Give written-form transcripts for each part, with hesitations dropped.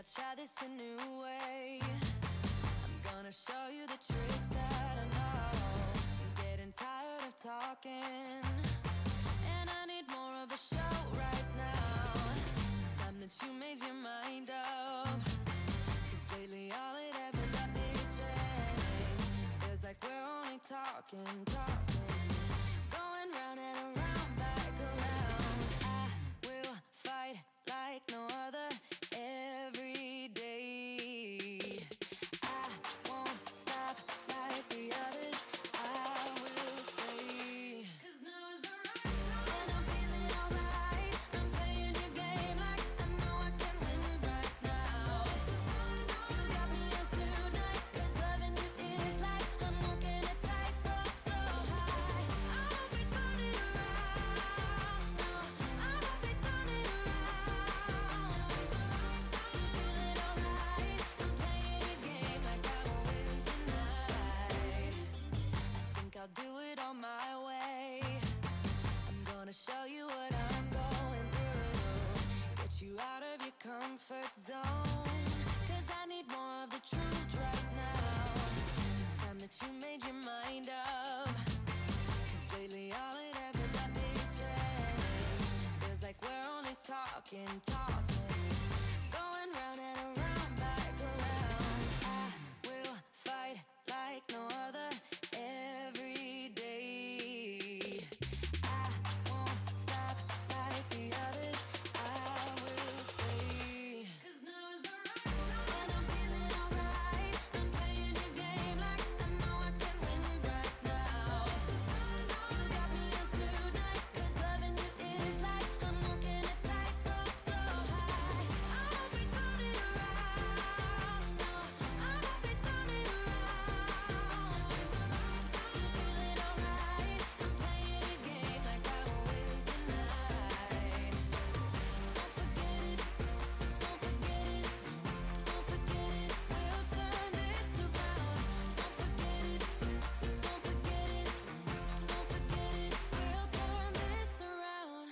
I'll try this a new way. I'm gonna show you the tricks that I know. I'm getting tired of talking, and I need more of a show right now. It's time that you made your mind up, 'cause lately all it ever does is change. Feels like we're only talking, going round and around, back around. I will fight like no other every day. I won't stop like the others. I will stay. 'Cause now is the right time, and I'm feeling alright. I'm playing your game like I know I can win right now. You got me up tonight, 'cause loving you is like I'm walking a tightrope so high. I won't be turning around, no, I won't be turning around. It's the right time. You feeling alright? I'm playing your game like I will win tonight. I think I'll do it on my way. I'm gonna show you what I'm going through, get you out of your comfort zone, 'cause I need more of the truth right now. It's time that you made your mind up, 'cause lately all it ever does is change. Feels like we're only talking, going round and around, back around. I will fight like no other every day. I won't stop like the others. I will stay. 'Cause now is the right time, and I'm feeling alright. I'm playing your game like I know I can win right now. You got me up tonight, 'cause loving you is like I'm walking a tightrope so high. I won't be turning around, no, I won't be turning around. It's the right time. You feeling alright? I'm playing your game like I will win tonight. Don't forget it, don't forget it, don't forget it. We'll turn this around. Don't forget it, don't forget it, don't forget it. We'll turn this around.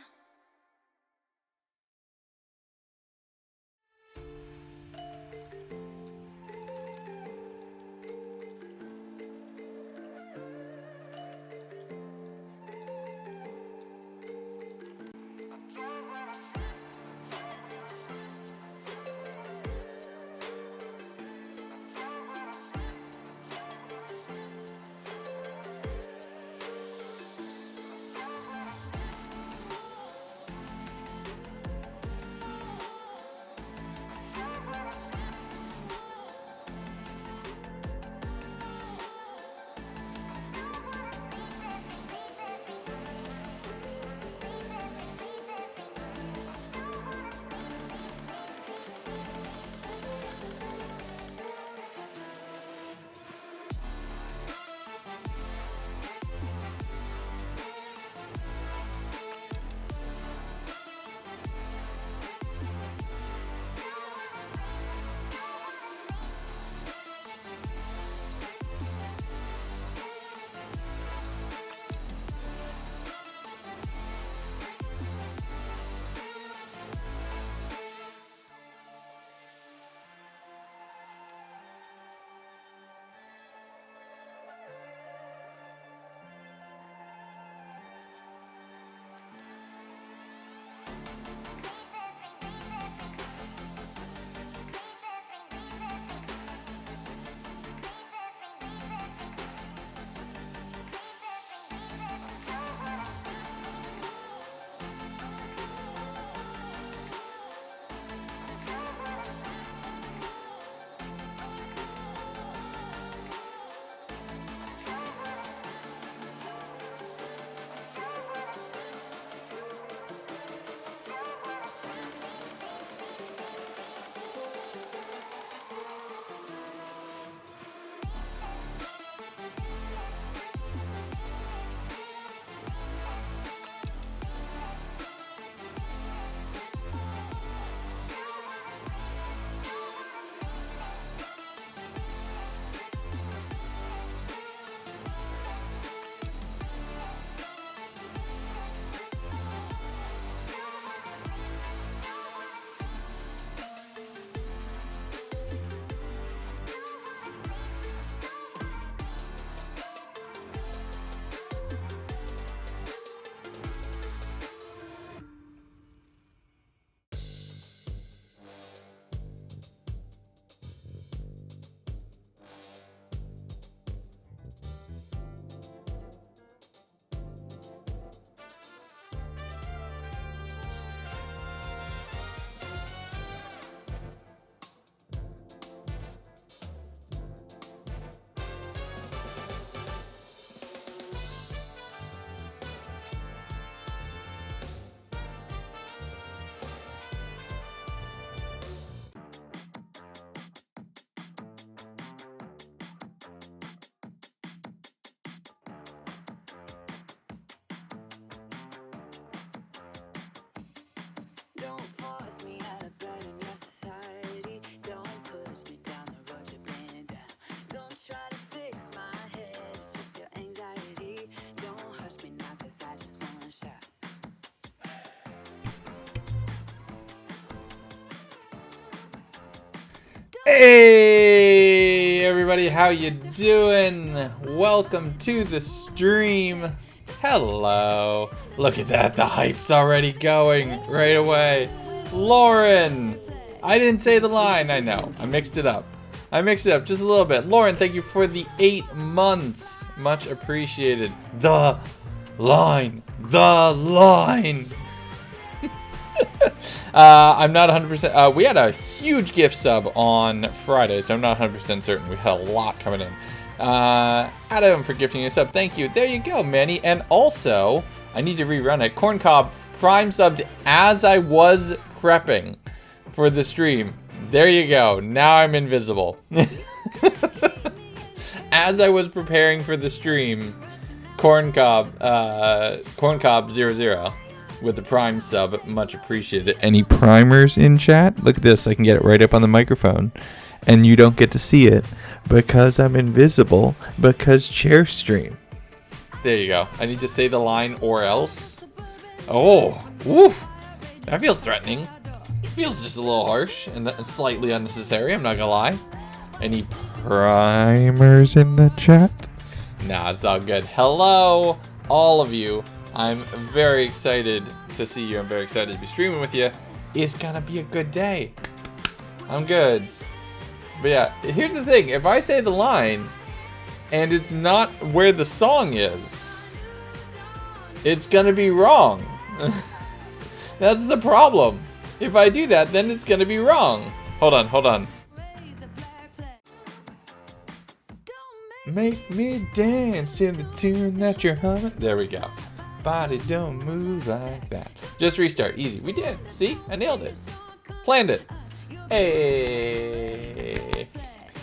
Don't force me out of bed in your society. Don't push me down the road you're bringing down. Don't try to fix my head, it's just your anxiety. Don't hush me now, cause I just wanna shout. Hey everybody, how you doing? Welcome to the stream. Hello. Look at that, the hype's already going right away. Lauren, I didn't say the line. I know, I mixed it up just a little bit. Lauren, thank you for the 8 months, much appreciated. The line. I'm not 100%. We had a huge gift sub on Friday, so I'm not 100% certain. We had a lot coming in. Adam for gifting a sub. Thank you. There you go, Manny. And also, I need to rerun it. Corncob Prime subbed as I was prepping for the stream. There you go. Now I'm invisible. As I was preparing for the stream, Corncob 00. With the Prime sub, much appreciated. Any primers in chat? Look at this, I can get it right up on the microphone. And you don't get to see it because I'm invisible, because chair stream. There you go. I need to say the line or else. Oh, woof. That feels threatening. It feels just a little harsh and slightly unnecessary, I'm not gonna lie. Any primers in the chat? Nah, it's all good. Hello, all of you. I'm very excited to see you. I'm very excited to be streaming with you. It's gonna be a good day. I'm good. But yeah, here's the thing. If I say the line and it's not where the song is, it's gonna be wrong. That's the problem. If I do that, then it's gonna be wrong. Hold on. Make me dance to the tune that you're humming. There we go. Body don't move like that. Just restart. Easy. We did. See? I nailed it. Planned it. Hey.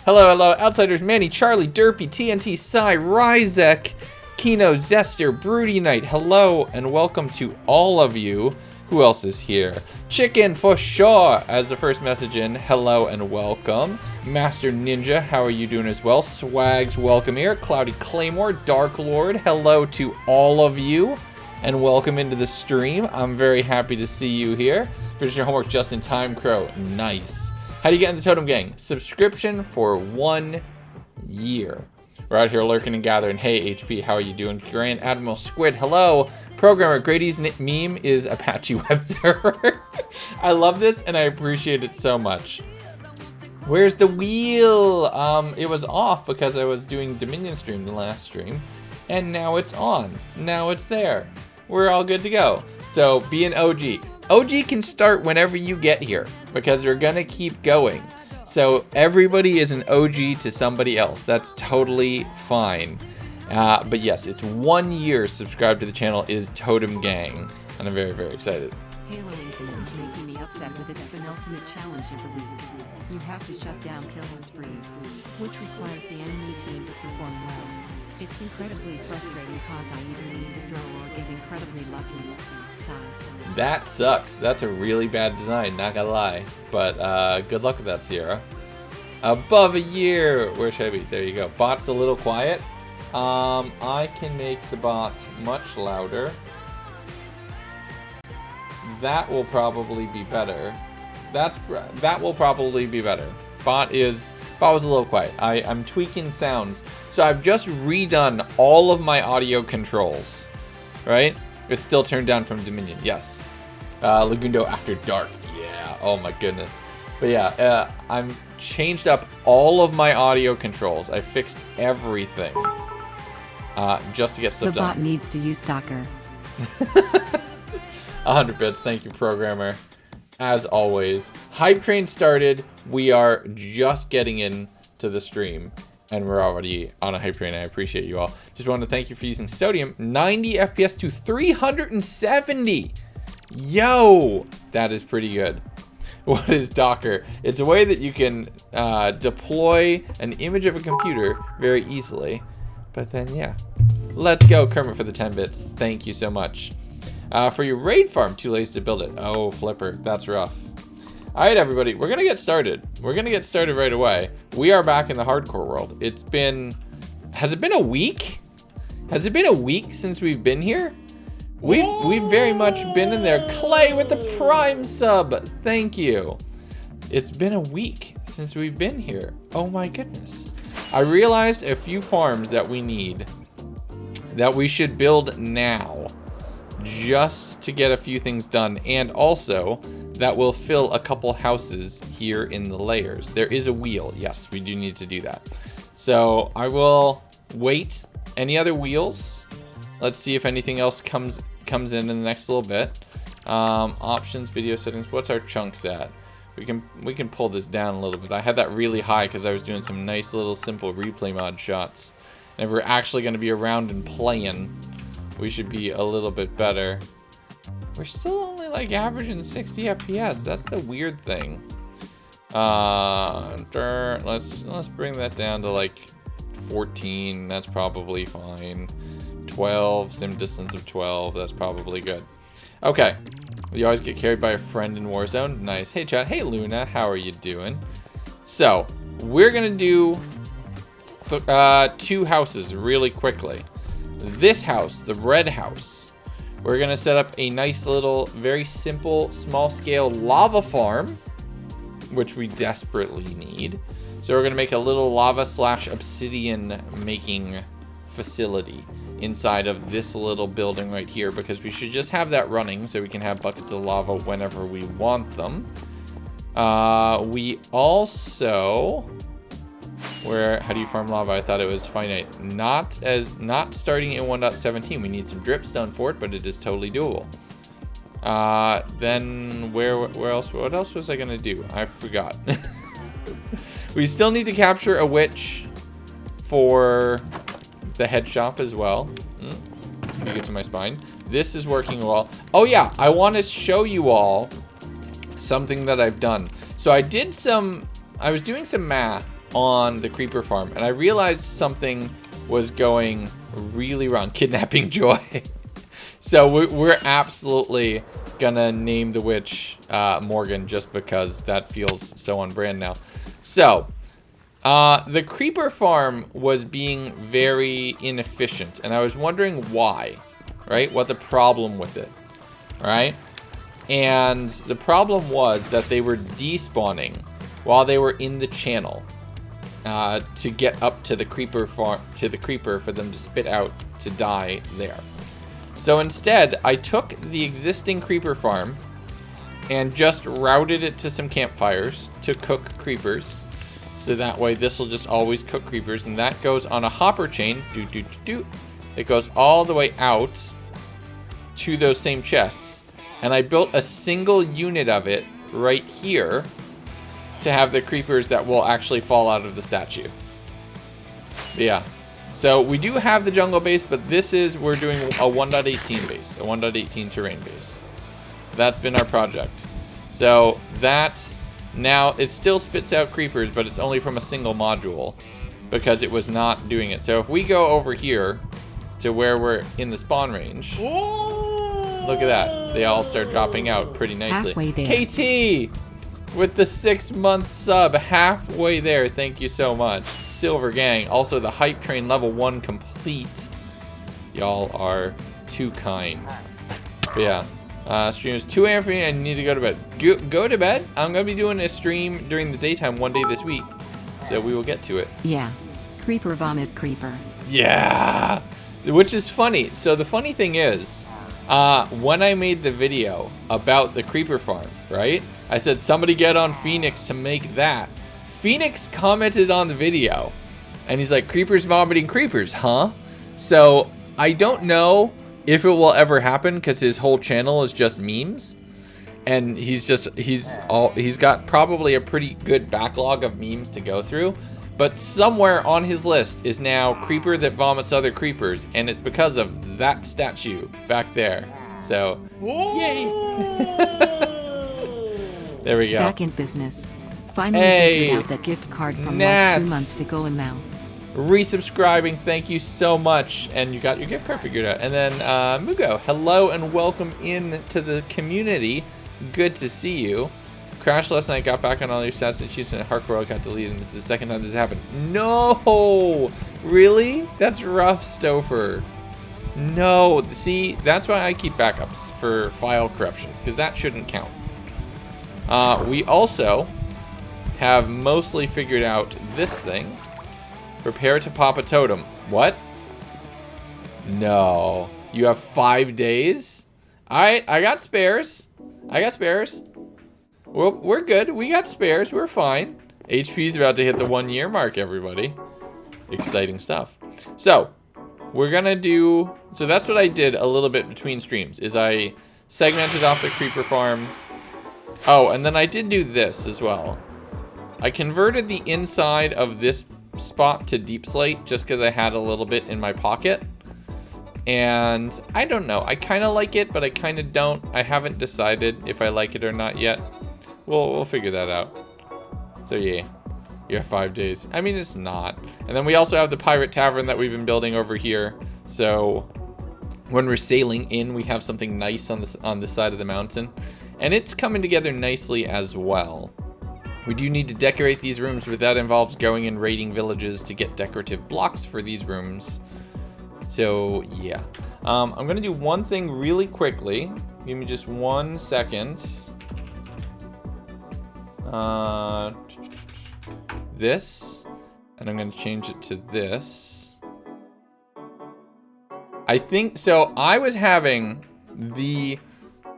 Hello. Outsiders, Manny, Charlie, Derpy, TNT, Psy, Ryzek, Kino, Zester, Broody Knight. Hello and welcome to all of you. Who else is here? Chicken for sure as the first message in. Hello and welcome. Master Ninja, how are you doing as well? Swags, welcome here. Cloudy Claymore, Dark Lord, hello to all of you and welcome into the stream. I'm very happy to see you here. Finish your homework just in time, Crow. Nice. How do you get in the Totem Gang? Subscription for 1 year. We're out here lurking and gathering. Hey, HP, how are you doing? Grand Admiral Squid, hello. Programmer, Grady's meme is Apache web server. I love this and I appreciate it so much. Where's the wheel? It was off because I was doing Dominion stream the last stream. And now it's on. Now it's there. We're all good to go. So be an OG. OG can start whenever you get here because we're gonna keep going. So everybody is an OG to somebody else. That's totally fine. But yes, it's 1 year subscribed to the channel is Totem Gang, and I'm very, very excited. Halo Infinite's making me upset with its penultimate challenge of the week. You have to shut down kill sprees, which requires the enemy team to perform well. It's incredibly frustrating cause I either need to throw or get incredibly lucky. Sigh. That sucks. That's a really bad design, not gonna lie. But good luck with that, Sierra. Above a year. Where should I be? There you go. Bot's a little quiet. I can make the bot much louder. That will probably be better. That will probably be better. Bot was a little quiet. I'm tweaking sounds. So I've just redone all of my audio controls. Right? It's still turned down from Dominion. Yes. Lagundo After Dark. Yeah. Oh my goodness. But yeah, I'm changed up all of my audio controls. I fixed everything. Just to get stuff done. The bot needs to use Docker. 100 bits. Thank you, programmer. As always. Hype train started. We are just getting into the stream. And we're already on a hype train. I appreciate you all. Just wanted to thank you for using Sodium. 90 FPS to 370. Yo! That is pretty good. What is Docker? It's a way that you can deploy an image of a computer very easily. But then, yeah. Let's go, Kermit, for the 10 bits. Thank you so much. For your raid farm, too lazy to build it. Oh, flipper, that's rough. All right, everybody, we're gonna get started. We're gonna get started right away. We are back in the hardcore world. Has it been a week? Has it been a week since we've been here? We've very much been in there. Clay with the Prime sub, thank you. It's been a week since we've been here. Oh my goodness. I realized a few farms that we need, that we should build now, just to get a few things done, and also that will fill a couple houses here in the layers. There is a wheel. Yes, we do need to do that. So I will wait. Any other wheels? Let's see if anything else comes in the next little bit. Options, video settings. What's our chunks at? We can pull this down a little bit. I had that really high because I was doing some nice little simple replay mod shots. And if we're actually going to be around and playing, we should be a little bit better. We're still only like averaging 60 FPS. That's the weird thing. Let's bring that down to like 14. That's probably fine. 12, sim distance of 12. That's probably good. Okay. You always get carried by a friend in Warzone. Nice. Hey, chat. Hey, Luna. How are you doing? So, we're going to do 2 houses really quickly. This house, the red house, we're going to set up a nice little, very simple, small-scale lava farm, which we desperately need. So we're going to make a little lava/obsidian making facility inside of this little building right here, because we should just have that running so we can have buckets of lava whenever we want them. We also, how do you farm lava? I thought it was finite. Not starting in 1.17. We need some dripstone for it, but it is totally doable. Then where else? What else was I gonna do? I forgot. We still need to capture a witch for the head shop as well. Let me get to my spine. This is working well. Oh yeah, I want to show you all something that I've done. So I was doing some math on the creeper farm, and I realized something was going really wrong. Kidnapping Joy. So we're absolutely gonna name the witch Morgan, just because that feels so on brand now. So the creeper farm was being very inefficient, and I was wondering why, right? What the problem with it, right? And the problem was that they were despawning while they were in the channel to get up to the creeper farm, to the creeper for them to spit out to die there. So instead, I took the existing creeper farm and just routed it to some campfires to cook creepers. So that way this will just always cook creepers, and that goes on a hopper chain. It goes all the way out to those same chests. And I built a single unit of it right here to have the creepers that will actually fall out of the statue. Yeah. So we do have the jungle base, but we're doing a 1.18 base, a 1.18 terrain base. So that's been our project. So now it still spits out creepers, but it's only from a single module because it was not doing it. So if we go over here to where we're in the spawn range, look at that. They all start dropping out pretty nicely. Halfway there. KT with the 6-month sub, halfway there. Thank you so much. Silver Gang, also the hype train level 1 complete. Y'all are too kind. But yeah, stream is 2 a.m. for me. I need to go to bed. Go to bed. I'm gonna be doing a stream during the daytime one day this week, so we will get to it. Yeah, creeper vomit creeper. Yeah, which is funny. So the funny thing is, when I made the video about the creeper farm, right? I said somebody get on Phoenix to make that. Phoenix commented on the video, and he's like, "Creepers vomiting creepers, huh?" So I don't know if it will ever happen because his whole channel is just memes, and he's got probably a pretty good backlog of memes to go through. But somewhere on his list is now creeper that vomits other creepers, and it's because of that statue back there. So, yay! There we go. Back in business. Finally Hey, figured out that gift card from Nat. like 2 months ago, and now resubscribing. Thank you so much. And you got your gift card figured out. And then Mugo, hello and welcome in to the community. Good to see you. Crashed last night, got back on all your stats and Houston and Hark World got deleted, and this is the second time this happened. No! Really? That's rough, Stouffer. No. See, that's why I keep backups for file corruptions, because that shouldn't count. We also have mostly figured out this thing. Prepare to pop a totem. What? No. You have 5 days? Alright, I got spares. Well, we're good. We got spares. We're fine. HP's about to hit the 1 year mark, everybody. Exciting stuff. So, we're gonna do... So that's what I did a little bit between streams, is I segmented off the creeper farm. Oh, and then I did do this as well. I converted the inside of this spot to deep slate just because I had a little bit in my pocket. And I don't know. I kind of like it, but I kind of don't. I haven't decided if I like it or not yet. We'll figure that out. So yeah, you have 5 days. I mean, it's not. And then we also have the pirate tavern that we've been building over here. So when we're sailing in, we have something nice on the side of the mountain. And it's coming together nicely as well. We do need to decorate these rooms, but that involves going and raiding villages to get decorative blocks for these rooms. So yeah, I'm gonna do one thing really quickly. Give me just 1 second. This, and I'm gonna change it to this. I think so. I was having the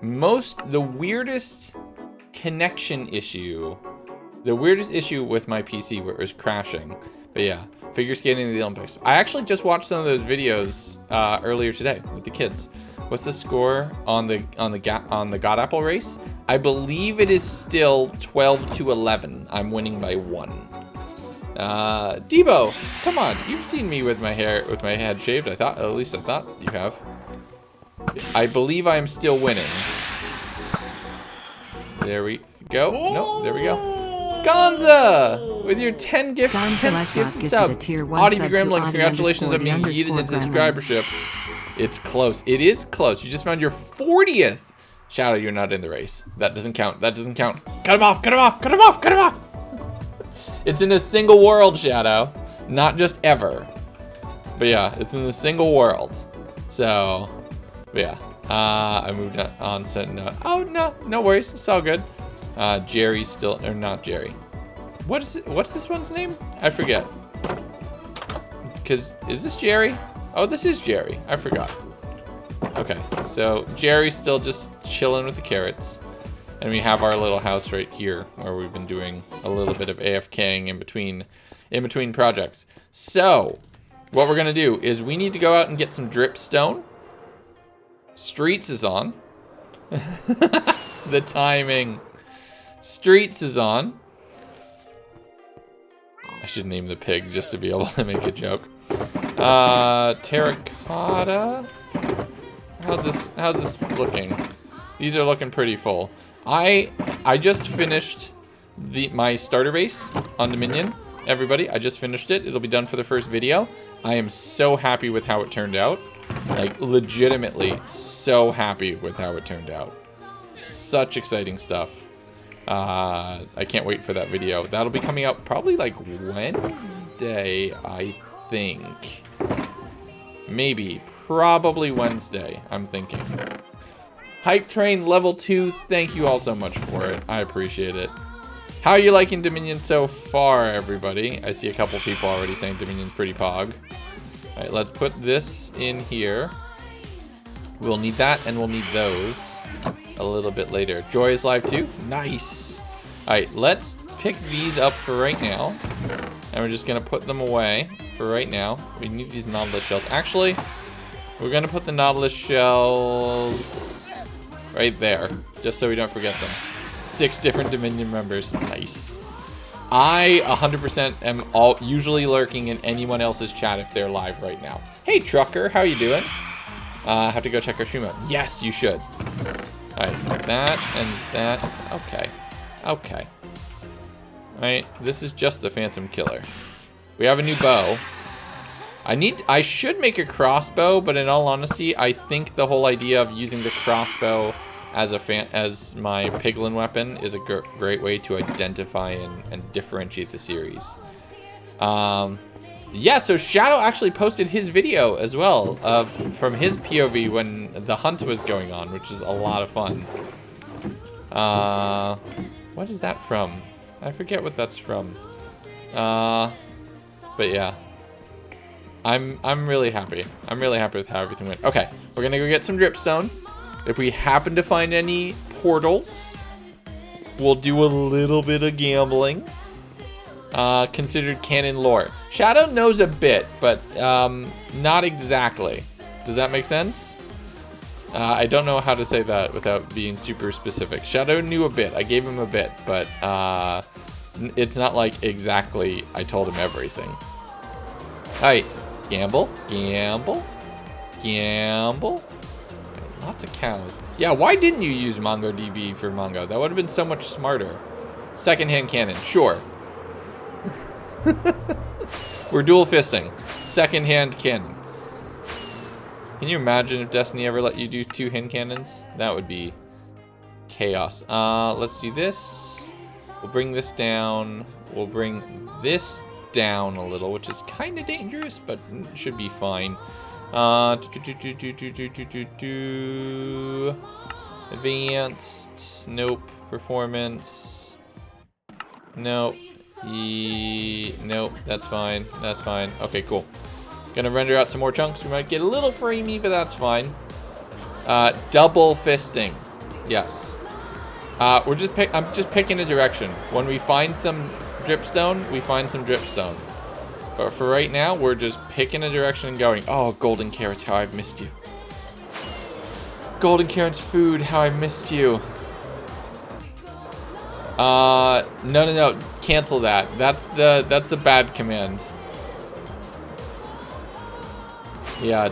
weirdest connection issue. The weirdest issue with my PC where it was crashing. But yeah, figure skating in the Olympics. I actually just watched some of those videos earlier today with the kids. What's the score on the God Apple race? I believe it is still 12-11. I'm winning by 1. Debo, come on. You've seen me with my head shaved. At least I thought you have. I believe I am still winning. There we go. No, there we go. Gonza! With your 10 gifted sub. Audie Gremlin, congratulations on being yeeted into subscribership. It's close. It is close. You just found your 40th. Shadow, you're not in the race. That doesn't count. That doesn't count. Cut him off. Cut him off. Cut him off. Cut him off. It's in a single world, Shadow. Not just ever. But yeah, it's in a single world. So, yeah. I moved on. So no. Oh, no. No worries. It's all good. Jerry's still, or not Jerry. What's this one's name? I forget. Because, is this Jerry? Oh, this is Jerry. I forgot. Okay, so Jerry's still just chilling with the carrots. And we have our little house right here where we've been doing a little bit of AFKing in between projects. So, what we're gonna do is we need to go out and get some dripstone. Streets is on. The timing. Streets is on. I should name the pig just to be able to make a joke. Terracotta. How's this looking? These are looking pretty full. I just finished my starter base on Dominion. Everybody, I just finished it. It'll be done for the first video. I am so happy with how it turned out. Like, legitimately so happy with how it turned out. Such exciting stuff. I can't wait for that video. That'll be coming out probably like Wednesday, I think. Maybe. Probably Wednesday, I'm thinking. Hype Train Level 2, thank you all so much for it. I appreciate it. How are you liking Dominion so far, everybody? I see a couple people already saying Dominion's pretty pog. All right, let's put this in here. We'll need that, and we'll need those a little bit later. Joy is live too? Nice. All right, let's pick these up for right now. And we're just gonna put them away for right now. We need these Nautilus shells. Actually, we're gonna put the Nautilus shells right there, just so we don't forget them. 6 different Dominion members, nice. I 100% am usually lurking in anyone else's chat if they're live right now. Hey Trucker, how you doing? Have to go check our stream out. Yes, you should. All right, that and that. Okay, okay. All right, this is just the Phantom Killer. We have a new bow. I should make a crossbow, but in all honesty, I think the whole idea of using the crossbow as my piglin weapon is a great way to identify and differentiate the series. Yeah, so Shadow actually posted his video as well from his POV when the hunt was going on, which is a lot of fun. What is that from? I forget what that's from. But yeah. I'm really happy. I'm really happy with how everything went. Okay, we're gonna go get some dripstone. If we happen to find any portals, we'll do a little bit of gambling. Considered canon lore. Shadow knows a bit, but not exactly. Does that make sense? I don't know how to say that without being super specific. Shadow knew a bit. I gave him a bit, but it's not like exactly I told him everything. Alright, gamble, gamble, gamble. Lots of cows. Yeah, why didn't you use MongoDB for Mongo? That would have been so much smarter. Secondhand cannon, sure. We're dual fisting. Secondhand cannon. Can you imagine if Destiny ever let you do 2 hand cannons? That would be chaos. Let's do this. We'll bring this down. We'll bring this down a little, which is kind of dangerous, but should be fine. Advanced. Nope. Performance. Nope. Nope. That's fine. That's fine. Okay, cool. Gonna render out some more chunks. We might get a little framey, but that's fine. Double fisting. Yes. I'm just picking a direction. When we find some dripstone, we find some dripstone. But for right now, we're just picking a direction and going. Oh, golden carrots, how I've missed you. Golden carrots food, how I missed you. No. Cancel that. That's the bad command. Yeah,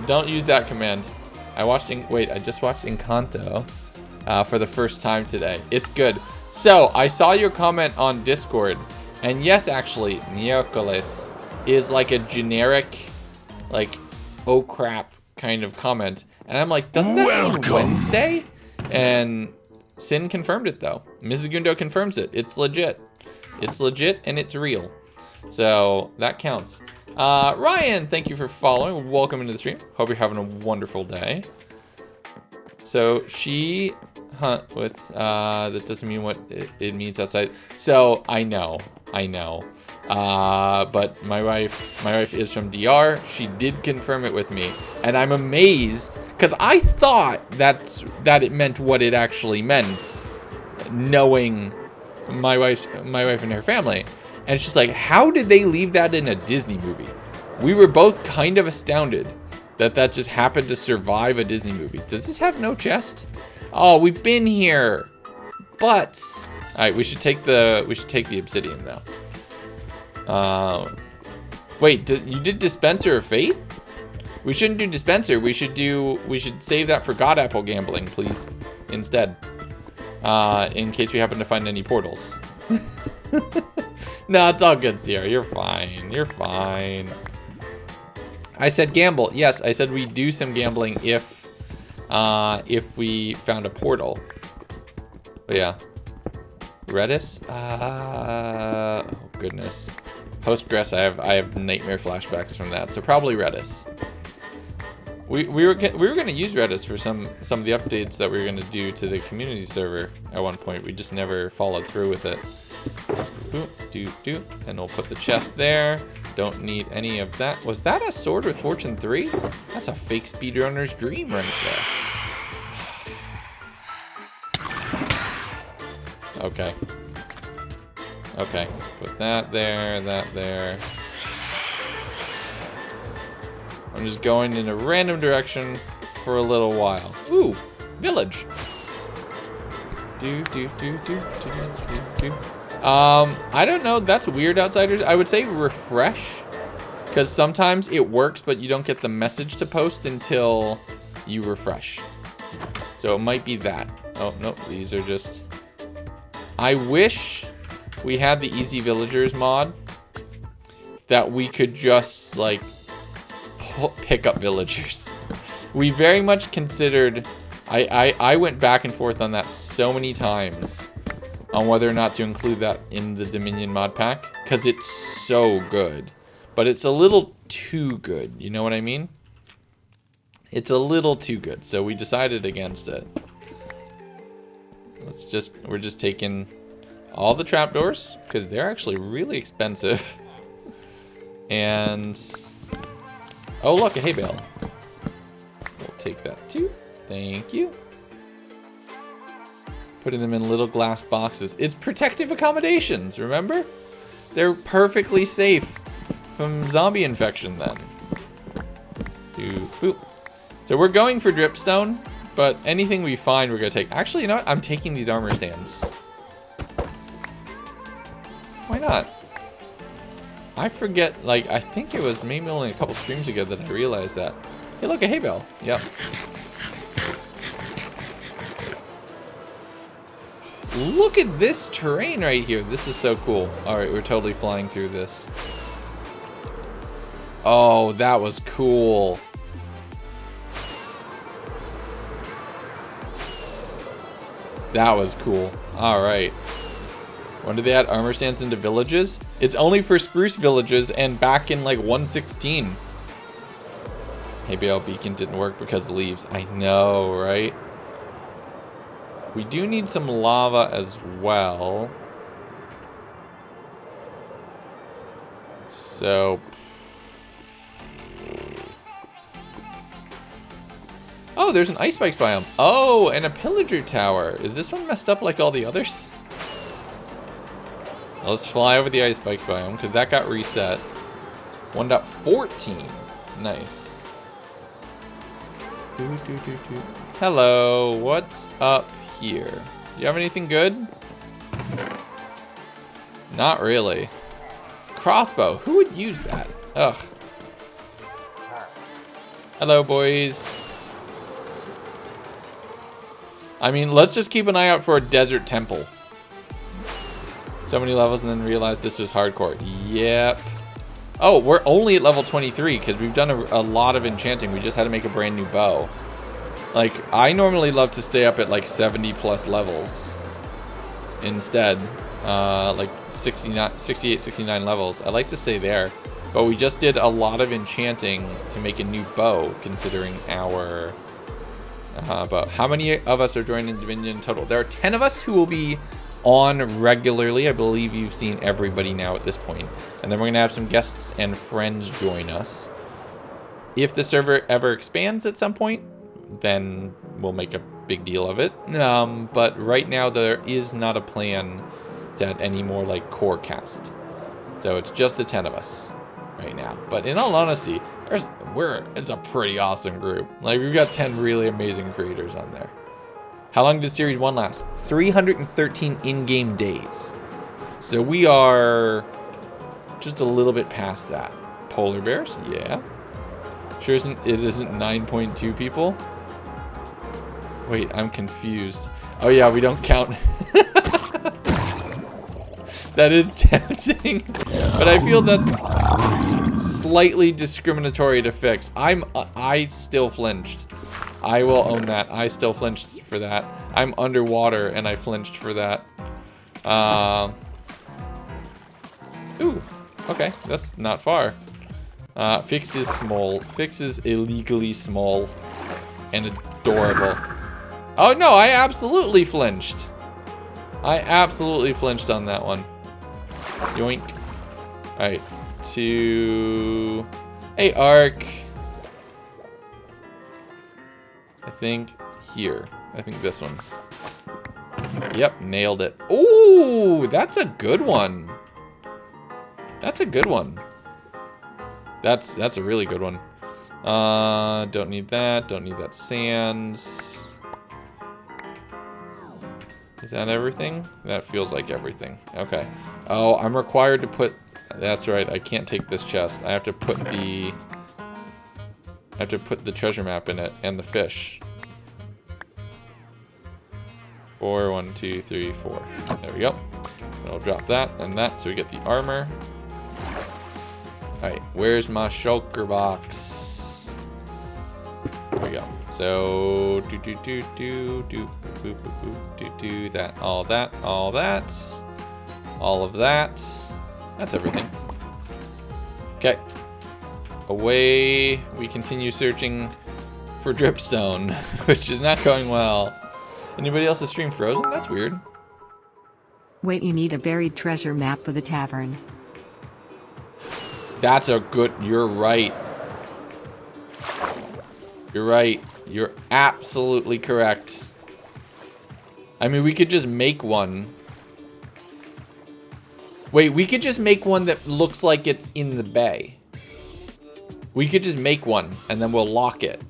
don't use that command. I just watched Encanto for the first time today. It's good. So, I saw your comment on Discord, and yes, actually, miércoles is like a generic, like, oh crap kind of comment. And I'm like, doesn't that mean Wednesday? And Sin confirmed it, though. Mrs. Gundo confirms it. It's legit. It's legit, and it's real. So, that counts. Ryan, thank you for following. Welcome into the stream. Hope you're having a wonderful day. So she hunt with that doesn't mean what it means outside. So I know. But my wife is from DR. She did confirm it with me, and I'm amazed because I thought that it meant what it actually meant, knowing my wife and her family. And she's like, how did they leave that in a Disney movie? We were both kind of astounded that just happened to survive a Disney movie. Does this have no chest? Oh, we've been here. Butts. All right, we should take the obsidian though. Wait, you did Dispenser of Fate? We shouldn't do Dispenser. We should save that for God Apple gambling, please, instead. In case we happen to find any portals. No, it's all good, Sierra. You're fine. You're fine. I said gamble. Yes, I said we do some gambling if we found a portal. But yeah. Redis? Oh goodness. Postgres, I have nightmare flashbacks from that. So probably Redis. We were gonna use Redis for some of the updates that we were gonna do to the community server at one point. We just never followed through with it. And we'll put the chest there. Don't need any of that. Was that a sword with Fortune 3? That's a fake speedrunner's dream right there. Okay. Okay. Put that there, that there. I'm just going in a random direction for a little while. Ooh, village. I don't know. That's weird, Outsiders. I would say refresh, because sometimes it works, but you don't get the message to post until you refresh. So it might be that. Oh, no, these are just... I wish we had the Easy Villagers mod that we could just, like, pick up villagers. We very much considered... I went back and forth on that so many times on whether or not to include that in the Dominion mod pack, because it's so good. But it's a little too good, you know what I mean? It's a little too good, so we decided against it. We're just taking all the trapdoors, because they're actually really expensive. And, oh look, a hay bale. We'll take that too. Thank you. Putting them in little glass boxes. It's protective accommodations, remember? They're perfectly safe from zombie infection then. Boop. So we're going for dripstone, but anything we find we're gonna take. Actually, you know what? I'm taking these armor stands. Why not? I forget, like, I think it was maybe only a couple streams ago that I realized that. Hey, look, a hay bale. Yep. Look at this terrain right here. This is so cool. All right, we're totally flying through this. Oh, that was cool. That was cool. All right. When did they add armor stands into villages? It's only for spruce villages and back in like 1.16. Hay bale beacon didn't work because of leaves. I know, right? We do need some lava as well. So... oh, there's an ice spikes biome. Oh, and a pillager tower. Is this one messed up like all the others? Let's fly over the ice spikes biome because that got reset. 1.14. Nice. Hello, what's up here? You have anything good? Not really. Crossbow. Who would use that? Ugh. Hello, boys. I mean, let's just keep an eye out for a desert temple. So many levels and then realize this was hardcore. Yep. Oh, we're only at level 23 because we've done a lot of enchanting. We just had to make a brand new bow. Like, I normally love to stay up at like 70 plus levels instead. Like 68, 69 levels. I like to stay there. But we just did a lot of enchanting to make a new bow considering our... but how many of us are joining Dominion total? There are 10 of us who will be on regularly. I believe you've seen everybody now at this point. And then we're going to have some guests and friends join us. If the server ever expands at some point, then we'll make a big deal of it. But right now there is not a plan to add any more like core cast. So it's just the 10 of us right now. But in all honesty, it's a pretty awesome group. Like, we've got 10 really amazing creators on there. How long does Series 1 last? 313 in-game days. So we are just a little bit past that. Polar bears? Yeah. Sure it isn't 9.2 people? Wait, I'm confused. Oh yeah, we don't count. That is tempting. But I feel that's slightly discriminatory to fix. I still flinched. I will own that. I still flinched for that. I'm underwater and I flinched for that. Ooh, okay, that's not far. Fix is small. Fix is illegally small and adorable. Oh no, I absolutely flinched. I absolutely flinched on that one. Yoink. Alright, to... hey, Ark. I think here. I think this one. Yep, nailed it. Ooh, that's a good one. That's a good one. That's a really good one. Don't need that. Don't need that sand. Is that everything? That feels like everything. Okay. Oh, I'm required to put... that's right. I can't take this chest. I have to put the... treasure map in it and the fish. 4, 1, 2, 3, 4. There we go. And I'll drop that and that so we get the armor. Alright, where's my shulker box? we go. So do that, all that, all that, all of that. That's everything. Okay. Away we continue searching for dripstone, which is not going well. Anybody else's stream frozen? That's weird. Wait, you need a buried treasure map for the tavern. That's a good, you're right. You're right. You're absolutely correct. I mean, we could just make one. Wait, we could just make one that looks like it's in the bay. We could just make one and then we'll lock it.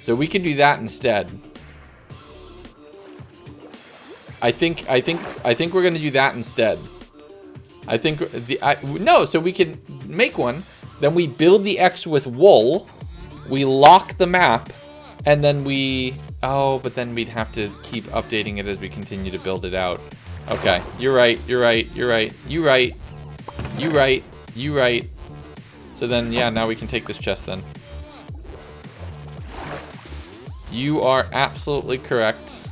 So we could do that instead. I think we're gonna do that instead. I think no, so we can make one, then we build the X with wool, we lock the map, and then we, oh, but then we'd have to keep updating it as we continue to build it out. Okay, you're right, you're right, you're right, you're right, you're right, you're right. So then, yeah, now we can take this chest then. You are absolutely correct.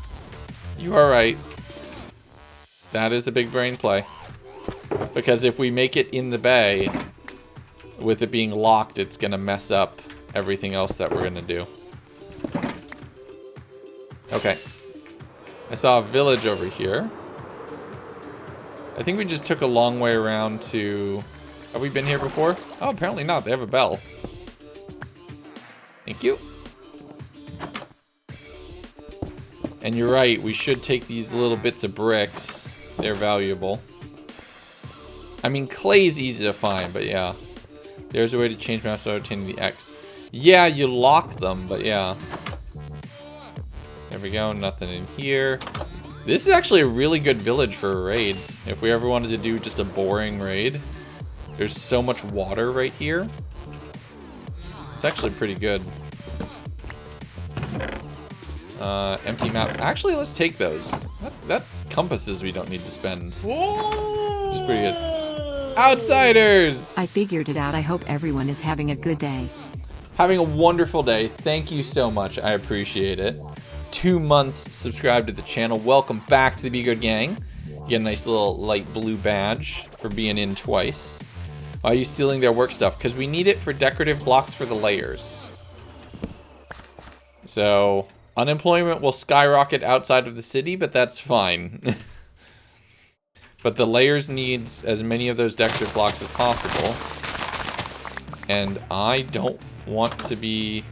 You are right. That is a big brain play. Because if we make it in the bay, with it being locked, it's gonna mess up everything else that we're gonna do. Okay. I saw a village over here. I think we just took a long way around to... Have we been here before? Oh, apparently not. They have a bell. Thank you. And you're right. We should take these little bits of bricks. They're valuable. I mean, clay's easy to find, but yeah. There's a way to change maps without obtaining the X. Yeah, you lock them, but yeah. There we go. Nothing in here. This is actually a really good village for a raid. If we ever wanted to do just a boring raid. There's so much water right here. It's actually pretty good. Empty maps. Actually, let's take those. That's compasses we don't need to spend. Which is pretty good. Outsiders! I figured it out. I hope everyone is having a good day. Having a wonderful day. Thank you so much. I appreciate it. 2 months subscribed to the channel. Welcome back to the Be Good Gang. You get a nice little light blue badge for being in twice. Why are you stealing their work stuff? Because we need it for decorative blocks for the layers. So, unemployment will skyrocket outside of the city, but that's fine. But the layers needs as many of those decorative blocks as possible. And I don't want to be...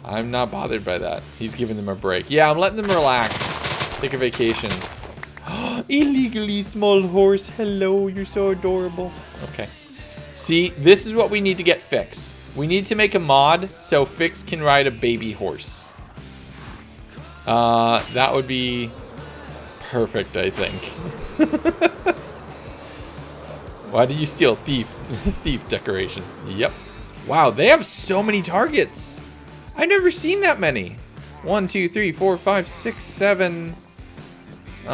I'm not bothered by that. He's giving them a break. Yeah, I'm letting them relax. Take a vacation. Illegally small horse. Hello, you're so adorable. Okay. See, this is what we need to get fixed. We need to make a mod so Fix can ride a baby horse. That would be perfect, I think. Why do you steal thief decoration? Yep. Wow, they have so many targets. I've never seen that many. 1, 2, 3, 4, 5, 6, 7, 8,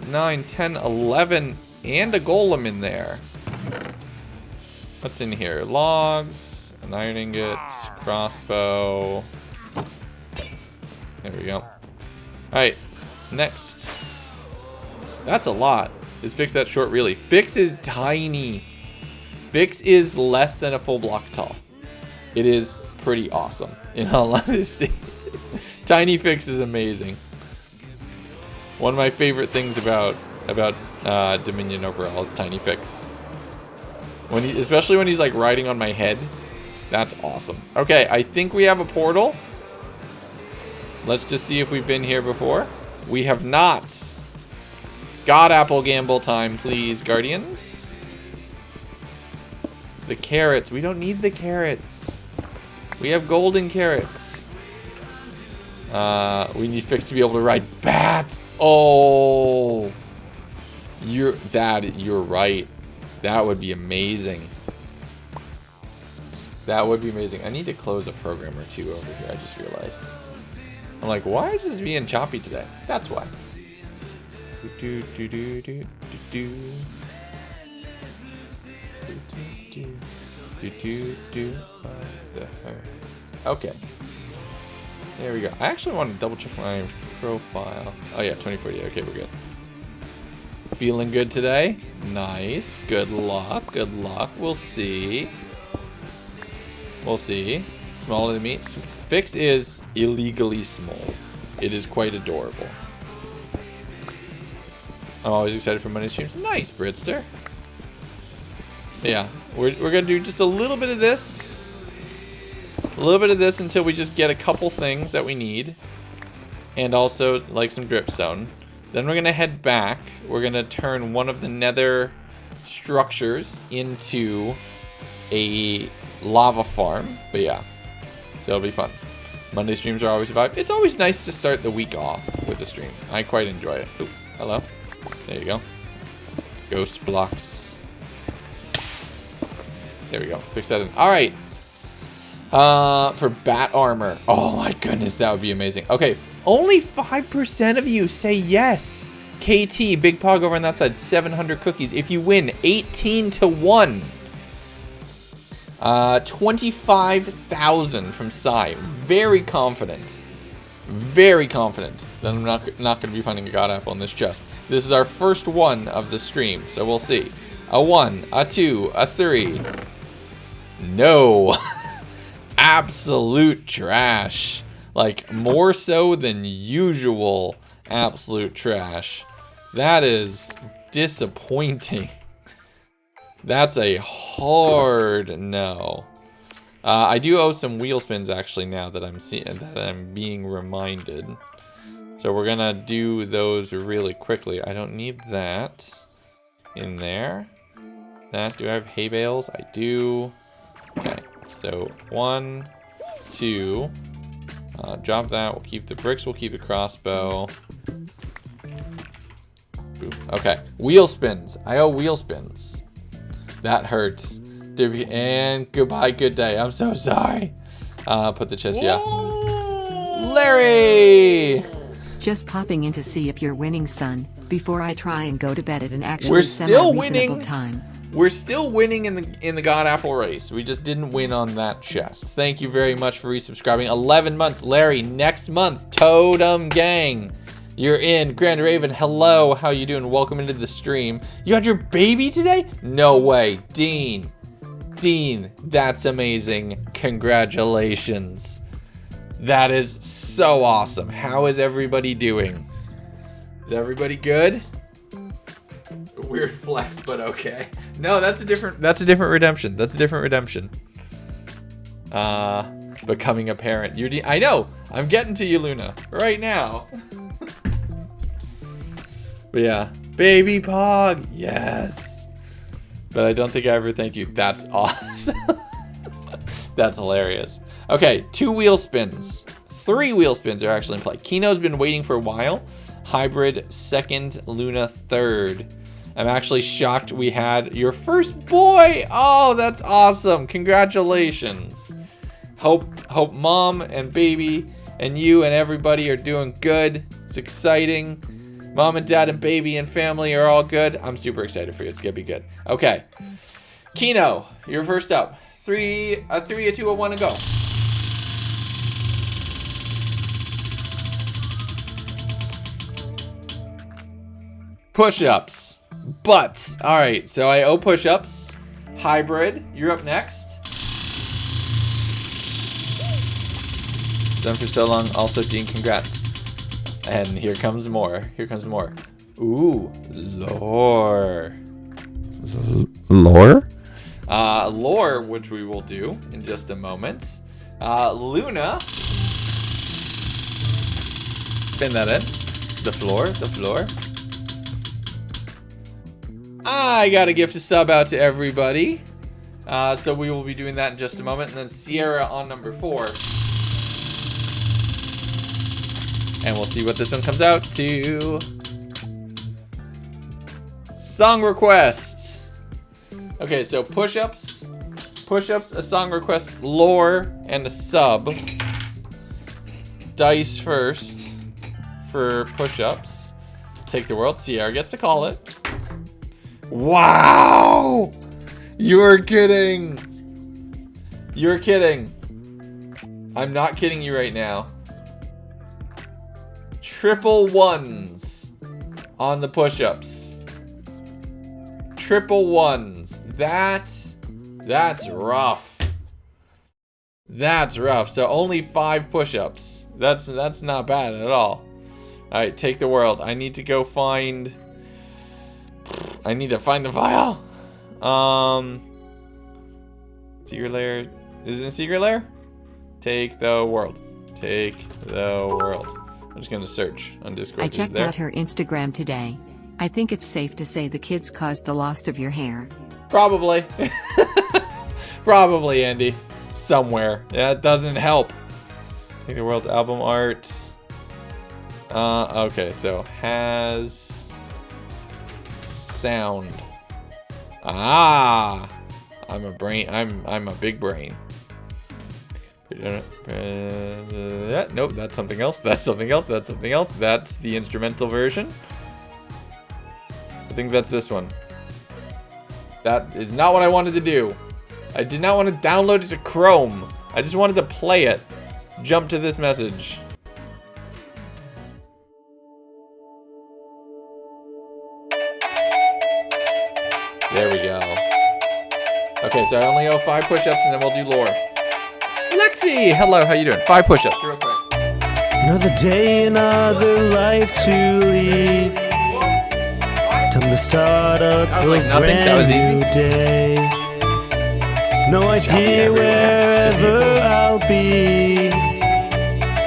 9, 10, 11, and a golem in there. What's in here? Logs, an iron ingot, crossbow. There we go. Alright, next. That's a lot. Is Fix that short, really? Fix is tiny. Fix is less than a full block tall. It is pretty awesome, in all honesty. Tiny Fix is amazing. One of my favorite things about Dominion overall is Tiny Fix. Especially when he's like riding on my head. That's awesome. Okay, I think we have a portal. Let's just see if we've been here before. We have not. God apple gamble time, please, Guardians. The carrots. We don't need the carrots. We have golden carrots. We need Fix to be able to ride bats. Oh. You're right. That would be amazing. That would be amazing. I need to close a program or two over here, I just realized. I'm like, why is this being choppy today? That's why. Okay. There we go. I actually want to double check my profile. Oh yeah, 2040. Okay, we're good. Feeling good today? Nice. Good luck. Good luck. We'll see. We'll see. Smaller than me. Fix is illegally small. It is quite adorable. I'm always excited for Monday streams. Nice, Britster. Yeah, we're gonna do just a little bit of this. A little bit of this until we just get a couple things that we need. And also, like, some dripstone. Then we're gonna head back. We're gonna turn one of the nether structures into a lava farm. But yeah, so it'll be fun. Monday streams are always a vibe. It's always nice to start the week off with a stream. I quite enjoy it. Ooh, hello. There you go. Ghost blocks. There we go. Fix that in. All right. For bat armor. Oh my goodness, that would be amazing. Okay, only 5% of you say yes. KT, Big Pog over on that side, 700 cookies. If you win, 18-1. 25,000 from Sai. Very confident. Very confident that I'm not going to be finding a god apple in this chest. This is our first one of the stream, so we'll see. A 1, a 2, a 3. No. Absolute trash. Like, more so than usual absolute trash. That is disappointing. That's a hard no. I do owe some wheel spins actually now that I'm being reminded. So we're gonna do those really quickly. I don't need that in there. Do I have hay bales? I do. Okay, so 1, 2. Drop that. We'll keep the bricks. We'll keep the crossbow. Boom. Okay, wheel spins. I owe wheel spins. That hurts. And goodbye, good day. I'm so sorry. Put the chest, yeah. Larry! Just popping in to see if you're winning, son, before I try and go to bed at an actually We're still semi-reasonable winning. time. We're still winning in the God Apple race. We just didn't win on that chest. Thank you very much for resubscribing. 11 months, Larry. Next month, Totem Gang. You're in. Grand Raven, hello. How you doing? Welcome into the stream. You had your baby today? No way. Dean, that's amazing. Congratulations. That is so awesome. How is everybody doing? Is everybody good? Weird flex, but okay. No, that's a different redemption. That's a different redemption. Becoming a parent. I know. I'm getting to you, Luna, right now. But yeah, baby Pog, yes. But I don't think I ever thanked you. That's awesome. That's hilarious. Okay, 2 wheel spins. 3 wheel spins are actually in play. Kino's been waiting for a while. Hybrid 2nd, Luna 3rd. I'm actually shocked we had your first boy. Oh, that's awesome. Congratulations. Hope mom and baby and you and everybody are doing good. It's exciting. Mom and dad and baby and family are all good. I'm super excited for you. It's gonna be good. Okay. Kino, you're first up. A 3, a 2, a 1, and go. Push-ups. Butts. All right, so I owe push-ups. Hybrid, you're up next. Done for so long. Also, Dean, congrats. And here comes more. Here comes more. Ooh, lore. Lore? Lore, which we will do in just a moment. Luna. Spin that in. The floor. I got a gift to sub out to everybody. So we will be doing that in just a moment. And then Sierra on number 4. And we'll see what this one comes out to. Song request. Okay, so push-ups, a song request, lore, and a sub. Dice first for push-ups. Take the world. Sierra gets to call it. Wow! You're kidding. I'm not kidding you right now. Triple ones on the push-ups. Triple ones. That's rough. That's rough. So only 5 push-ups. That's not bad at all. Alright, take the world. I need to go find... I need to find the file. Secret layer. Is it a secret layer? Take the world. Take the world. I'm just gonna search on Discord. I checked out her Instagram today. I think it's safe to say the kids caused the loss of your hair. Probably. Probably, Andy. Somewhere. That doesn't help. Take the world album art. Okay, so has sound. Ah, I'm a brain. I'm a big brain. Nope, that's something else. That's something else. That's something else. That's the instrumental version. I think that's this one. That is not what I wanted to do. I did not want to download it to Chrome. I just wanted to play it. Jump to this message. There we go. Okay, so I only owe 5 push-ups and then we'll do lore. Lexi! Hello, how you doing? 5 push-ups, real quick. Another day, another life to lead. Time to start up I was like, a nothing? That was brand new easy? day. No idea everywhere. wherever I'll be.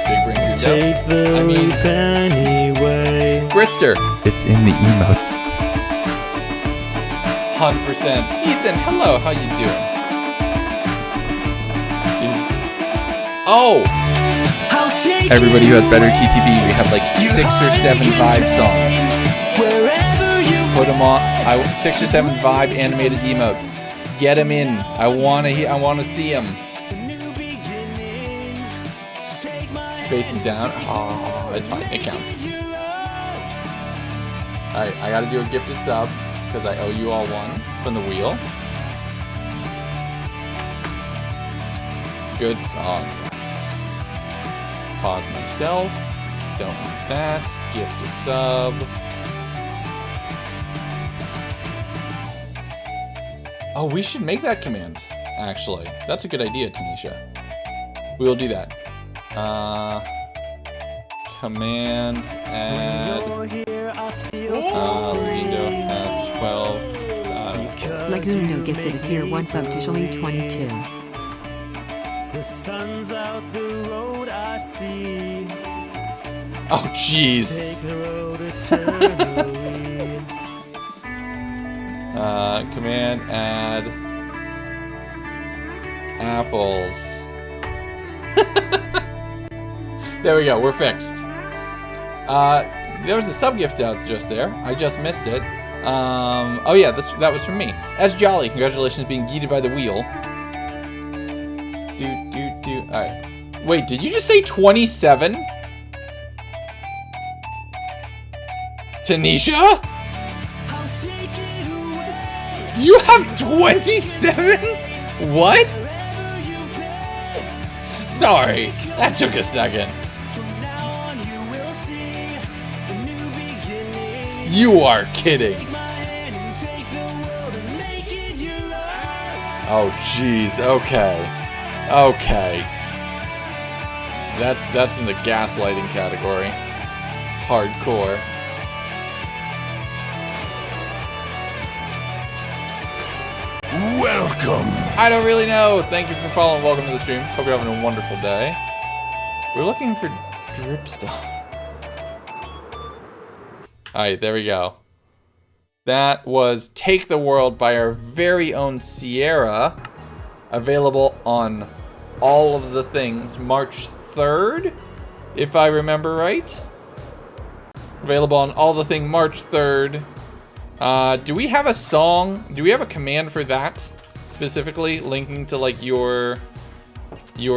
Big brain dude. Take the leap anyway. Britster. It's in the emotes. 100%. Ethan, hello, how you doing? Jesus. Oh! Everybody who has better TTV, we have like 6 or 7 vibe songs. Put them on. 6 or 7 vibe animated emotes. Get them in. I wanna see them. Facing down. Oh, it's fine. It counts. Alright, I gotta do a gifted sub, because I owe you all one from the wheel. Good songs. Pause myself. Don't need that. Gift a sub. Oh, we should make that command, actually. That's a good idea, Tanisha. We will do that. Command add Lindo has 12. Lagundo gifted a tier 1 sub to Shalene 22. The sun's out the road I see. Oh, jeez. Take the road eternally. Command add apples. There we go. We're fixed. There was a sub gift out just there. I just missed it. Oh yeah, that was from me. As Jolly, congratulations being guided by the wheel. Alright. Wait, did you just say 27? Tanisha? Do you have 27? What? Sorry, that took a second. You are kidding. Oh jeez, okay. Okay. That's in the gaslighting category. Hardcore. Welcome. I don't really know. Thank you for following. Welcome to the stream. Hope you're having a wonderful day. We're looking for dripstone. Alright, there we go. That was Take the World by our very own Sierra. Available on all of the things March 3rd, if I remember right. Available on all the thing March 3rd. Do we have a song? Do we have a command for that specifically, linking to like your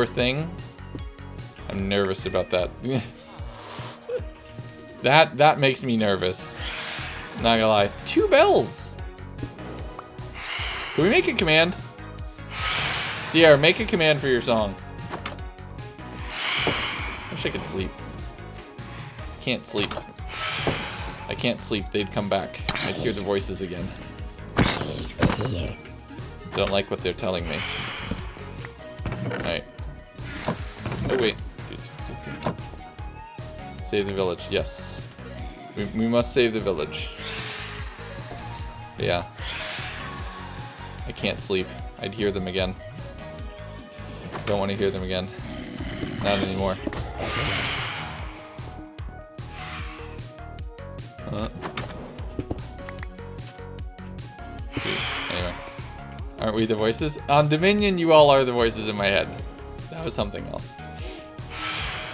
thing? I'm nervous about that. That makes me nervous. Not gonna lie. 2 bells. Can we make a command? Sierra, make a command for your song. wish I could sleep. Can't sleep. I can't sleep. They'd come back. I'd hear the voices again. Don't like what they're telling me. Alright. Oh, wait. Save the village. Yes. We must save the village. Yeah. I can't sleep. I'd hear them again. Don't want to hear them again. Not anymore. Anyway. Aren't we the voices? On Dominion, you all are the voices in my head. That was something else.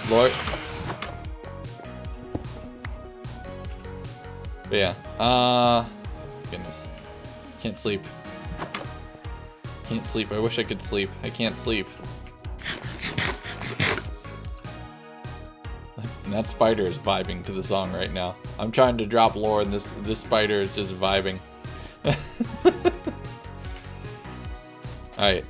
Lord. But yeah. Goodness. Can't sleep. Can't sleep. I wish I could sleep. I can't sleep. And that spider is vibing to the song right now. I'm trying to drop lore and this spider is just vibing. Alright.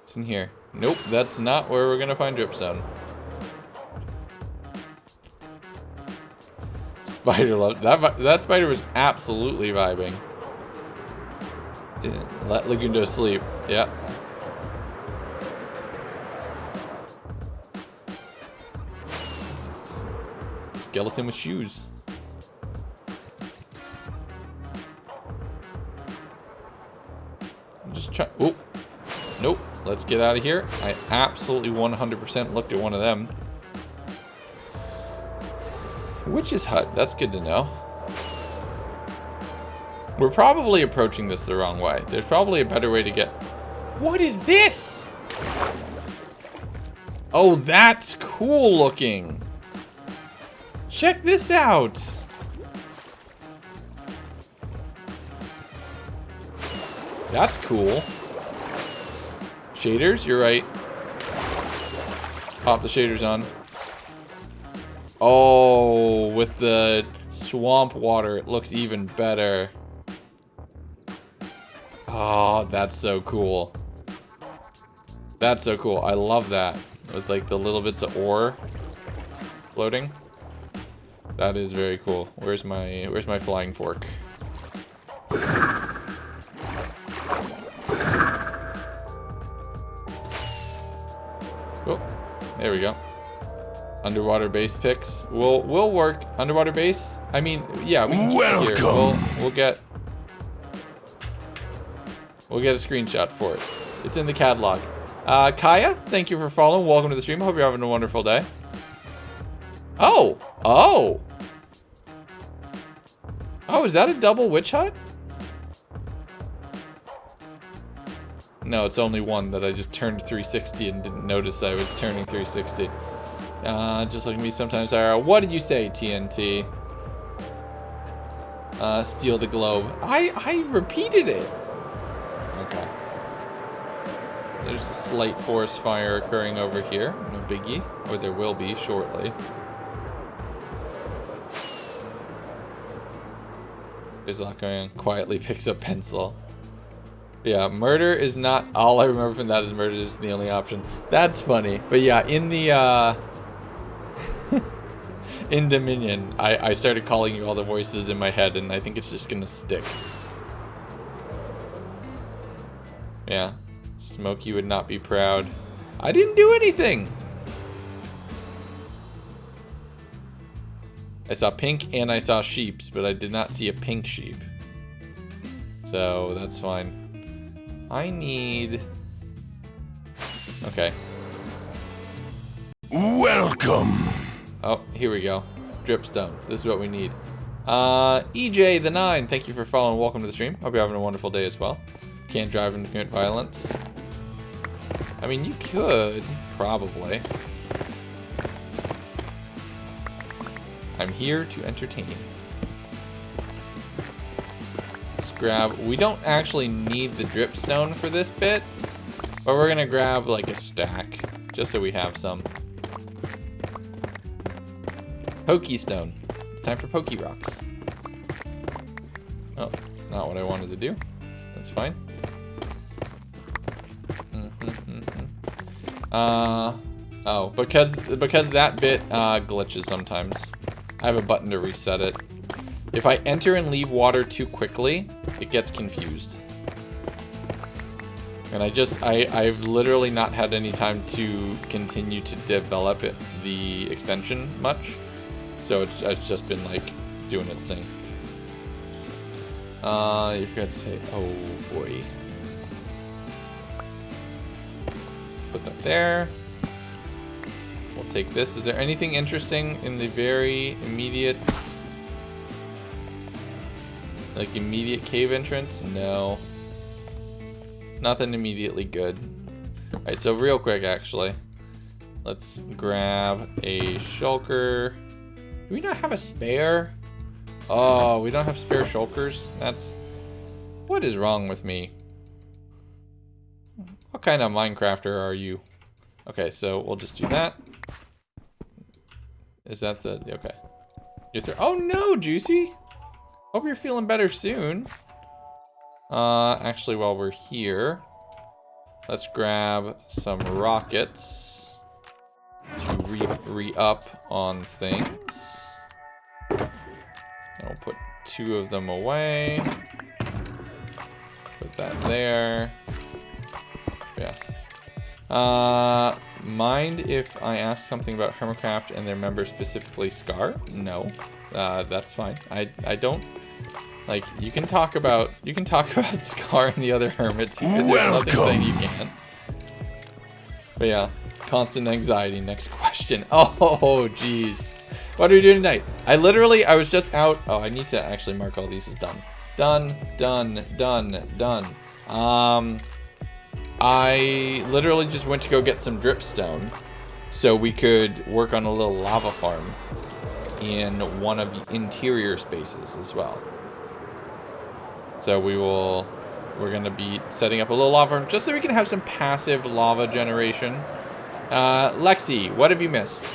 It's in here. Nope, that's not where we're gonna find dripstone. Spider love that spider was absolutely vibing. Yeah, let Lagundo sleep. Yeah. Skeleton with shoes. I'm just trying. Oh, nope. Let's get out of here. I absolutely 100% looked at one of them. Witch's hut. That's good to know. We're probably approaching this the wrong way. There's probably a better way to get... What is this? Oh, that's cool looking. Check this out. That's cool. Shaders, you're right. Pop the shaders on. Oh, with the swamp water, it looks even better. Oh, that's so cool. That's so cool. I love that. With like the little bits of ore floating. That is very cool. Where's my flying fork? Oh, there we go. Underwater base picks. We'll work. Underwater base? I mean, yeah, we can keep it here. We'll get a screenshot for it. It's in the catalog. Kaya, thank you for following. Welcome to the stream. I hope you're having a wonderful day. Oh! Oh! Oh, is that a double witch hut? No, it's only one that I just turned 360 and didn't notice I was turning 360. Just look at me sometimes, Ira. What did you say, TNT? Steal the globe. I repeated it. Okay. There's a slight forest fire occurring over here. No biggie. Or there will be shortly. There's a lot going on. Quietly picks up pencil. Yeah, murder is not... All I remember from that is murder is the only option. That's funny. But yeah, in the... in Dominion, I started calling you all the voices in my head, and I think it's just gonna stick. Yeah. Smokey would not be proud. I didn't do anything! I saw pink and I saw sheeps, but I did not see a pink sheep. So, that's fine. I need... Okay. Welcome. Oh, here we go. Dripstone. This is what we need. EJ the 9, thank you for following. Welcome to the stream. Hope you're having a wonderful day as well. Can't drive and commit violence. I mean, you could, probably. I'm here to entertain. Let's grab... We don't actually need the dripstone for this bit, but we're gonna grab like a stack, just so we have some. Pokestone. It's time for Poke Rocks. Oh, not what I wanted to do. That's fine. Oh, because that bit glitches sometimes. I have a button to reset it. If I enter and leave water too quickly, it gets confused. And I've literally not had any time to continue to develop the extension much. So it's just been like doing its thing. You've got to say, oh boy. Put that there. We'll take this. Is there anything interesting in the very immediate, like immediate cave entrance? No. Nothing immediately good. Alright, so real quick actually. Let's grab a shulker. Do we not have a spare? Oh, we don't have spare shulkers? What is wrong with me? What kind of Minecrafter are you? Okay, so we'll just do that. Is that the... Okay. Oh no, Juicy! Hope you're feeling better soon. Actually, while we're here, let's grab some rockets to re-up on things. And we'll put 2 of them away. Put that there. Yeah. Mind if I ask something about Hermitcraft and their member, specifically Scar? No. That's fine. I don't... Like, you can talk about Scar and the other hermits here. There's nothing saying you can't. But yeah, constant anxiety. Next question. Oh, jeez. What are we doing tonight? I was just out. Oh, I need to actually mark all these as done. Done. I literally just went to go get some dripstone so we could work on a little lava farm in one of the interior spaces as well. So we're gonna be setting up a little lava farm just so we can have some passive lava generation. Lexi, what have you missed?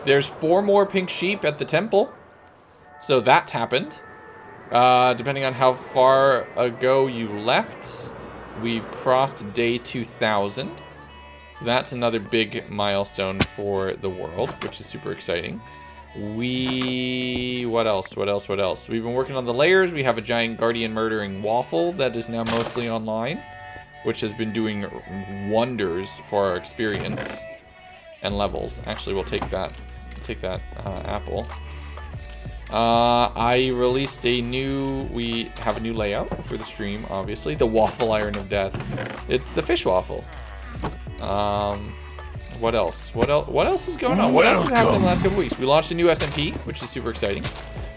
There's 4 more pink sheep at the temple. So that's happened. Depending on how far ago you left, we've crossed day 2000. So that's another big milestone for the world, which is super exciting. What else? We've been working on the layers. We have a giant guardian murdering waffle that is now mostly online, which has been doing wonders for our experience and levels. Actually, we'll take that apple. I released we have a new layout for the stream, obviously. The waffle iron of death. It's the fish waffle. What else? What else is going on? What else has happened in the last couple weeks? We launched a new SMP, which is super exciting.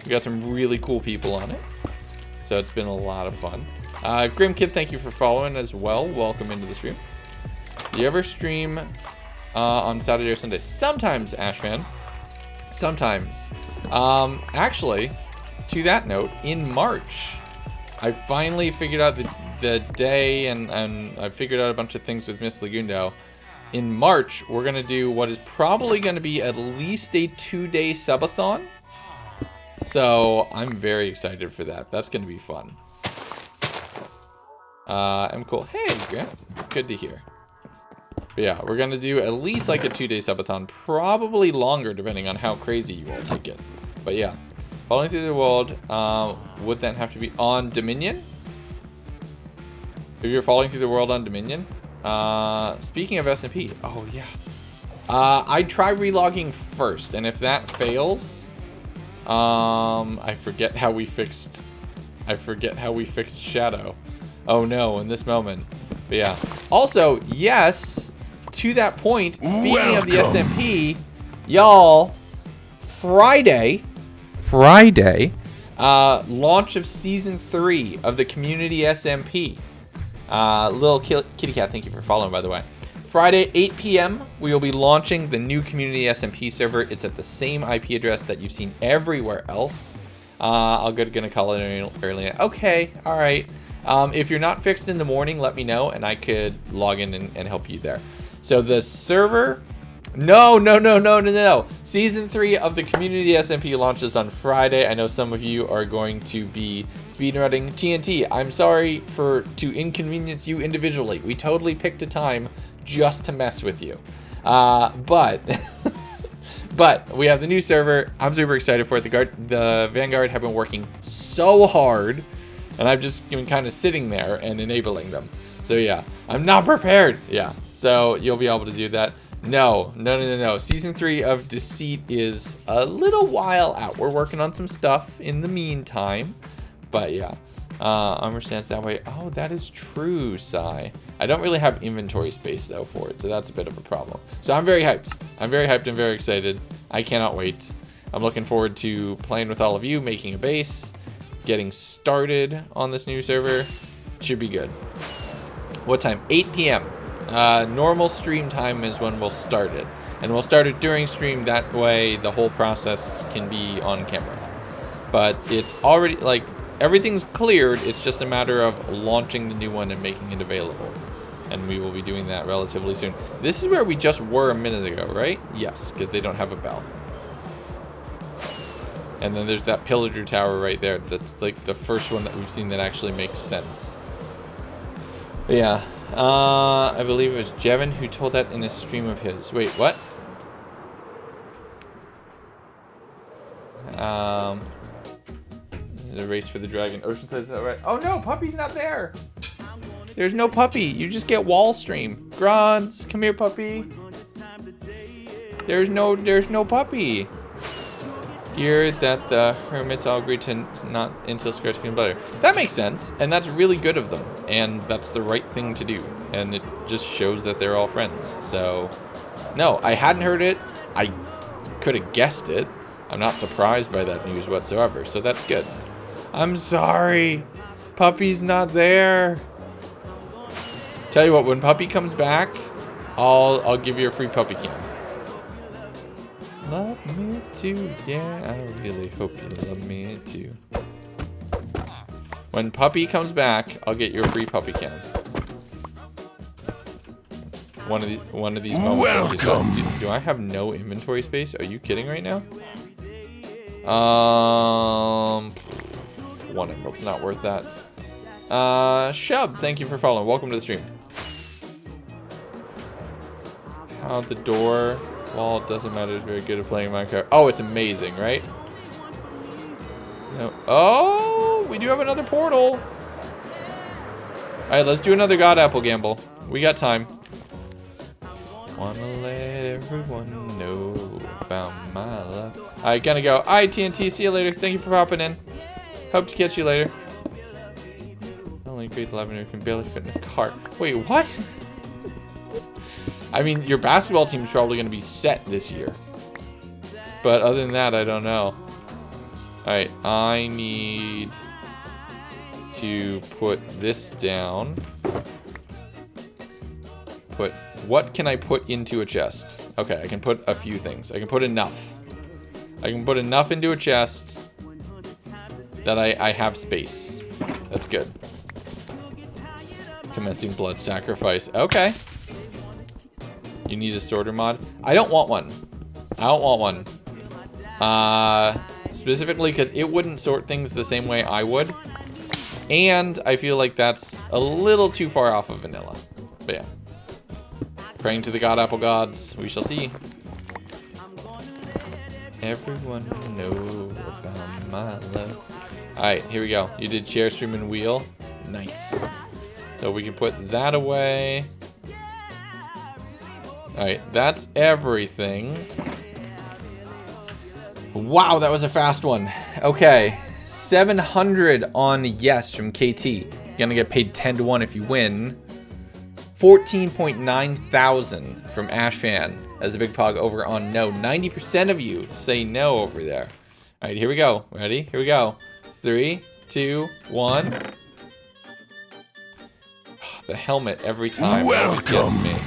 We got some really cool people on it. So it's been a lot of fun. Grim Kid, thank you for following as well. Welcome into the stream. Do you ever stream on Saturday or Sunday? Sometimes, Ashman. Sometimes. Actually, to that note, in March, I finally figured out the day and I figured out a bunch of things with Miss Lagundo. In March, we're going to do what is probably going to be at least a 2-day subathon. So I'm very excited for that. That's going to be fun. I'm cool. Hey, Grant. Good to hear. But yeah, we're going to do at least like a 2-day subathon. Probably longer, depending on how crazy you all take it. But yeah, following through the world, would that have to be on Dominion? If you're following through the world on Dominion? Speaking of SMP, oh yeah. I try relogging first, and if that fails, I forget how we fixed Shadow. Oh no, in this moment. But yeah. Also, yes, to that point, speaking of the SMP, y'all, Friday, launch of Season 3 of the Community SMP. Little Kitty Cat, thank you for following, by the way. Friday, 8 p.m., we will be launching the new Community SMP server. It's at the same IP address that you've seen everywhere else. I'm gonna call it early. Okay, all right. If you're not fixed in the morning, let me know, and I could log in and help you there. So the server No. Season 3 of the Community SMP launches on Friday. I know some of you are going to be speedrunning TNT. I'm sorry to inconvenience you individually. We totally picked a time just to mess with you. But we have the new server. I'm super excited for it. The Vanguard have been working so hard, and I've just been kind of sitting there and enabling them. So yeah, I'm not prepared. Yeah, so you'll be able to do that. No. Season 3 of Deceit is a little while out. We're working on some stuff in the meantime. But yeah, understands that way. Oh, that is true, Sai. I don't really have inventory space, though, for it. So that's a bit of a problem. So I'm very hyped. I'm very hyped and very excited. I cannot wait. I'm looking forward to playing with all of you, making a base, getting started on this new server. Should be good. What time? 8 p.m. Normal stream time is when we'll start it. And we'll start it during stream, that way the whole process can be on camera. But it's already, like, everything's cleared, it's just a matter of launching the new one and making it available. And we will be doing that relatively soon. This is where we just were a minute ago, right? Yes, because they don't have a bell. And then there's that pillager tower right there. That's like the first one that we've seen that actually makes sense. But yeah. I believe it was Jevin who told that in a stream of his. Wait, what? There's a race for the dragon. Ocean says that right. Oh no, Puppy's not there. There's no Puppy. You just get wall stream. Grunts, come here, Puppy. There's no Puppy. Hear that the hermits all agreed to not instill Scarce peanut butter. That makes sense, and that's really good of them, and that's the right thing to do, and it just shows that they're all friends. So, no, I hadn't heard it. I could have guessed it. I'm not surprised by that news whatsoever, so that's good. I'm sorry. Puppy's not there. Tell you what, when Puppy comes back, I'll give you a free puppy cam. Love me too, yeah, I really hope you love me too. When Puppy comes back, I'll get you a free puppy cam. One of these moments. Welcome. Do I have no inventory space? Are you kidding right now? One emerald's not worth that. Shub, thank you for following. Welcome to the stream. Out the door. Well, it doesn't matter. It's very good at playing Minecraft. Oh, it's amazing, right? No. Oh, we do have another portal. All right, let's do another God Apple gamble. We got time. Wanna let everyone know about my love. All right, gonna go. All right, TNT. See you later. Thank you for popping in. Hope to catch you later. Only grade 11 who can barely fit in a cart. Wait, what? I mean, your basketball team is probably going to be set this year. But other than that, I don't know. Alright, I need to put this down. What can I put into a chest? Okay, I can put a few things. I can put enough. I can put enough into a chest that I have space. That's good. Commencing blood sacrifice. Okay. You need a sorter mod? I don't want one. I don't want one. Specifically because it wouldn't sort things the same way I would. And I feel like that's a little too far off of vanilla. But yeah. Praying to the God Apple gods. We shall see. Everyone know about my love. Alright, here we go. You did chair, stream, and wheel. Nice. So we can put that away. Alright, that's everything. Wow, that was a fast one. Okay, 700 on yes from KT. Gonna get paid 10 to 1 if you win. 14.9 thousand from Ashfan as the big pog over on no. 90% of you say no over there. Alright, here we go. Ready? Here we go. 3, 2, 1. The helmet every time always gets me.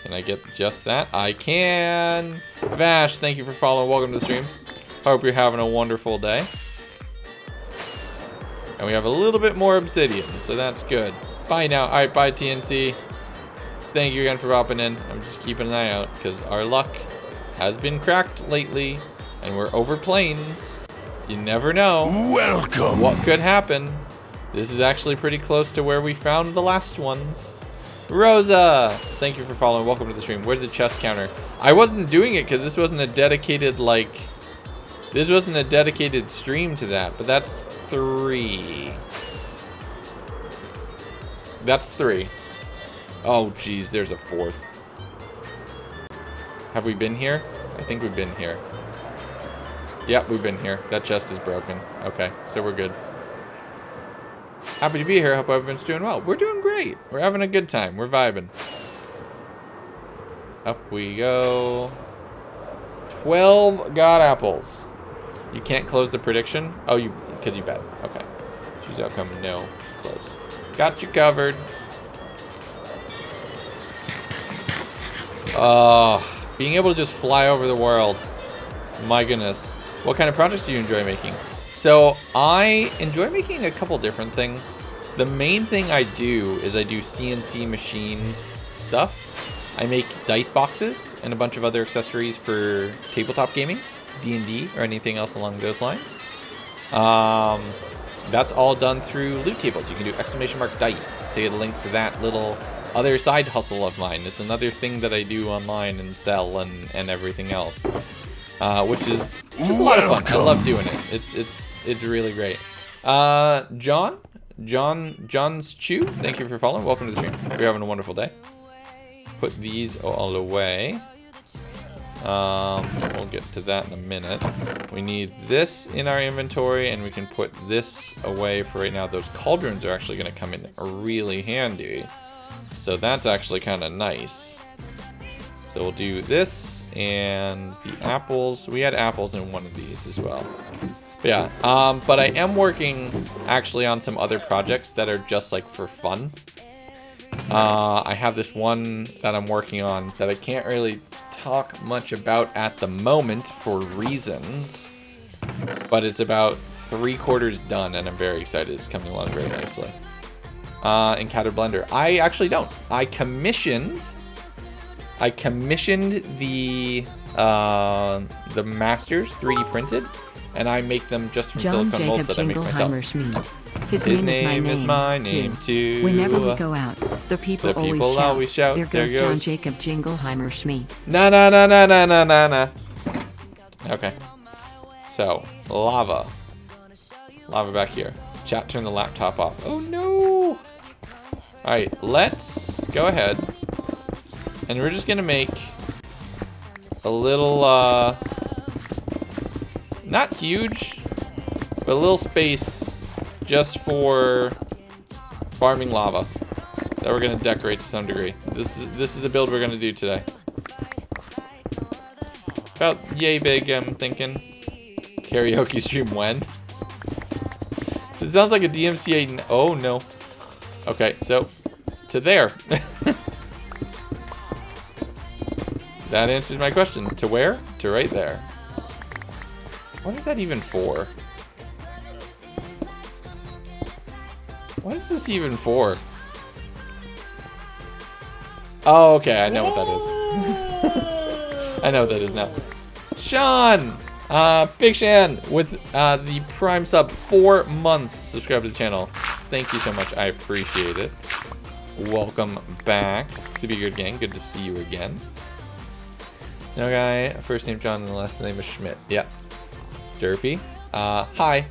Can I get just that? I can. Vash, thank you for following. Welcome to the stream. Hope you're having a wonderful day. And we have a little bit more obsidian, so that's good. Bye now. All right, bye TNT. thank you again for popping in. I'm just keeping an eye out because our luck has been cracked lately, and we're over plains. You never know. Welcome. What could happen? This is actually pretty close to where we found the last ones. Rosa, thank you for following. Welcome to the stream. Where's the chest counter? I wasn't doing it because this wasn't a dedicated, like, this wasn't a dedicated stream to that, but that's 3. That's 3. Oh, geez, there's a 4th. Have we been here? I think we've been here. Yep, we've been here. That chest is broken. Okay, so we're good. Happy to be here. Hope everyone's doing well. We're doing great. We're having a good time. We're vibing. Up we go. 12 god apples. You can't close the prediction? Oh, because you bet. Okay. Choose outcome. No. Close. Got you covered. Being able to just fly over the world. My goodness. What kind of projects do you enjoy making? So I enjoy making a couple different things. The main thing I do is I do CNC machined stuff. I make dice boxes and a bunch of other accessories for tabletop gaming, D&D, or anything else along those lines. That's all done through loot tables. You can do !dice to get a link to that little other side hustle of mine. It's another thing that I do online and sell and everything else. Which is just a lot of fun. I love doing it. It's really great. John's Chew, thank you for following. Welcome to the stream. We're having a wonderful day. Put these all away. We'll get to that in a minute. We need this in our inventory, and we can put this away for right now. Those cauldrons are actually going to come in really handy. So that's actually kind of nice. So we'll do this and the apples. We had apples in one of these as well. But yeah, but I am working actually on some other projects that are just like for fun. I have this one that I'm working on that I can't really talk much about at the moment for reasons. But it's about 3/4 done, and I'm very excited. It's coming along very nicely. Encountered Blender. I actually don't. I commissioned the masters 3D printed, and I make them just from John silicone molds Jacob that I make myself. Jingleheimer Schmid. His name is my name too. Whenever we go out, the people always shout, There there goes goes John Jacob Jingleheimer Schmid. Na na na na na na na na. Okay. So, lava. Lava back here. Chat, turn the laptop off. Oh no! Alright, let's go ahead. And we're just gonna make a little, not huge, but a little space just for farming lava that we're gonna decorate to some degree. This is the build we're gonna do today. About yay big, I'm thinking. Karaoke stream when? It sounds like a DMCA. Oh no. Okay, so to there. That answers my question. To where? To right there. What is that even for? What is this even for? Oh, okay, I know what that is. I know what that is now. Sean! Big Shan with the Prime sub, 4 months. Subscribe to the channel. Thank you so much. I appreciate it. Welcome back to the Be Good Gang. Good to see you again. No guy, first name John and the last name is Schmidt. Yep. Derpy. Hi.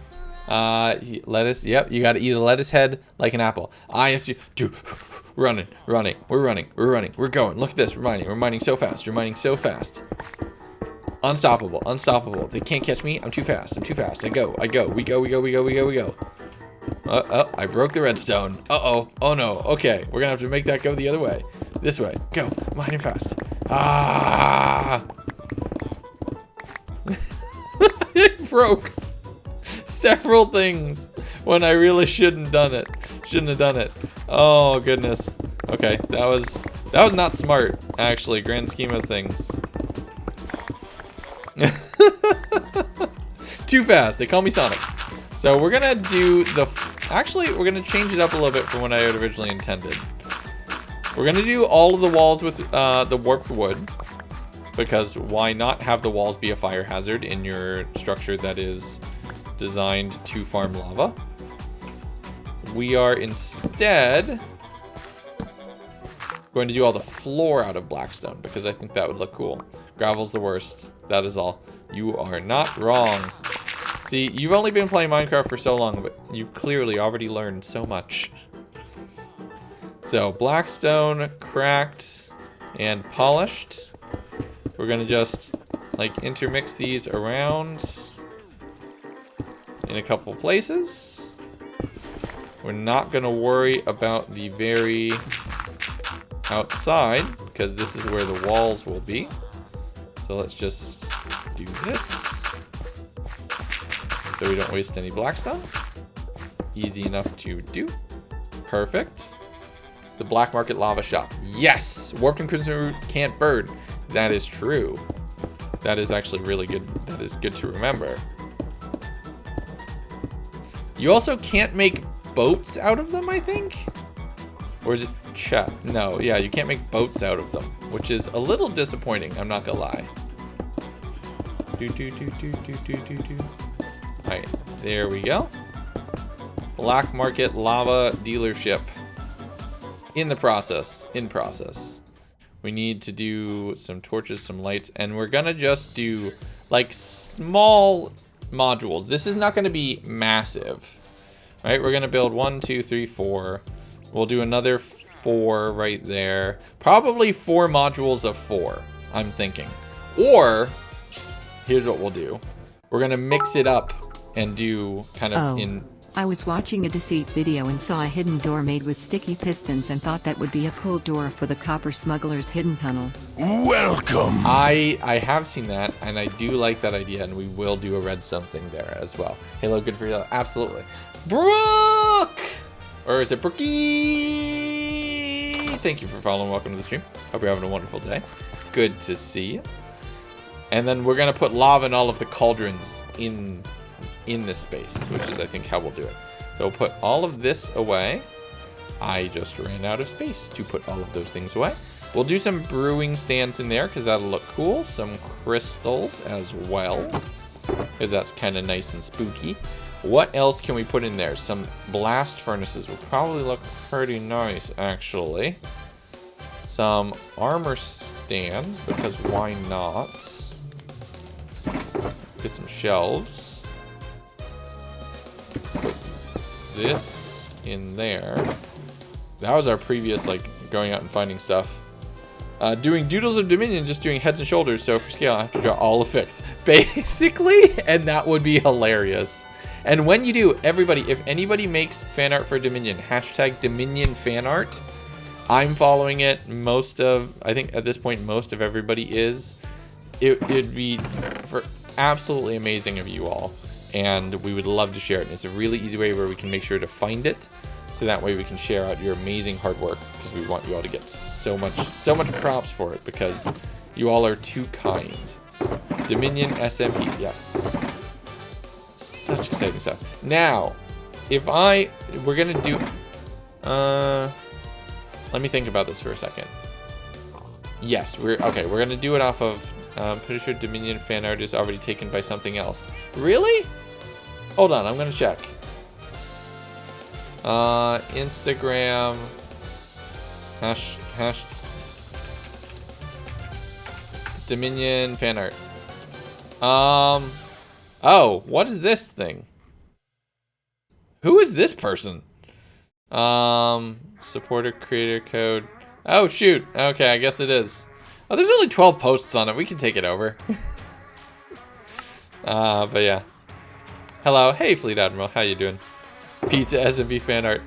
Lettuce. Yep, you gotta eat a lettuce head like an apple. I have to do running. We're going. Look at this. We're mining so fast. Unstoppable. They can't catch me. I'm too fast. I go. We go. I broke the redstone. Oh no. Okay, we're gonna have to make that go the other way. This way. Go. Mining fast. It broke several things when I really shouldn't have done it. Oh goodness. Okay, that was not smart, actually, grand scheme of things. Too fast. They call me Sonic. So we're gonna do actually, we're gonna change it up a little bit from what I had originally intended. We're gonna do all of the walls with the warped wood, because why not have the walls be a fire hazard in your structure that is designed to farm lava? We are instead going to do all the floor out of blackstone, because I think that would look cool. Gravel's the worst. That is all. You are not wrong. See, you've only been playing Minecraft for so long, but you've clearly already learned so much. So, blackstone, cracked, and polished. We're gonna just, like, intermix these around in a couple places. We're not gonna worry about the very outside, because this is where the walls will be. So let's just do this, so we don't waste any blackstone. Easy enough to do. Perfect. The black market lava shop. Yes! Warped and crimson root can't burn. That is true. That is actually really good. That is good to remember. You also can't make boats out of them, I think? Or is it chat? No, yeah, you can't make boats out of them, which is a little disappointing, I'm not gonna lie. Alright, there we go. Black market lava dealership. In process. We need to do some torches, some lights, and we're gonna just do like small modules. This is not gonna be massive. Right, we're gonna build 1, 2, 3, 4. We'll do another 4 right there. Probably 4 modules of 4, I'm thinking. Or, here's what we'll do. We're gonna mix it up and do kind of I was watching a deceit video and saw a hidden door made with sticky pistons and thought that would be a cool door for the copper smuggler's hidden tunnel. Welcome. I have seen that, and I do like that idea, and we will do a red something there as well. Halo, good for you. Absolutely. Brooke! Or is it Brookie? Thank you for following. Welcome to the stream. Hope you're having a wonderful day. Good to see you. And then we're going to put lava in all of the cauldrons in this space, which is, I think, how we'll do it. So we'll put all of this away. I just ran out of space to put all of those things away. We'll do some brewing stands in there because that'll look cool. Some crystals as well, because that's kind of nice and spooky. What else can we put in there? Some blast furnaces will probably look pretty nice, actually. Some armor stands, because why not? Get some shelves. Put this in there. That was our previous, like, going out and finding stuff. Doing Doodles of Dominion, just doing heads and shoulders, so for scale I have to draw all effects, basically, and that would be hilarious. And when you do, everybody, if anybody makes fan art for Dominion, hashtag Dominion fan art, I'm following it. I think at this point, most of everybody is. It'd be absolutely amazing of you all, and we would love to share it. And it's a really easy way where we can make sure to find it, so that way we can share out your amazing hard work, because we want you all to get so much props for it, because you all are too kind. Dominion SMP, yes. Such exciting stuff. Now, we're gonna do, let me think about this for a second. Yes, we're gonna do it off of, I'm pretty sure Dominion fan art is already taken by something else. Really? Hold on, I'm gonna check. Instagram, hash Dominion fan art. Oh, what is this thing? Who is this person? Supporter creator code. Oh, shoot. Okay, I guess it is. Oh, there's only 12 posts on it. We can take it over. But yeah. Hello. Hey, Fleet Admiral. How you doing? Pizza SMB fan art.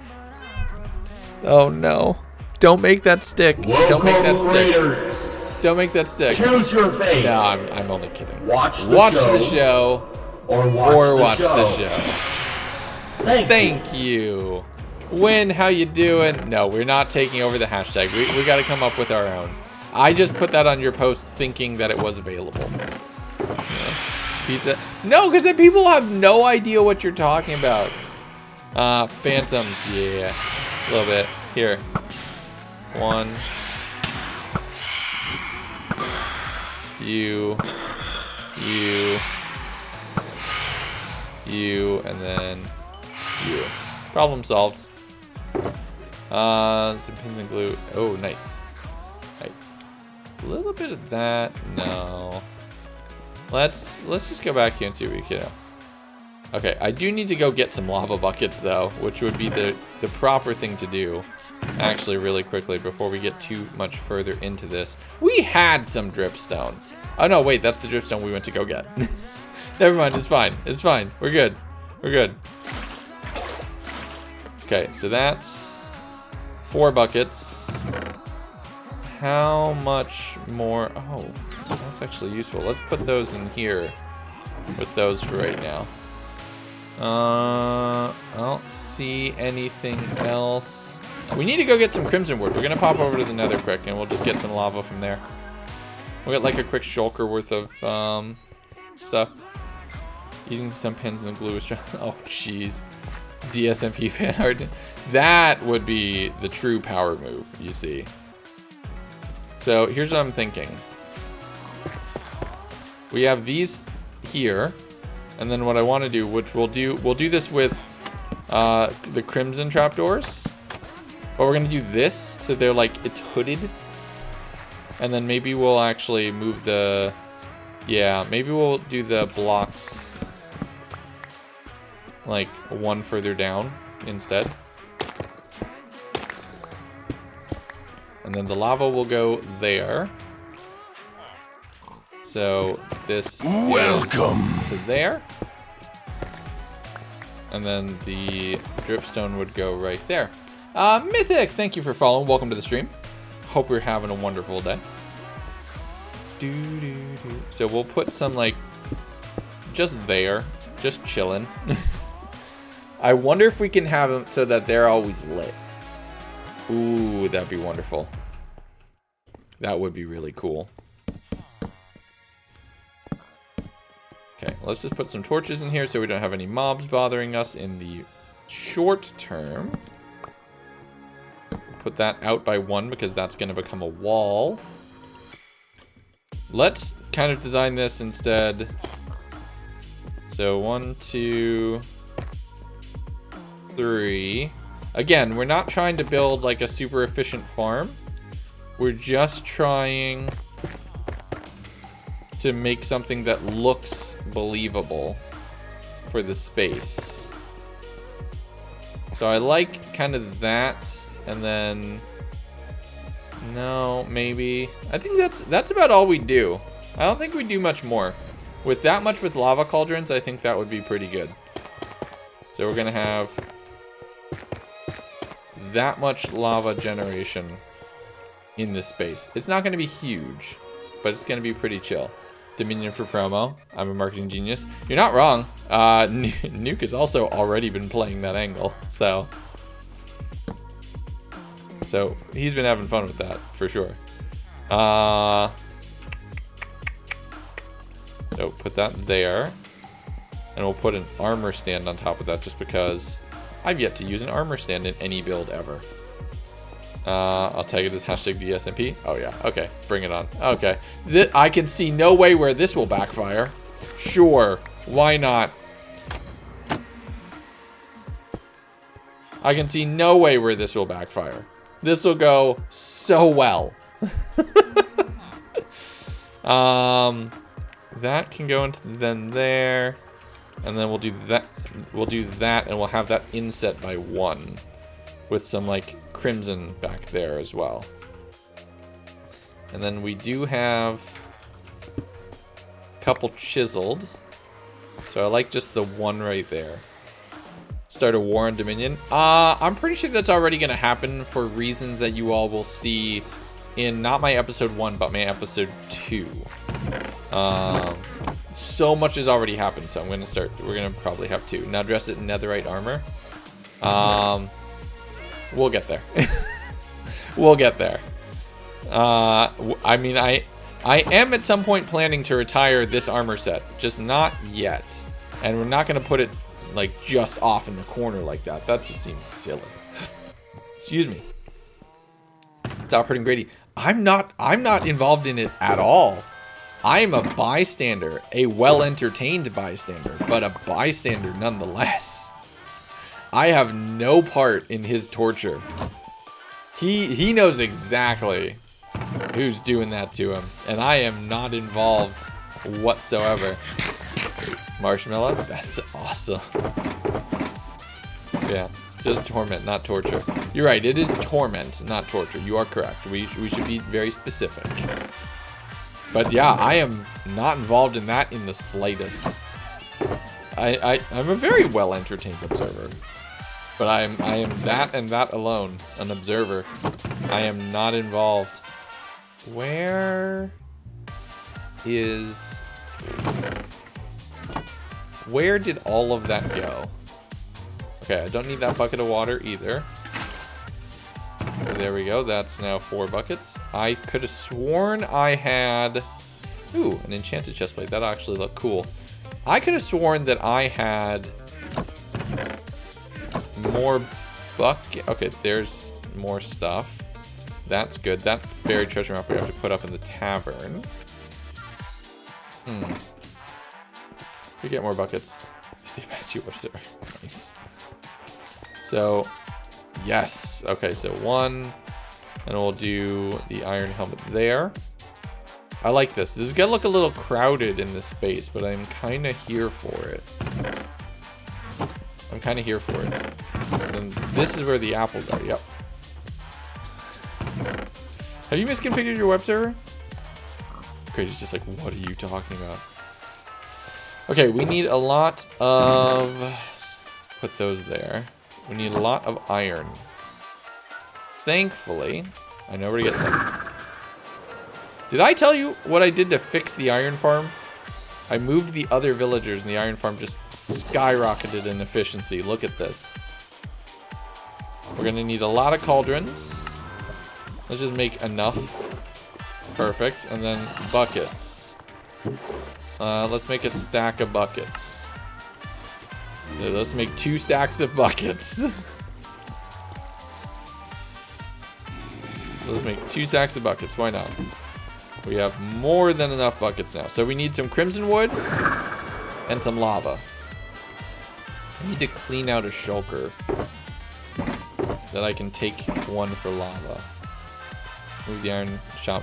Oh, no. Don't make that stick. Don't make that stick. Don't make that stick. Choose your fate. No, I'm only kidding. Watch the show. Or watch the show. Thank you. Win, how you doing? No, we're not taking over the hashtag. We got to come up with our own. I just put that on your post thinking that it was available. Pizza. No, because then people have no idea what you're talking about. Phantoms, yeah. A little bit. Here. 1. You, and then you. Problem solved. Some pins and glue. Oh, nice. Right. A little bit of that. No. Let's just go back here and see what we can do. Okay, I do need to go get some lava buckets though, which would be the proper thing to do. Actually, really quickly before we get too much further into this. We had some dripstone. Oh no, wait, that's the dripstone we went to go get. Never mind, it's fine. It's fine. We're good. We're good. Okay, so that's 4 buckets. How much more? Oh, that's actually useful. Let's put those in here with those for right now. I don't see anything else. We need to go get some crimson wood. We're gonna pop over to the nether quick and we'll just get some lava from there. We'll get like a quick shulker worth of stuff. Using some pins and the glue is trying. Oh jeez. DSMP fan art. That would be the true power move, you see. So here's what I'm thinking. We have these here, and then what I want to do, which we'll do this with the crimson trapdoors. But we're gonna do this so they're like it's hooded, and then maybe we'll actually move the, yeah, maybe we'll do the blocks like one further down instead. And then the lava will go there. So this welcome to there. And then the dripstone would go right there. Mythic, thank you for following. Welcome to the stream. Hope you're having a wonderful day. So we'll put some like just there, just chilling. I wonder if we can have them so that they're always lit. Ooh, that'd be wonderful. That would be really cool. Okay, let's just put some torches in here so we don't have any mobs bothering us in the short term. Put that out by 1 because that's going to become a wall. Let's kind of design this instead. So 1, 2, 3. Again, we're not trying to build like a super efficient farm. We're just trying to make something that looks believable for the space. So I like kind of that, and then no, maybe I think that's about all we do. I don't think we do much more. With that much with lava cauldrons, I think that would be pretty good. So we're gonna have that much lava generation in this space. It's not going to be huge, but it's going to be pretty chill. Dominion for promo. I'm a marketing genius. You're not wrong. Nuke has also already been playing that angle, so he's been having fun with that for sure. So put that there, and we'll put an armor stand on top of that just because I've yet to use an armor stand in any build ever. I'll tag it as hashtag DSMP. Oh yeah, okay, bring it on. Okay, I can see no way where this will backfire. Sure, why not? I can see no way where this will backfire. This will go so well. That can go into then there, and then we'll do that. We'll do that, and we'll have that inset by 1 with some like crimson back there as well. And then we do have a couple chiseled. So I like just the 1 right there. Start a war on Dominion. I'm pretty sure that's already going to happen for reasons that you all will see in not my episode 1, but my episode 2. So much has already happened, so I'm going to start. We're going to probably have 2. Now dress it in netherite armor. We'll get there. We'll get there. I mean, I am at some point planning to retire this armor set, just not yet. And we're not going to put it like just off in the corner like that. That just seems silly. Excuse me. Stop hurting Grady. I'm not involved in it at all. I am a bystander, a well-entertained bystander, but a bystander nonetheless. I have no part in his torture. He knows exactly who's doing that to him, and I am not involved whatsoever. Marshmallow? That's awesome. Yeah, just torment, not torture. You're right, it is torment, not torture. You are correct. We should be very specific. But yeah, I am not involved in that in the slightest. I'm a very well-entertained observer. But I am that and that alone, an observer. I am not involved. Where did all of that go? Okay, I don't need that bucket of water either. So there we go. That's now 4 buckets. I could have sworn I had... Ooh, an enchanted chestplate. That actually looked cool. I could have sworn that I had more bucket... Okay, there's more stuff. That's good. That buried treasure map we have to put up in the tavern. We get more buckets. Here's the Apache Observer. Nice. So... Yes. Okay, so 1. And we'll do the iron helmet there. I like this. This is going to look a little crowded in this space, but I'm kind of here for it. I'm kind of here for it. And this is where the apples are. Yep. Have you misconfigured your web server? Grady's just like, what are you talking about? Okay, we need a lot of... Put those there. We need a lot of iron. Thankfully, I know where to get some. Did I tell you what I did to fix the iron farm? I moved the other villagers and the iron farm just skyrocketed in efficiency. Look at this. We're gonna need a lot of cauldrons. Let's just make enough. Perfect. And then buckets. Let's make a stack of buckets. Let's make 2 stacks of buckets. Let's make 2 stacks of buckets. Why not? We have more than enough buckets now. So we need some crimson wood and some lava. I need to clean out a shulker that I can take 1 for lava. Move the iron shop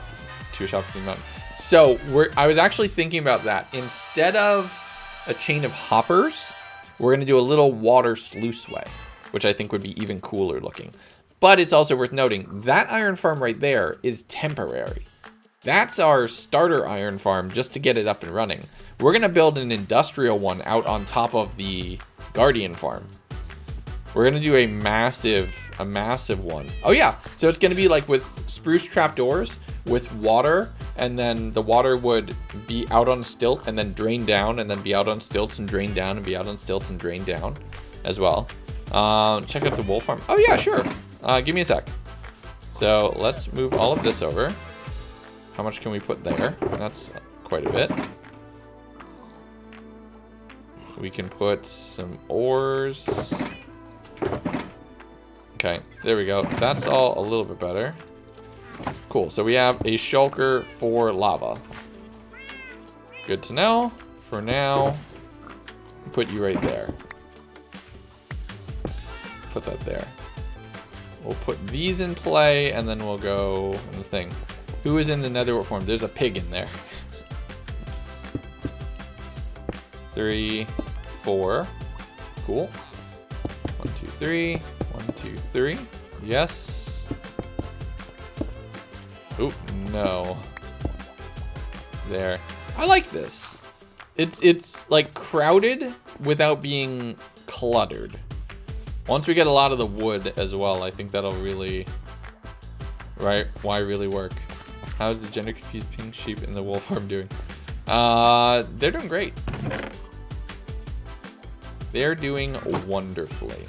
to a shop in the mountain. So I was actually thinking about that. Instead of a chain of hoppers, we're going to do a little water sluiceway, which I think would be even cooler looking. But it's also worth noting, that iron farm right there is temporary. That's our starter iron farm just to get it up and running. We're going to build an industrial one out on top of the Guardian farm. We're going to do a massive one. Oh yeah, so it's going to be like with spruce trapdoors with water, and then the water would be out on a stilt and then drain down and then be out on stilts and drain down and be out on stilts and drain down as well. Check out the wool farm. Oh yeah, sure. Give me a sec. So let's move all of this over. How much can we put there? That's quite a bit. We can put some ores. Okay, there we go. That's all a little bit better. Cool, so we have a shulker for lava. Good to know. For now, put you right there. Put that there. We'll put these in play, and then we'll go in the thing. Who is in the netherworld form? There's a pig in there. 3, 4. Cool. 1, 2, 3. 1, 2, 3. Yes. Oh, no. There. I like this. It's like crowded without being cluttered. Once we get a lot of the wood as well, I think that'll really, right? Why really work? How's the gender confused pink sheep in the wool farm doing? They're doing great. They're doing wonderfully.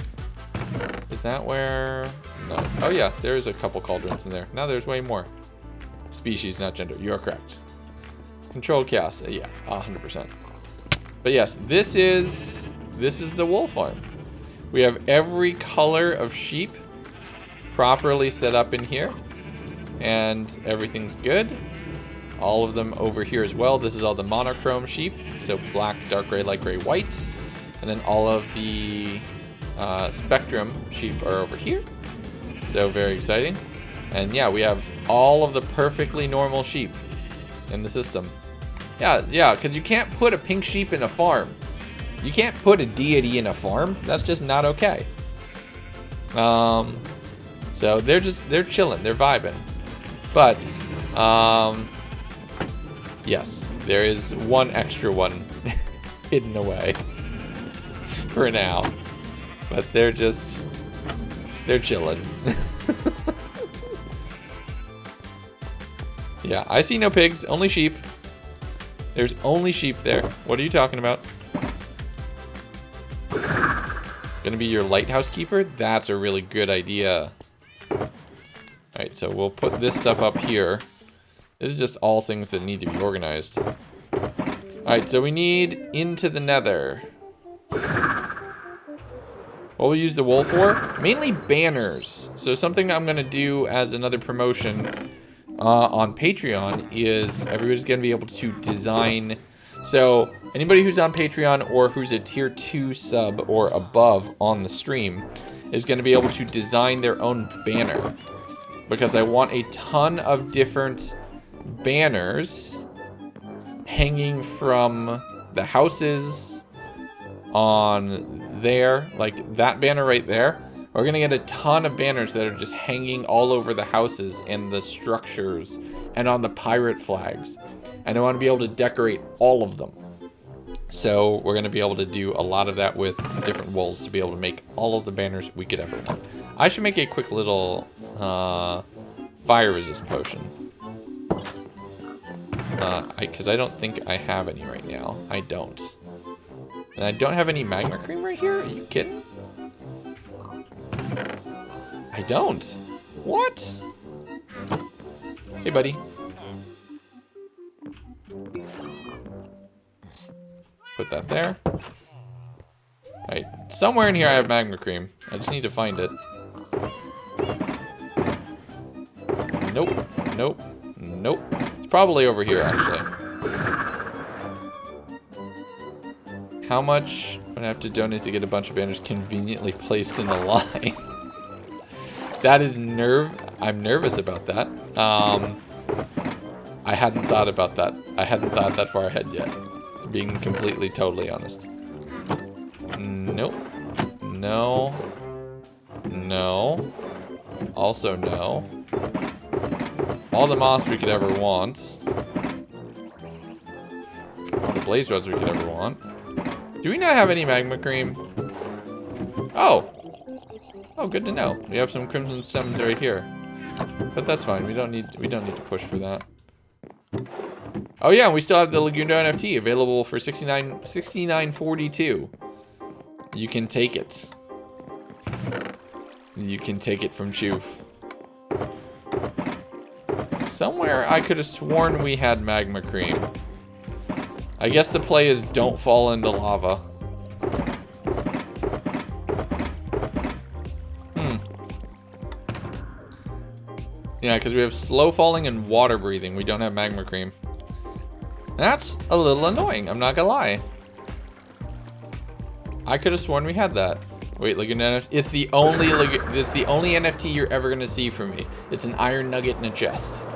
Is that where? No. Oh yeah, there's a couple cauldrons in there. Now there's way more. Species, not gender. You are correct. Controlled chaos. Yeah, 100%. But yes, this is the wool farm. We have every color of sheep properly set up in here. and everything's good. All of them over here as well. This is all the monochrome sheep. So black, dark gray, light gray, white. And then all of the spectrum sheep are over here. So very exciting. And yeah, we have all of the perfectly normal sheep in the system. Yeah, because you can't put a pink sheep in a farm. You can't put a deity in a farm. That's just not okay. So they're chilling, they're vibing. But yes, there is one extra one hidden away for now. But they're chilling. Yeah, I see no pigs, only sheep. There's only sheep there. What are you talking about? Gonna be your lighthouse keeper? That's a really good idea. Alright, so we'll put this stuff up here. This is just all things that need to be organized. Alright, so we need into the nether. What we'll use the wool for? Mainly banners. So something I'm gonna do as another promotion on Patreon is everybody's gonna be able to design. So anybody who's on Patreon or who's a tier 2 sub or above on the stream is gonna be able to design their own banner, because I want a ton of different banners hanging from the houses on there, like that banner right there. We're gonna get a ton of banners that are just hanging all over the houses and the structures and on the pirate flags. And I want to be able to decorate all of them. So we're gonna be able to do a lot of that with different wools to be able to make all of the banners we could ever want. I should make a quick little fire resist potion. Because I don't think I have any right now. I don't. And I don't have any magma cream right here? Are you kidding? I don't. What? Hey, buddy. Put that there. Alright, somewhere in here I have magma cream. I just need to find it. Nope, nope, nope. It's probably over here, actually. How much would I have to donate to get a bunch of banners conveniently placed in a line? That is I'm nervous about that. I hadn't thought about that. I hadn't thought that far ahead yet. Being completely, totally honest. Nope. No. No. Also no. All the moss we could ever want. All the blaze rods we could ever want. Do we not have any magma cream? Oh! Oh, good to know. We have some crimson stems right here. But that's fine. We don't need to push for that. Oh yeah, we still have the Lagundo NFT available for $69.42. You can take it. You can take it from Choof. Somewhere I could have sworn we had magma cream. I guess the play is don't fall into lava. Yeah, because we have slow falling and water breathing. We don't have magma cream. That's a little annoying, I'm not gonna lie. I could have sworn we had that. Wait, look at NFT. It's the only NFT you're ever gonna see from me. It's an iron nugget in a chest.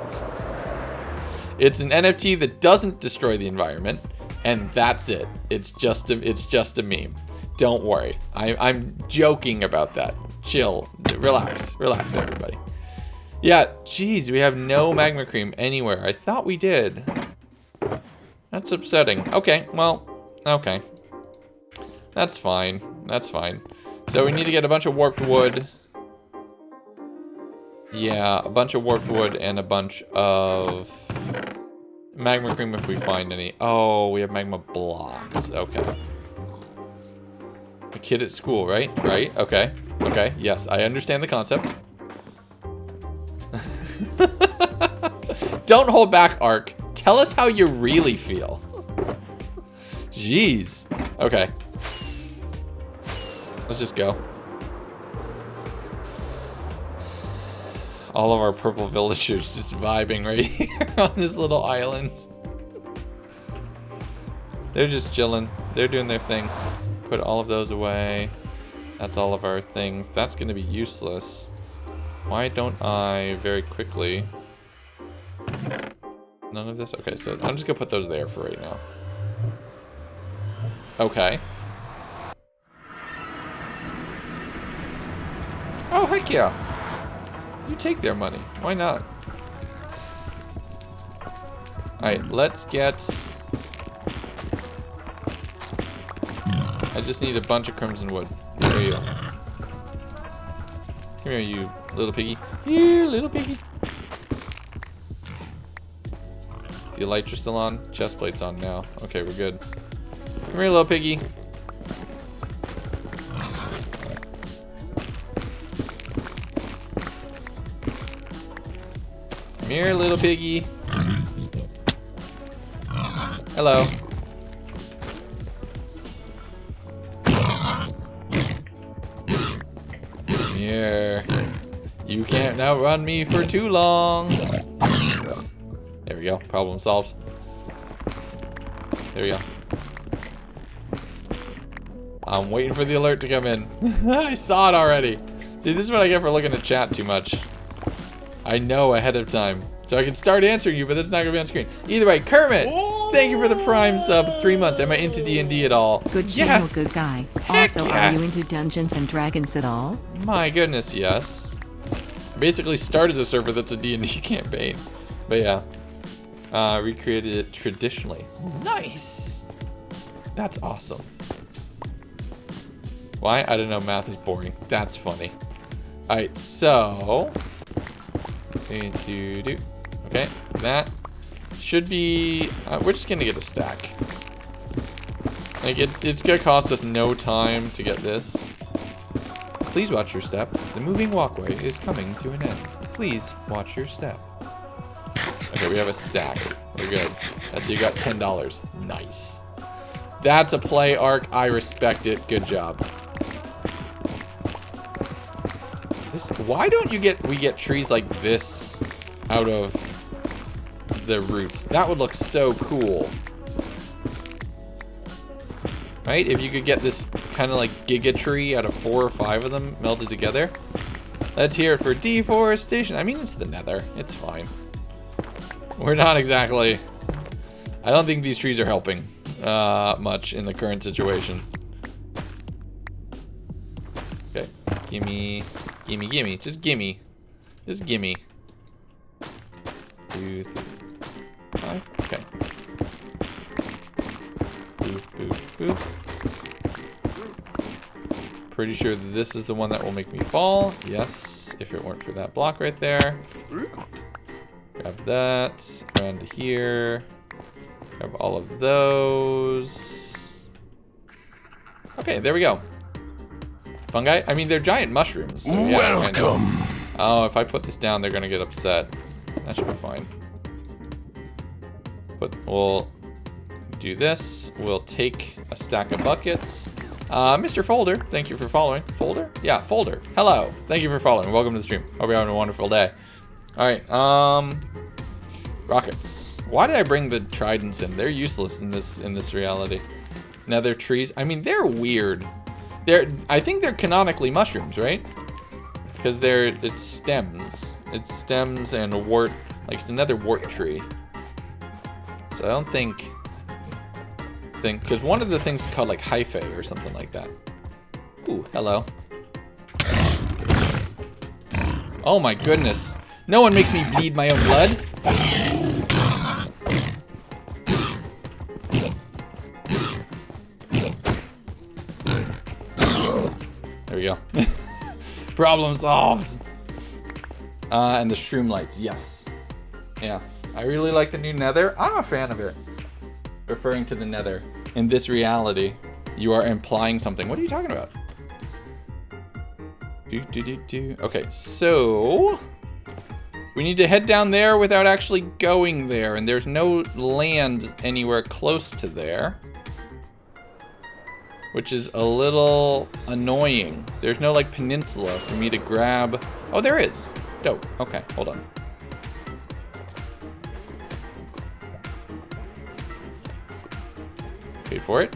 It's an NFT that doesn't destroy the environment, and that's it. It's just a meme. Don't worry. I'm joking about that. Chill. Relax, everybody. Yeah, geez, we have no magma cream anywhere. I thought we did. That's upsetting. Okay, well, okay. That's fine. That's fine. So we need to get a bunch of warped wood. Yeah, a bunch of warped wood and a bunch of magma cream if we find any. Oh, we have magma blocks. Okay. A kid at school, right? Right? Okay. Okay. Yes, I understand the concept. Don't hold back, Ark. Tell us how you really feel. Jeez. Okay. Let's just go. All of our purple villagers just vibing right here on this little island. They're just chilling. They're doing their thing. Put all of those away. That's all of our things. That's going to be useless. Why don't I very quickly... None of this? Okay, so I'm just going to put those there for right now. Okay. Oh, heck yeah. You take their money. Why not? Alright, let's get... I just need a bunch of crimson wood. There you go. Come here, you little piggy. Here, little piggy. The elytra's still on. Chest plate's on now. Okay, we're good. Come here, little piggy. Come here, little piggy. Hello. Come here. You can't outrun me for too long. There we go. Problem solved. There we go. I'm waiting for the alert to come in. I saw it already. See, this is what I get for looking at chat too much. I know ahead of time. So I can start answering you, but that's not going to be on screen. Either way, Kermit, thank you for the Prime sub. 3 months. Am I into D&D at all? Good channel, good guy. Also, yes. are you into Dungeons and Dragons at all? My goodness, yes. I basically started a server that's a D&D campaign. But yeah. Recreated it traditionally. Nice. That's awesome. Why? I don't know. Math is boring. That's funny. Alright, so... Okay, that should be... we're just gonna get a stack. Like, it's gonna cost us no time to get this. Please watch your step. The moving walkway is coming to an end. Please watch your step. Okay, we have a stack. We're good. That's you got $10. Nice. That's a play arc. I respect it. Good job. Why don't we get trees like this out of the roots? That would look so cool. Right? If you could get this kind of like giga tree out of 4 or 5 of them melted together. Let's hear it for deforestation. I mean, it's the nether. It's fine. We're not exactly... I don't think these trees are helping much in the current situation. Okay. Gimme. Gimme, gimme. Just gimme. Just gimme. 2, 3, 5. Okay. Boop, boop, boop. Pretty sure this is the one that will make me fall. Yes, if it weren't for that block right there. Grab that. Around to here. Grab all of those. Okay, there we go. Fungi? I mean, they're giant mushrooms. So yeah, welcome. Oh, if I put this down, they're gonna get upset. That should be fine. We'll do this. We'll take a stack of buckets. Mr. Folder, thank you for following. Folder? Yeah, Folder. Hello. Thank you for following. Welcome to the stream. Hope you're having a wonderful day. All right. Rockets. Why did I bring the tridents in? They're useless in this reality. Nether trees. I mean, they're weird. I think they're canonically mushrooms, right? Because it's stems. It's stems and a wart. Like, it's another wart tree. So I don't think, because one of the things is called like hyphae or something like that. Ooh, hello. Oh my goodness. No one makes me bleed my own blood. There we go. Problem solved. And the shroom lights, yes. Yeah, I really like the new nether. I'm a fan of it. Referring to the nether. In this reality, you are implying something. What are you talking about? Okay, so... we need to head down there without actually going there. And there's no land anywhere close to there. Which is a little annoying. There's no like peninsula for me to grab. Oh, there is. Dope. Okay, hold on. Wait for it.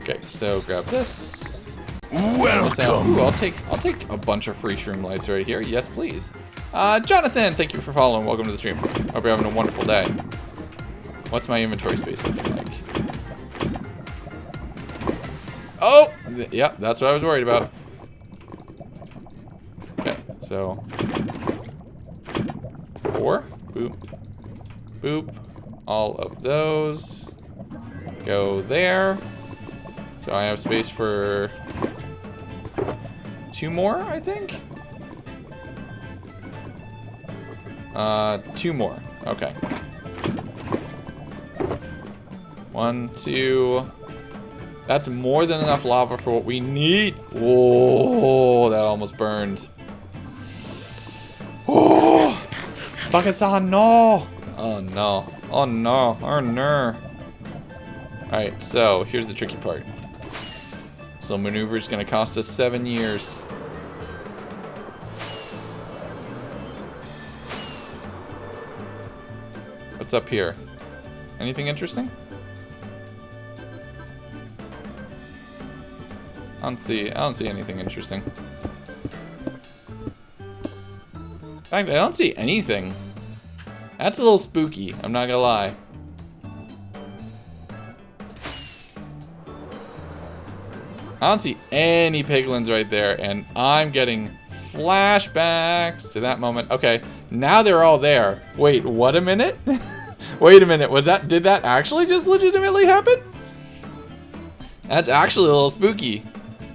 Okay, so grab this. Welcome. Ooh, I'll take a bunch of free shroom lights right here. Yes, please. Jonathan, thank you for following. Welcome to the stream. Hope you're having a wonderful day. What's my inventory space looking like? Oh, yeah, that's what I was worried about. Okay, so 4, boop, boop. All of those go there. So I have space for 2 more, I think. 2 more. Okay. 1, 2. That's more than enough lava for what we need. Whoa, that almost burned. Oh, Baka-san, no. Oh no. Oh no. Oh no. Alright, so here's the tricky part. So maneuver is going to cost us 7 years. What's up here? Anything interesting? I don't see anything interesting. In fact, I don't see anything. That's a little spooky, I'm not gonna lie. I don't see any piglins right there, and I'm getting flashbacks to that moment. Okay, now they're all there. Wait, what a minute? Wait a minute, did that actually just legitimately happen? That's actually a little spooky.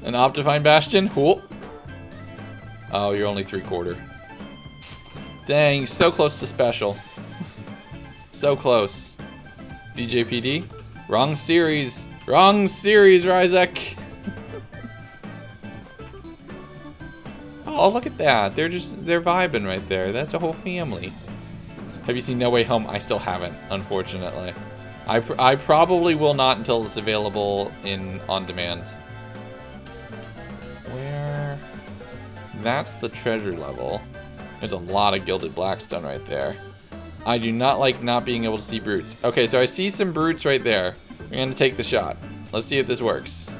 An Optifine Bastion? Cool. Oh, you're only 3/4. Dang, so close to special. So close. DJPD? Wrong series. Wrong series, Ryzek. Oh, look at that. They're vibing right there. That's a whole family. Have you seen No Way Home? I still haven't, unfortunately. I probably will not until it's available on demand. Where? That's the treasure level. There's a lot of gilded blackstone right there. I do not like not being able to see brutes. Okay, so I see some brutes right there. We're gonna take the shot. Let's see if this works.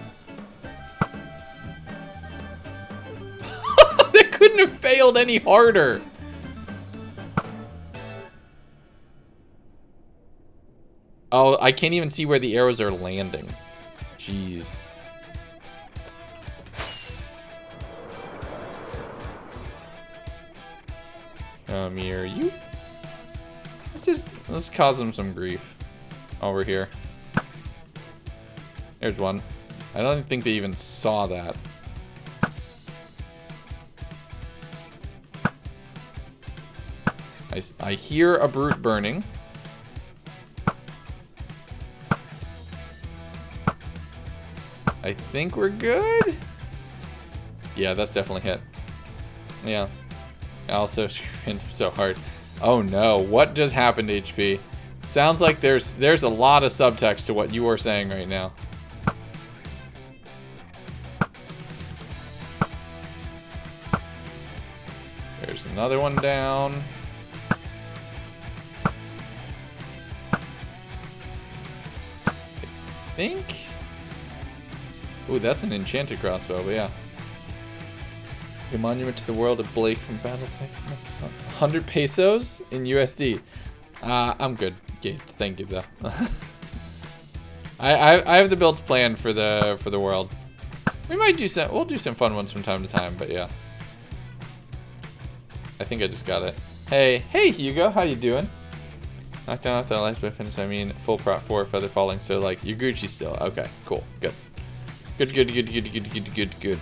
That couldn't have failed any harder. Oh, I can't even see where the arrows are landing. Jeez. Come here, you. Let's cause them some grief. Over here. There's one. I don't think they even saw that. I hear a brute burning. I think we're good. Yeah, that's definitely hit. Yeah. I also screamed so hard. Oh no, what just happened, HP? Sounds like there's a lot of subtext to what you are saying right now. There's another one down. I think. Ooh, that's an enchanted crossbow, but yeah. A monument to the world of Blake from Battletech. 100 pesos in USD. I'm good, Gage. Thank you, though. I have the builds planned for the world. We might do some. We'll do some fun ones from time to time, but yeah. I think I just got it. Hey, Hugo, how you doing? Knocked down off the lights by finish. I mean, full prop 4 feather falling. So like, you're Gucci still. Okay, cool, good. Good.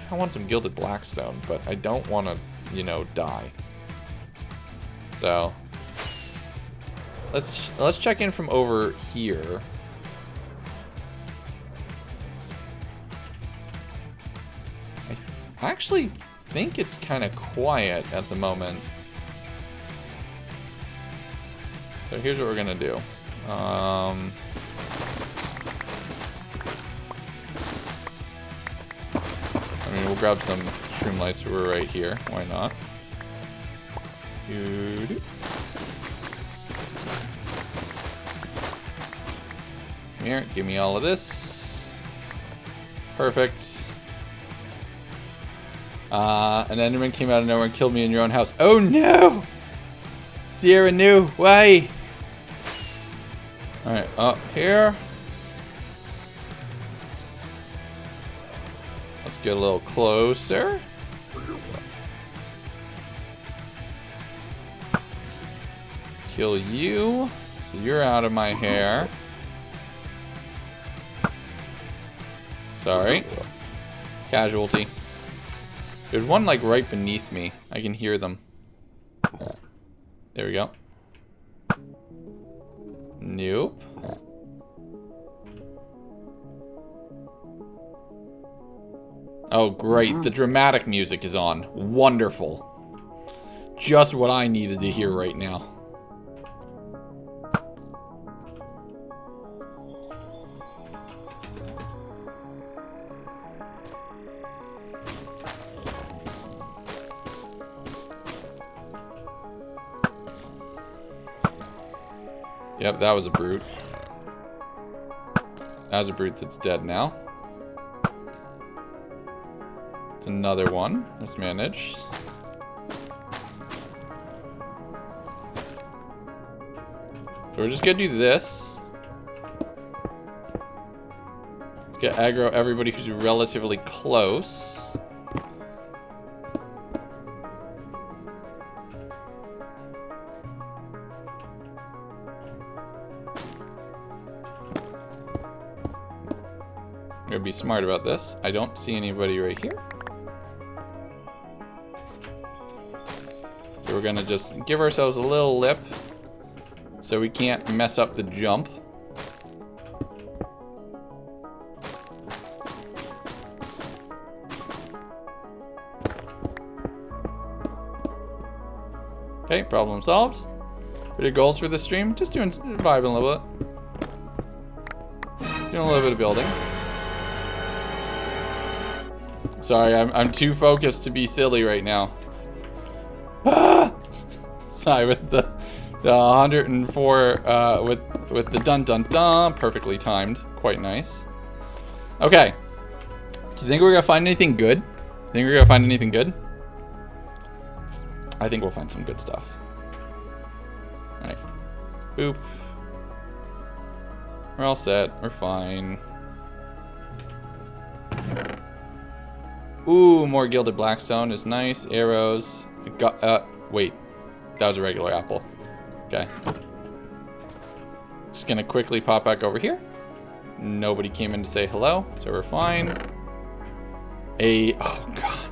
I want some gilded blackstone, but I don't want to, you know, die. So let's check in from over here. I actually think it's kind of quiet at the moment. So here's what we're gonna do. I mean, we'll grab some shroom lights. We're right here. Why not? Doo-doo. Here, give me all of this. Perfect. An Enderman came out of nowhere and killed me in your own house. Oh no! Sierra knew. Why? Alright, up here. Let's get a little closer. Kill you. So you're out of my hair. Sorry. Casualty. There's one like right beneath me. I can hear them. There we go. Nope. Oh, great. The dramatic music is on. Wonderful. Just what I needed to hear right now. Yep, that was a brute. That was a brute that's dead now. It's another one. That's managed. So we're just gonna do this. Let's get aggro everybody who's relatively close. I'm gonna be smart about this. I don't see anybody right here. So we're gonna just give ourselves a little lip so we can't mess up the jump. Okay, problem solved. What are your goals for this stream? Just vibing a little bit. Doing a little bit of building. Sorry, I'm too focused to be silly right now. Sorry, with the 104 with the dun dun dun, perfectly timed, quite nice. Okay, do you think we're gonna find anything good? Think we're gonna find anything good? I think we'll find some good stuff. All right, boop. We're all set. We're fine. Ooh, more gilded blackstone is nice. Arrows. Wait. That was a regular apple. Okay. Just gonna quickly pop back over here. Nobody came in to say hello, so we're fine. Oh god.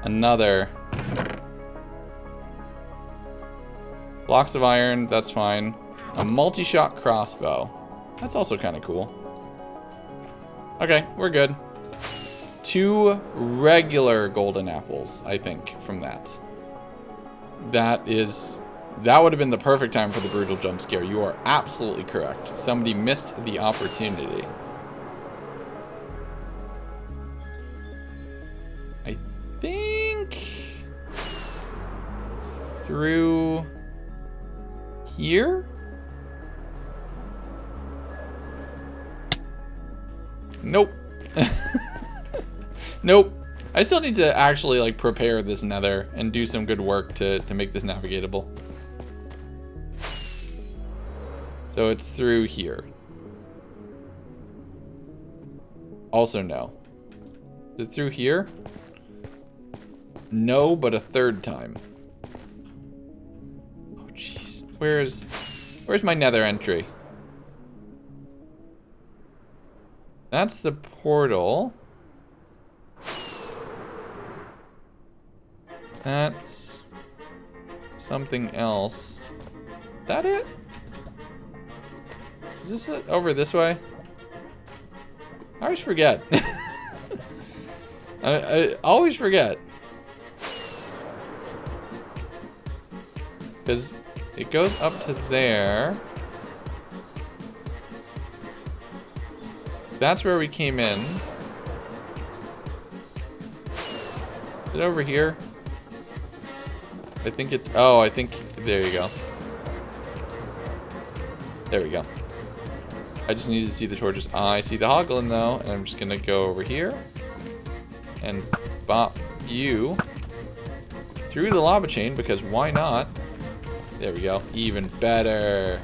Another. Blocks of iron, that's fine. A multi-shot crossbow. That's also kind of cool. Okay, we're good. 2 regular golden apples, I think, from that. That would have been the perfect time for the brutal jump scare. You are absolutely correct. Somebody missed the opportunity. I think it's through here? Nope. Nope. I still need to actually like prepare this nether and do some good work to make this navigatable. So it's through here. Also no. Is it through here? No, but a third time. Oh jeez. Where's my nether entry? That's the portal. That's something else. Is that it? Is this it? Over this way? I always forget. I always forget. Because it goes up to there. That's where we came in. it over here? I think it's... Oh, I think... There you go. There we go. I just need to see the torches. I see the hoglin, though. And I'm just going to go over here. And bop you through the lava chain, because why not? There we go. Even better.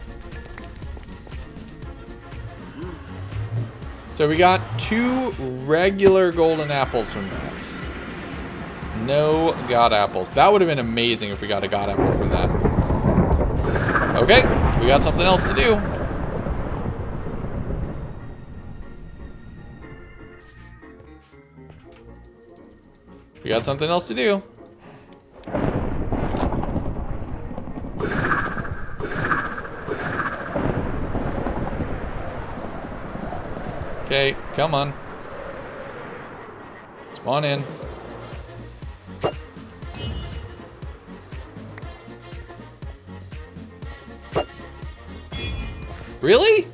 So we got 2 regular golden apples from that. No god apples. That would have been amazing if we got a god apple from that. Okay, we got something else to do. We got something else to do. Okay, come on. Spawn in. Really?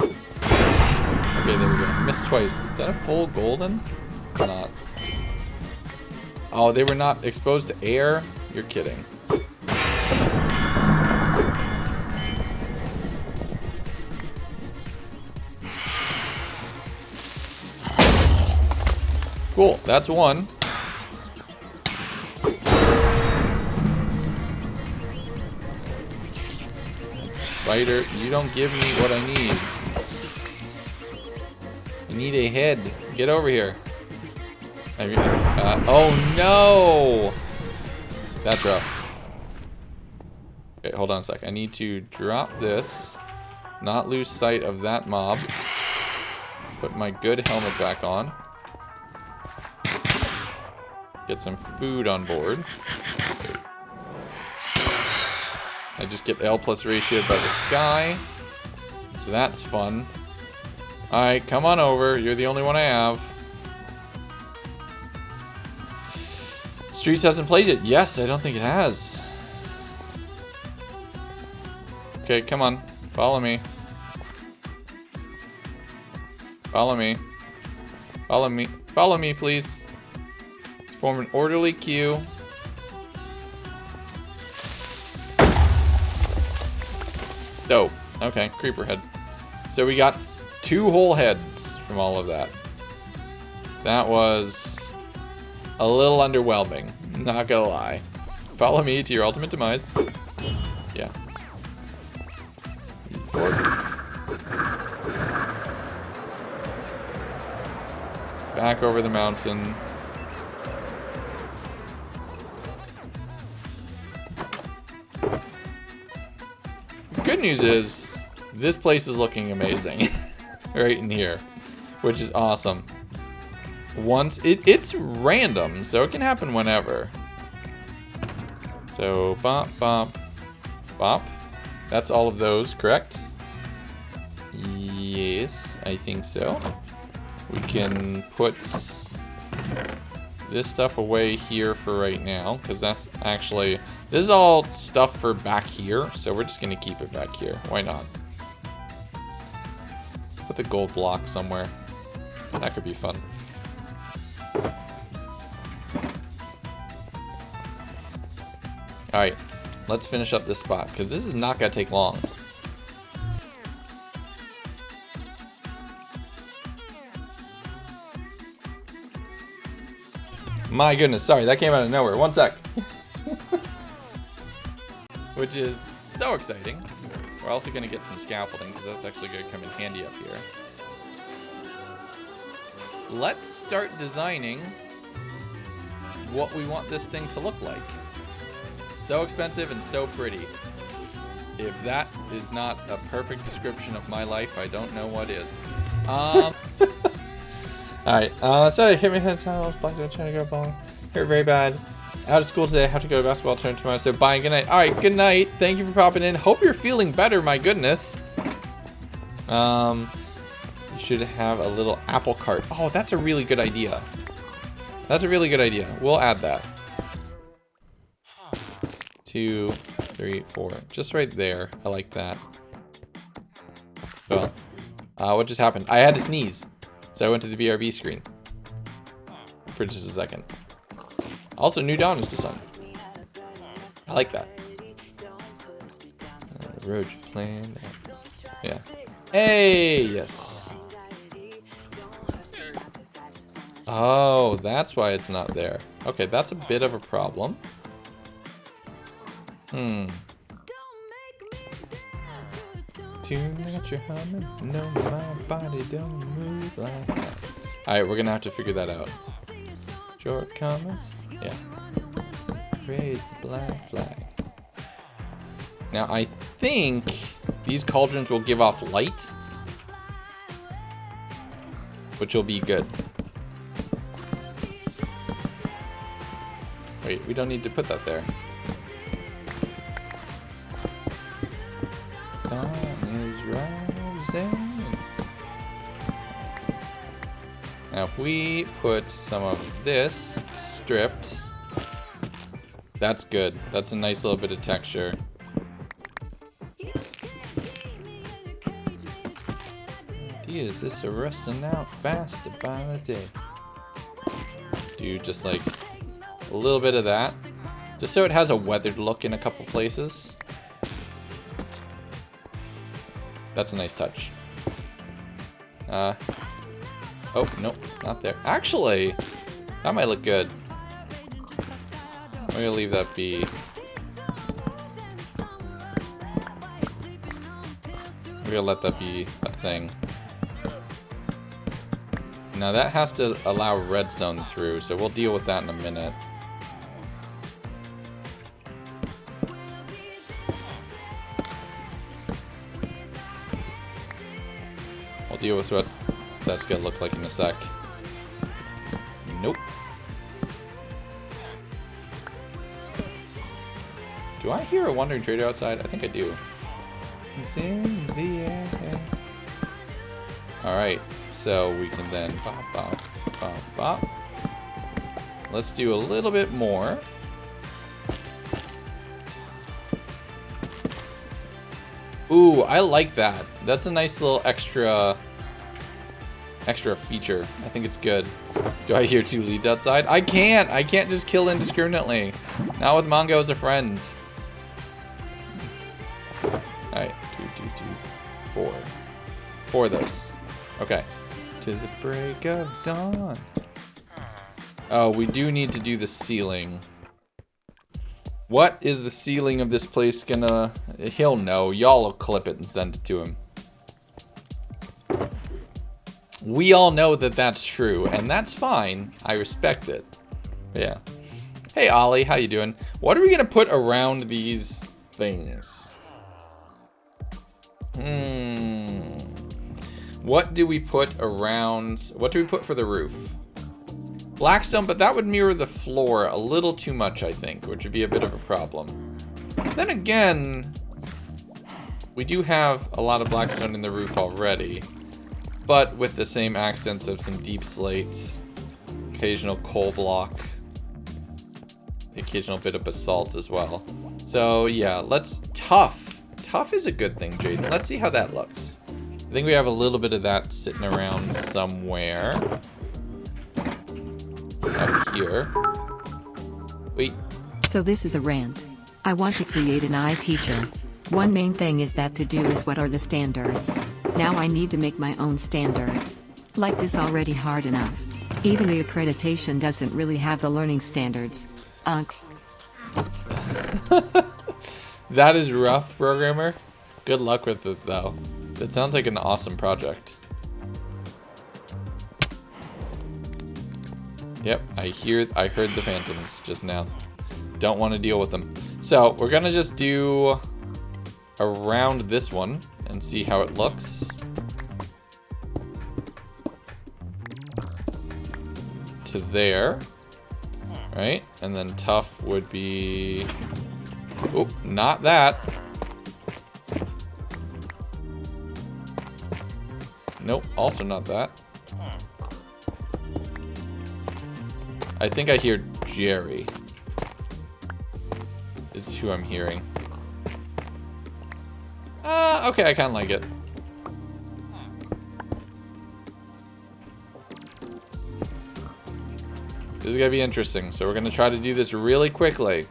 Okay, there we go. Missed twice. Is that a full golden? It's not. Oh, they were not exposed to air? You're kidding. Cool, that's one. Spider, you don't give me what I need. I need a head. Get over here. Oh no! That's rough. Okay, hold on a sec. I need to drop this. Not lose sight of that mob. Put my good helmet back on. Get some food on board. I just get L plus ratioed by the sky. So that's fun. Alright, come on over. You're the only one I have. Streets hasn't played it. Yes, I don't think it has. Okay, come on. Follow me. Follow me. Follow me. Follow me, please. Form an orderly queue. Dope. Okay, creeper head. So we got 2 whole heads from all of that. That was a little underwhelming. Not gonna lie. Follow me to your ultimate demise. Yeah. Forward. Back over the mountain. Good news is, this place is looking amazing. Right in here. Which is awesome. Once, it's random, so it can happen whenever. So, bop, bop, bop. That's all of those, correct? Yes, I think so. We can put this stuff away here for right now, because that's actually, this is all stuff for back here, so we're just gonna keep it back here. Why not? Put the gold block somewhere. That could be fun. Alright, let's finish up this spot, because this is not gonna take long. My goodness, sorry, that came out of nowhere. One sec. Which is so exciting. We're also going to get some scaffolding, because that's actually going to come in handy up here. Let's start designing what we want this thing to look like. So expensive and so pretty. If that is not a perfect description of my life, I don't know what is. Alright, so I hit my head, I was blacked out trying to go ball. Hurt very bad. Out of school today, I have to go to basketball tournament tomorrow, so bye, good night. Alright, good night. Thank you for popping in. Hope you're feeling better, my goodness. You should have a little apple cart. Oh, that's a really good idea. That's a really good idea. We'll add that. 2, 3, 4. Just right there. I like that. Well, what just happened? I had to sneeze. So I went to the BRB screen. For just a second. Also, New Dawn is the sun. I like that. The road you planned. Yeah. Hey, yes. Oh, that's why it's not there. Okay, that's a bit of a problem. Tune that you're humming. No, my body don't move like that. Alright, we're gonna have to figure that out. Shortcomings? Yeah. Raise the black flag. Now, I think these cauldrons will give off light, which will be good. Wait, we don't need to put that there. Dawn is rising. Now, if we put some of this stripped, that's good. That's a nice little bit of texture. Is this a rusting out faster by the day? Do just like a little bit of that, just so it has a weathered look in a couple places. That's a nice touch. Oh, nope, not there. Actually, that might look good. I'm gonna leave that be. We're gonna let that be a thing. Now that has to allow redstone through, so we'll deal with that in a minute. We'll deal with what that's gonna look like in a sec. Nope. Do I hear a wandering trader outside? I think I do. It's in the air. Alright, so we can then pop, pop, pop, pop. Let's do a little bit more. Ooh, I like that. That's a nice little extra feature. I think it's good. Do I hear two leads outside? I can't just kill indiscriminately. Not with Mongo as a friend. Alright, 4. 4 of those. Okay. To the break of dawn. Oh, we do need to do the ceiling. What is the ceiling of this place gonna... He'll know. Y'all will clip it and send it to him. We all know that that's true, and that's fine. I respect it. Yeah. Hey, Ollie, how you doing? What are we gonna put around these things? What do we put around... What do we put for the roof? Blackstone, but that would mirror the floor a little too much, I think, which would be a bit of a problem. Then again, we do have a lot of blackstone in the roof already, but with the same accents of some deep slate, occasional coal block, the occasional bit of basalt as well. So yeah, let's... Tough. Tough is a good thing, Jaden. Let's see how that looks. I think we have a little bit of that sitting around somewhere. Up here. Wait. So this is a rant. I want to create an AI teacher. One main thing is that to do is what are the standards. Now I need to make my own standards. Like this already hard enough. Even the accreditation doesn't really have the learning standards. That is rough, programmer. Good luck with it, though. It sounds like an awesome project. Yep, I heard the phantoms just now. Don't want to deal with them. So, we're gonna just do around this one and see how it looks. To there. Right? And then tough would be... Oh, not that. Nope, also not that. I think I hear Jerry. Is who I'm hearing. Okay, I kind of like it. This is gonna be interesting. So we're gonna try to do this really quickly.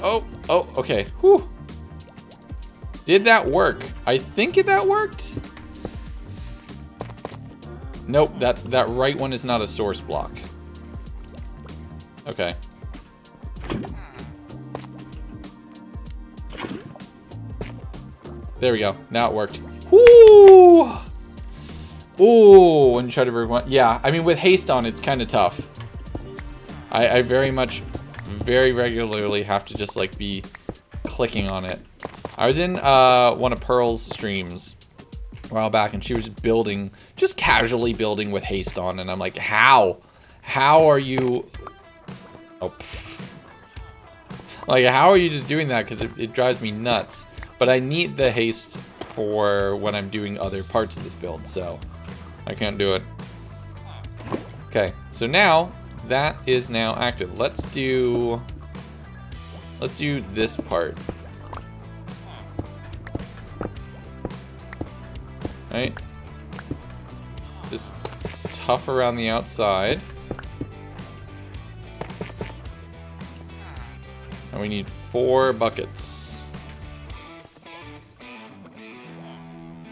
Oh, okay. Whew. Did that work? I think that worked. Nope, that right one is not a source block. Okay. There we go. Now it worked. Woo! Ooh, when you try to bring one. Yeah, I mean, with haste on, it's kind of tough. I very regularly have to just, like, be clicking on it. I was in one of Pearl's streams a while back, and she was building, just casually building with haste on, and I'm like, how? How are you... Oh, pff. Like, how are you just doing that? Because it drives me nuts. But I need the haste for when I'm doing other parts of this build, so I can't do it. Okay, so now that is now active. Let's do this part. Right? Just tough around the outside. And we need 4 buckets.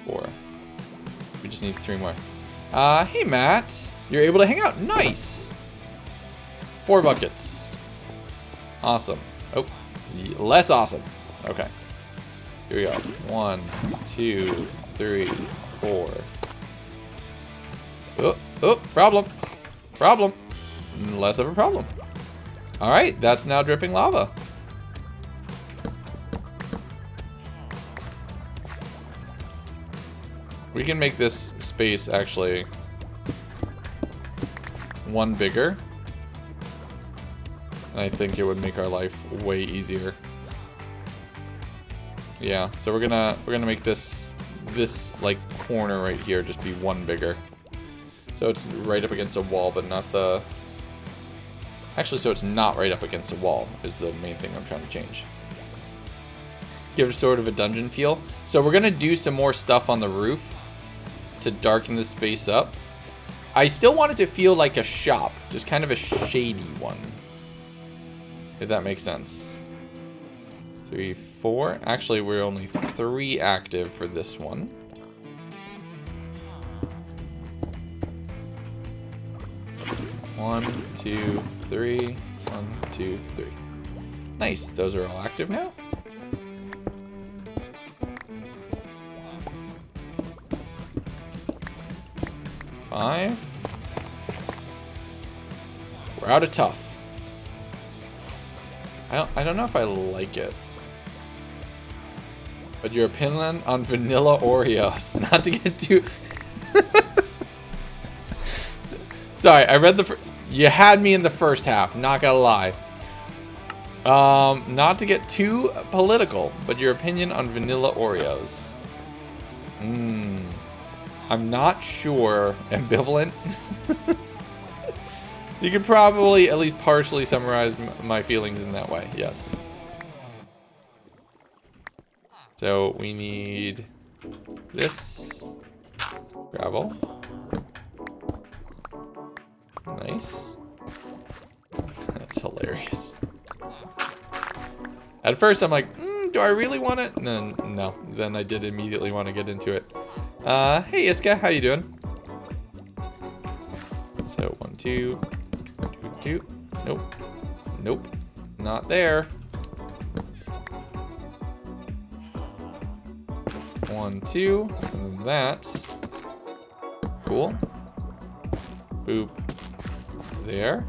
4. We just need 3 more. Hey Matt, you're able to hang out. Nice. 4 buckets. Awesome. Oh, less awesome. Okay. Here we go. 1, 2, 3, 4. Oh, problem. Problem. Less of a problem. All right, that's now dripping lava. We can make this space actually 1 bigger. And I think it would make our life way easier. Yeah, so we're gonna make this like corner right here just be 1 bigger. So it's right up against a wall, but not the... Actually, so it's not right up against a wall is the main thing I'm trying to change. Give it sort of a dungeon feel. So we're gonna do some more stuff on the roof to darken this space up. I still want it to feel like a shop, just kind of a shady one. If that makes sense. 3, 4. Actually, we're only 3 active for this one. One, 2, 3. 1, 2, 3. Nice. Those are all active now. Five. We're out of tough. I don't know if I like it. But your opinion on vanilla Oreos. Not to get too... Sorry, I read the... You had me in the first half, not gonna lie. Not to get too political, but your opinion on vanilla Oreos. I'm not sure. Ambivalent? You could probably at least partially summarize my feelings in that way, yes. So we need this gravel. Nice. That's hilarious. At first I'm like, do I really want it? And then, no. Then I did immediately want to get into it. Hey Iska, how you doing? So 1, 2, 2. Nope. Nope. Not there. 1, 2. And then that. Cool. Boop. There.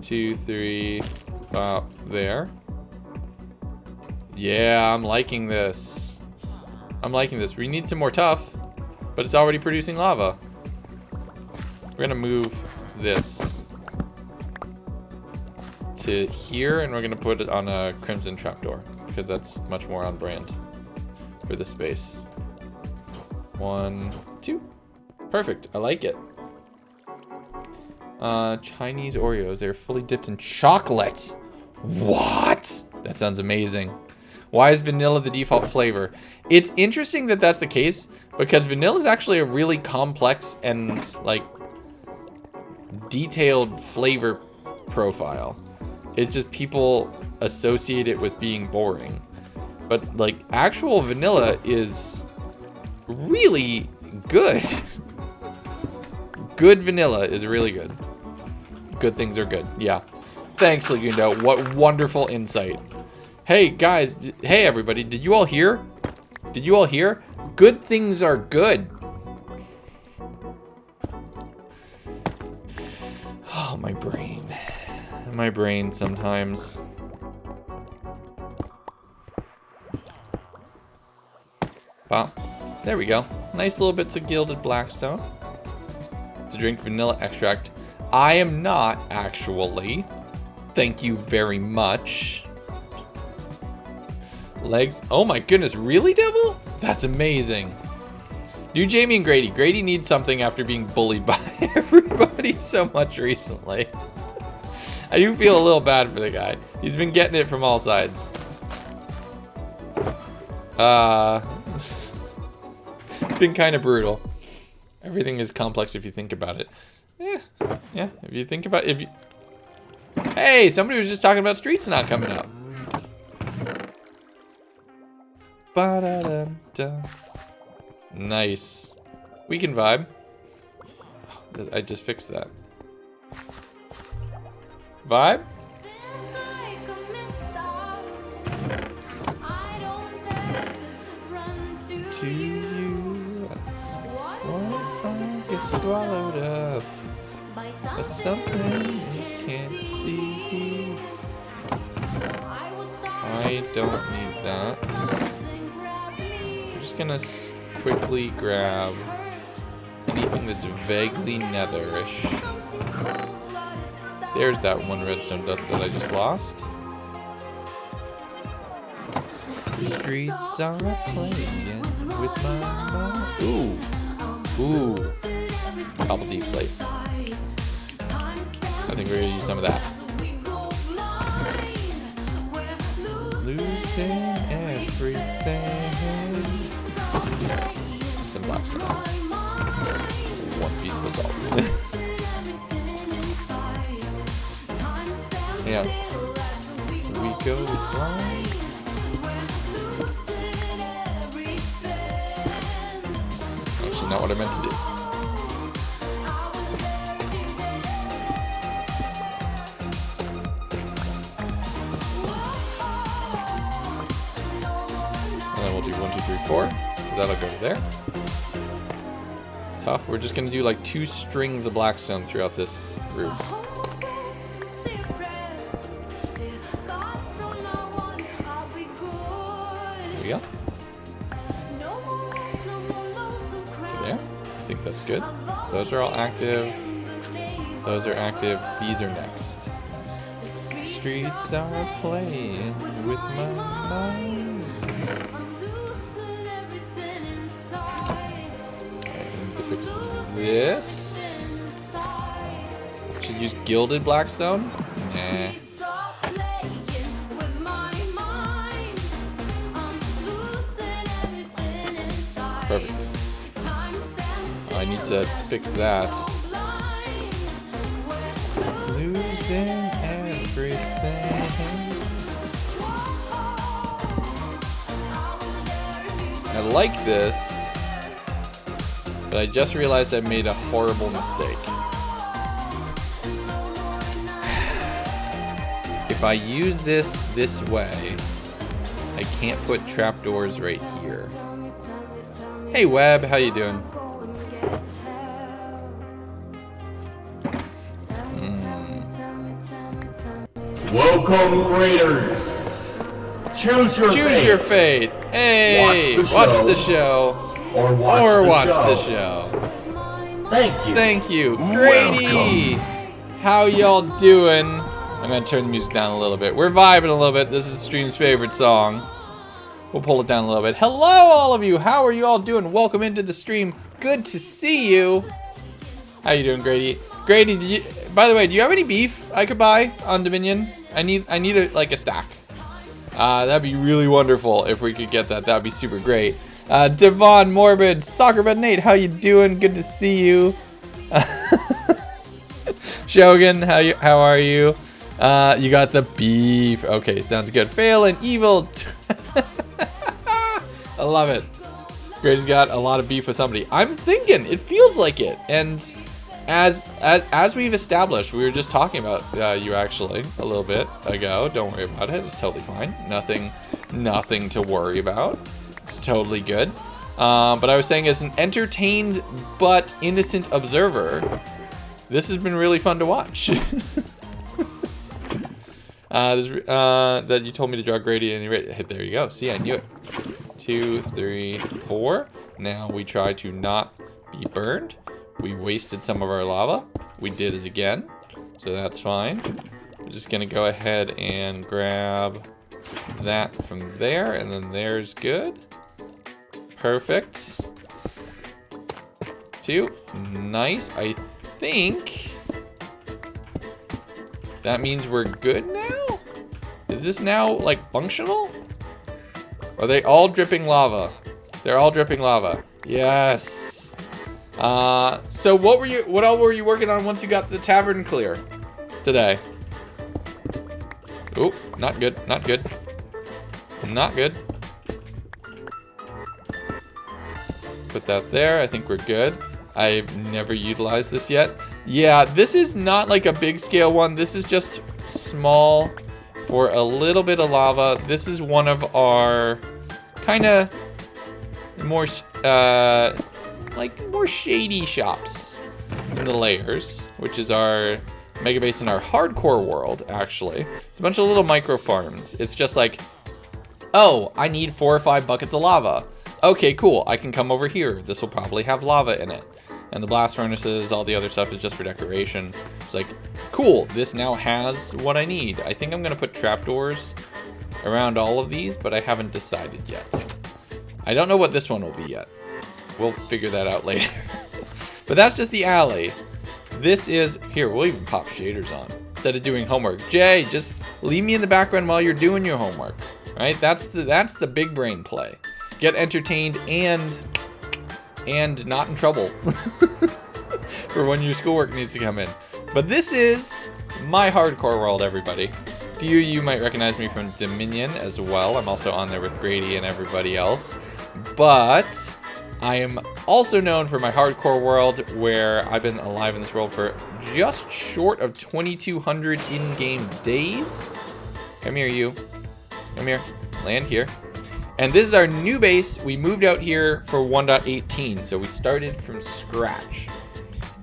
2, 3. Pop there. Yeah, I'm liking this. I'm liking this. We need some more tough, but it's already producing lava. We're gonna move this to here, and we're gonna put it on a crimson trapdoor because that's much more on brand for the space. 1, 2. Perfect. I like it. Chinese Oreos. They're fully dipped in chocolate. What? That sounds amazing. Why is vanilla the default flavor? It's interesting that that's the case because vanilla is actually a really complex and like detailed flavor profile. It's just people associate it with being boring. But like actual vanilla is really good. Good vanilla is really good. Good things are good. Yeah. Thanks, Lagundo. What wonderful insight. Hey, guys. Hey, everybody. Did you all hear? Did you all hear? Good things are good. Oh, my brain. My brain sometimes. Wow. There we go. Nice little bits of gilded blackstone. To drink vanilla extract. I am not, actually. Thank you very much. Legs. Oh my goodness, really, Devil? That's amazing. Do Jamie and Grady. Grady needs something after being bullied by everybody so much recently. I do feel a little bad for the guy. He's been getting it from all sides. It's been kind of brutal. Everything is complex if you think about it. Yeah, if you think about it, Hey, somebody was just talking about streets not coming up. Ba-da-da-da. Nice. We can vibe. I just fixed that. Vibe? To you. What if I get swallowed up by something you can't see? I don't need that. I'm just gonna quickly grab anything that's vaguely netherish. There's that one redstone dust that I just lost. The streets are playing with my mind. Ooh. Ooh. Double deep slate. I think we're gonna use some of that. Losing everything. Some black salt. One piece of salt. Yeah. So we go blind. Actually, not what I meant to do. And then we'll do 1, 2, 3, 4. So that'll go there. Tough. We're just gonna do like 2 strings of blackstone throughout this roof. There we go. So there. I think that's good. Those are all active. Those are active. These are next. Streets are playing with my mind. Fix this. Should use gilded blackstone? Nah. Perfect. I need to fix that. Losing everything. I like this. But I just realized I made a horrible mistake. If I use this way, I can't put trapdoors right here. Hey Webb, how you doing? Welcome, Raiders. Choose your fate. Hey, watch the show. Or watch the show. Thank you. Thank you. Grady! How y'all doing? I'm gonna turn the music down a little bit. We're vibing a little bit. This is the stream's favorite song. We'll pull it down a little bit. Hello, all of you. How are you all doing? Welcome into the stream. Good to see you. How you doing, Grady? Grady, by the way, do you have any beef I could buy on Dominion? I need like a stack. That'd be really wonderful if we could get that. That'd be super great. Devon Morbid, Soccerbed Nate, how you doing? Good to see you. Shogun, how are you? You got the beef. Okay, sounds good. Fail and evil. I love it. Grady's got a lot of beef with somebody. I'm thinking it feels like it. And as we've established, we were just talking about you actually a little bit ago. Don't worry about it. It's totally fine. Nothing to worry about. It's totally good. But I was saying, as an entertained but innocent observer, this has been really fun to watch. That you told me to draw Grady and you hit. There you go. See, I knew it. 2, 3, 4. Now we try to not be burned. We wasted some of our lava. We did it again, so that's fine. We're just gonna go ahead and grab that from there, and then there's good. Perfect. 2. Nice. I think that means we're good now? Is this now, like, functional? Are they all dripping lava? They're all dripping lava. Yes. So what all were you working on once you got the tavern clear today? Oh, not good, not good. Not good. Put that there. I think we're good. I've never utilized this yet. Yeah, this is not like a big scale one. This is just small for a little bit of lava. This is one of our kind of more more shady shops in the layers, which is our Megabase in our hardcore world. Actually, it's a bunch of little micro farms. It's just like, oh, I need 4 or 5 buckets of lava. Okay, cool. I can come over here. This will probably have lava in it. And the blast furnaces, all the other stuff is just for decoration. It's like, cool, this now has what I need. I think I'm gonna put trapdoors around all of these, but I haven't decided yet. I don't know what this one will be yet. We'll figure that out later. But that's just the alley. This is, here, we'll even pop shaders on instead of doing homework. Jay, just leave me in the background while you're doing your homework, right? That's the big brain play. Get entertained and not in trouble for when your schoolwork needs to come in. But this is my hardcore world, everybody. A few of you might recognize me from Dominion as well. I'm also on there with Grady and everybody else. But I am also known for my hardcore world, where I've been alive in this world for just short of 2,200 in-game days. Come here, you. Come here. Land here. And this is our new base. We moved out here for 1.18, so we started from scratch.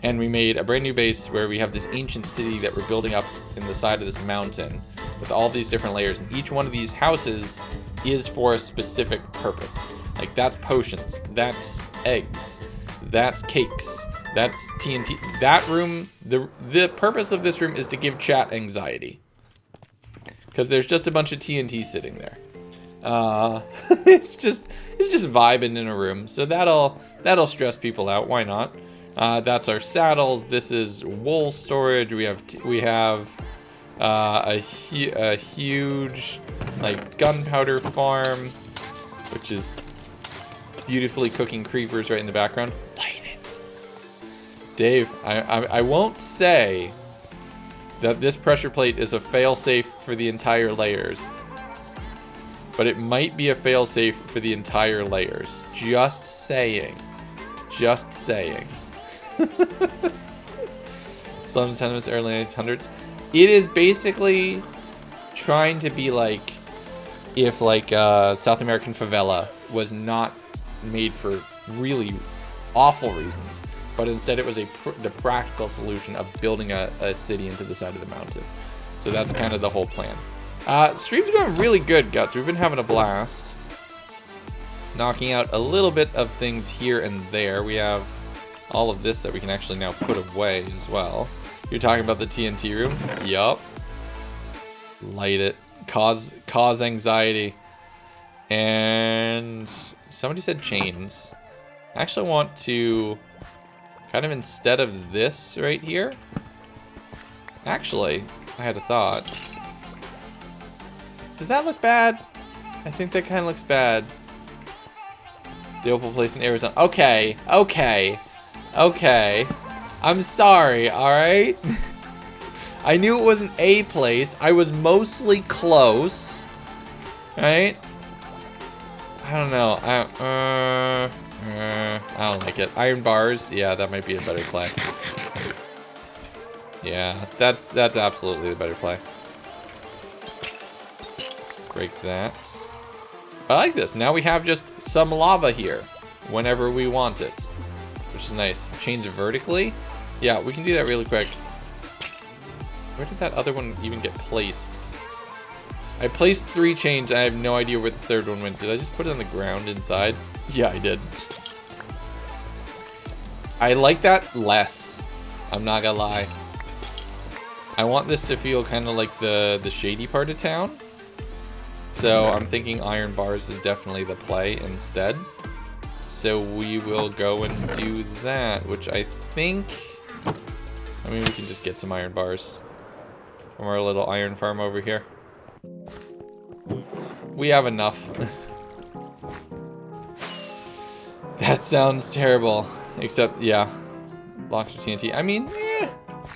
And we made a brand new base where we have this ancient city that we're building up in the side of this mountain with all these different layers. And each one of these houses is for a specific purpose. Like, that's potions, that's eggs, that's cakes, that's TNT. That room, the purpose of this room is to give chat anxiety, because there's just a bunch of TNT sitting there. It's just vibing in a room, so that'll stress people out. Why not? That's our saddles. This is wool storage. We have a huge, like, gunpowder farm, which is beautifully cooking creepers right in the background. Light it, Dave. I won't say that this pressure plate is a fail-safe for the entire layers, but it might be a fail-safe for the entire layers. Just saying. Just saying. Slums tenements early 1800s. It is basically trying to be like if South American favela was not made for really awful reasons, but instead it was the practical solution of building a city into the side of the mountain. So that's kind of the whole plan. Stream's going really good, Guts. We've been having a blast. Knocking out a little bit of things here and there. We have all of this that we can actually now put away as well. You're talking about the TNT room? Yup. Light it. Cause anxiety. And somebody said chains. I actually want to kind of, instead of this right here. Actually, I had a thought. Does that look bad? I think that kind of looks bad. The Opal place in Arizona. Okay, okay, okay. I'm sorry, alright? I knew it was an A place. I was mostly close. Right? I don't know. I don't like it. Iron bars. Yeah, that might be a better play. Yeah, that's absolutely the better play. Break that. I like this. Now we have just some lava here whenever we want it, which is nice. Change it vertically. Yeah, we can do that really quick. Where did that other one even get placed? I placed 3 chains. I have no idea where the third one went. Did I just put it on the ground inside? Yeah, I did. I like that less. I'm not gonna lie. I want this to feel kind of like the shady part of town. So I'm thinking iron bars is definitely the play instead. So we will go and do that, which I think... I mean, we can just get some iron bars from our little iron farm over here. We have enough. That sounds terrible. Except, yeah. Blocks of TNT. I mean,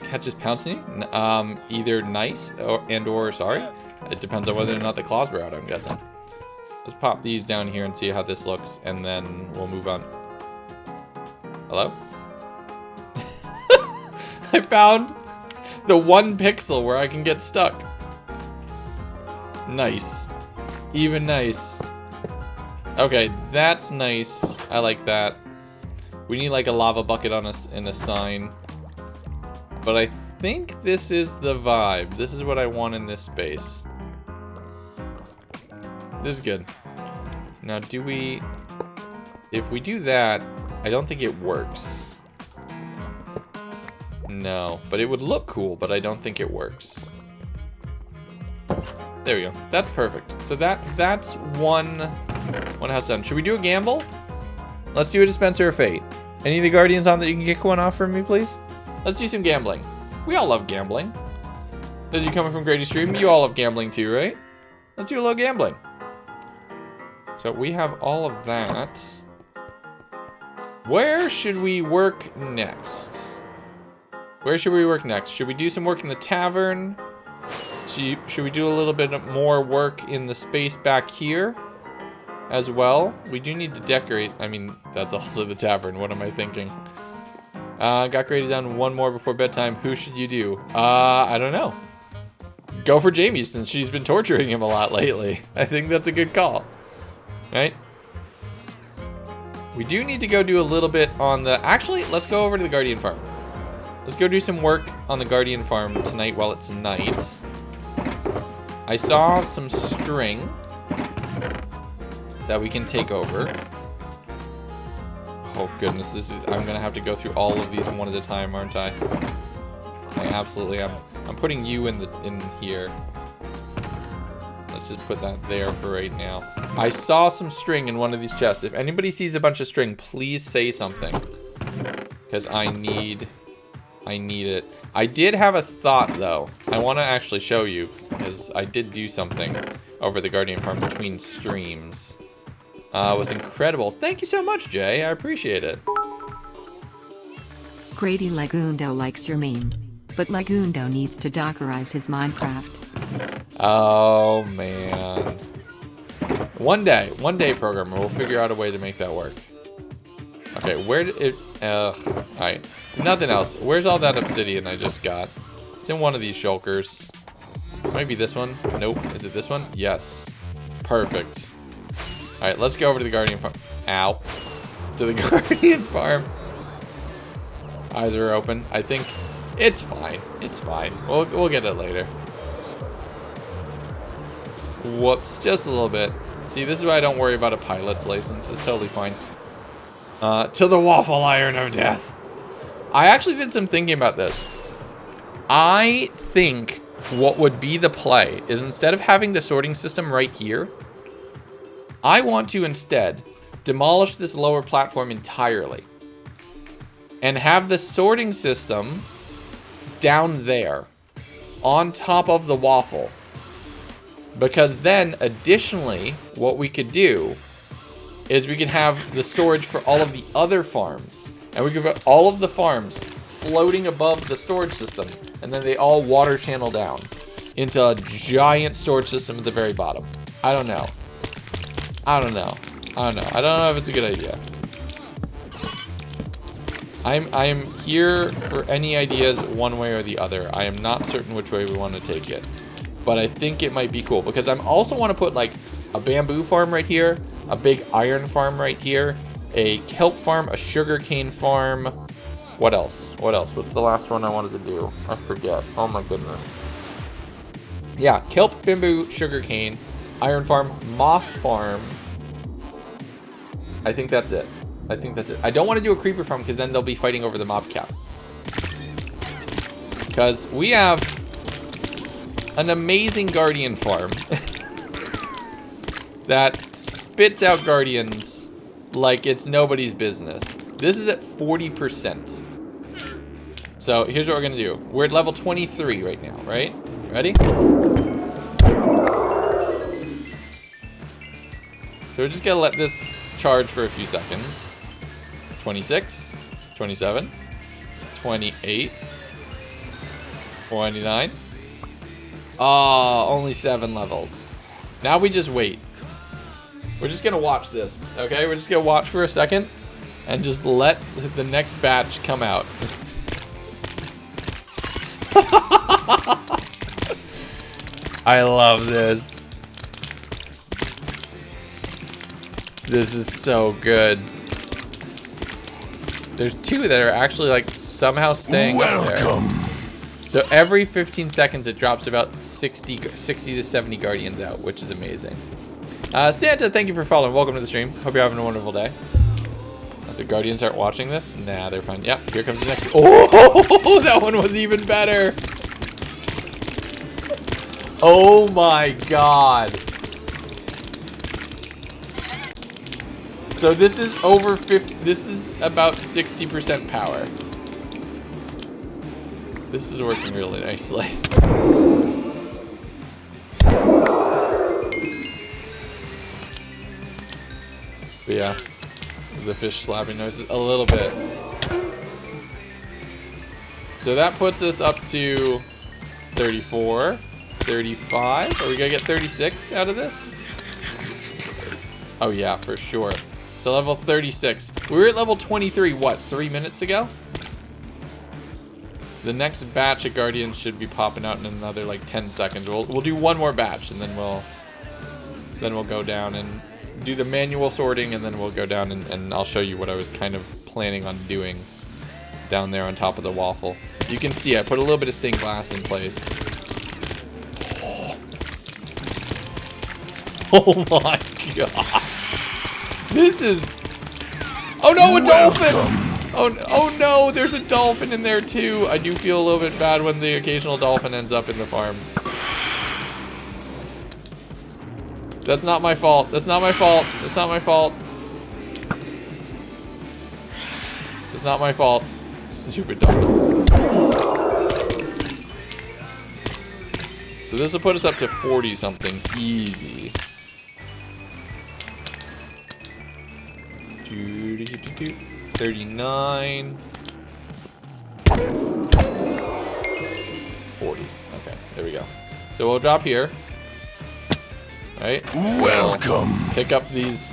catches pouncing you. Either nice or sorry. It depends on whether or not the claws were out, I'm guessing. Let's pop these down here and see how this looks, and then we'll move on. Hello? I found the 1 pixel where I can get stuck. Nice. Even nice. Okay, that's nice. I like that. We need like a lava bucket on us in a sign. But I think this is the vibe. This is what I want in this space. This is good. Now, do we... If we do that, I don't think it works. No, but it would look cool, but I don't think it works. There we go. That's perfect. So that's one house done. Should we do a gamble? Let's do a dispenser of fate. Any of the guardians on that you can get one off for me, please? Let's do some gambling. We all love gambling. Those of you coming from Grady Stream, you all love gambling too, right? Let's do a little gambling. So we have all of that. Where should we work next? Where should we work next? Should we do some work in the tavern? Should we do a little bit more work in the space back here as well? We do need to decorate. I mean, that's also the tavern. What am I thinking? Got graded down 1 more before bedtime. Who should you do? I don't know. Go for Jamie since she's been torturing him a lot lately. I think that's a good call. Right? We do need to go do a little bit on the... Actually, let's go over to the Guardian Farm. Let's go do some work on the Guardian Farm tonight while it's night. I saw some string that we can take over. Oh goodness, I'm gonna have to go through all of these one at a time, aren't I? I absolutely am. I'm putting you in here. Let's just put that there for right now. I saw some string in one of these chests. If anybody sees a bunch of string, please say something. Because I need it. I did have a thought though. I want to actually show you because I did do something over the Guardian Farm between streams. It was incredible. Thank you so much, Jay. I appreciate it. Grady Lagundo likes your meme, but Lagundo needs to dockerize his Minecraft. Oh man. One day, programmer, we'll figure out a way to make that work. Okay, where did it? Alright. Nothing else. Where's all that obsidian I just got? It's in one of these shulkers. Might be this one. Nope. Is it this one? Yes. Perfect. Alright, let's go over to the Guardian Farm. Ow. To the Guardian Farm. Eyes are open. I think it's fine. It's fine. We'll get it later. Whoops. Just a little bit. See, this is why I don't worry about a pilot's license. It's totally fine. To the waffle iron of death. I actually did some thinking about this. I think what would be the play is instead of having the sorting system right here, I want to instead demolish this lower platform entirely and have the sorting system down there on top of the waffle. Because then, additionally, what we could do is we could have the storage for all of the other farms. And we could put all of the farms floating above the storage system. And then they all water channel down into a giant storage system at the very bottom. I don't know. I don't know if it's a good idea. I'm here for any ideas one way or the other. I am not certain which way we want to take it. But I think it might be cool. Because I also want to put like a bamboo farm right here. A big iron farm right here. A kelp farm. A sugarcane farm. What else? What's the last one I wanted to do? I forget. Oh my goodness. Yeah, kelp, bamboo, sugarcane, iron farm, moss farm. I think that's it. I don't want to do a creeper farm because then they'll be fighting over the mob cap. Because we have an amazing guardian farm that spits out guardians like it's nobody's business. This is at 40%. So here's what we're going to do. We're at level 23 right now, right? Ready? So we're just going to let this charge for a few seconds. 26, 27, 28, 29. Only 7 levels. Now we just wait. We're just going to watch this, okay? We're just going to watch for a second and just let the next batch come out. I love this. This is so good. There's 2 that are actually like somehow staying up there. So every 15 seconds it drops about 60 to 70 guardians out, which is amazing. Santa, thank you for following. Welcome to the stream. Hope you're having a wonderful day. If the guardians aren't watching this, nah, they're fine. Yep, here comes the next. Oh, that one was even better. Oh my god. So this is over 50, this is about 60% power. This is working really nicely. But yeah, the fish slapping noises a little bit. So that puts us up to 34, 35. Are we gonna get 36 out of this? Oh yeah, for sure. So level 36. We were at level 23, what, 3 minutes ago? The next batch of Guardians should be popping out in another like 10 seconds. We'll do one more batch and then we'll go down and do the manual sorting, and then we'll go down and I'll show you what I was kind of planning on doing down there on top of the waffle. You can see I put a little bit of stained glass in place. Oh my god. This is... Oh no, a dolphin! Oh no, there's a dolphin in there too. I do feel a little bit bad when the occasional dolphin ends up in the farm. That's not my fault. That's not my fault. That's not my fault. It's not my fault. Stupid dolphin. So this will put us up to 40 something easy. 39. 40. Okay, there we go. So we'll drop here. Right? Welcome. We'll pick up these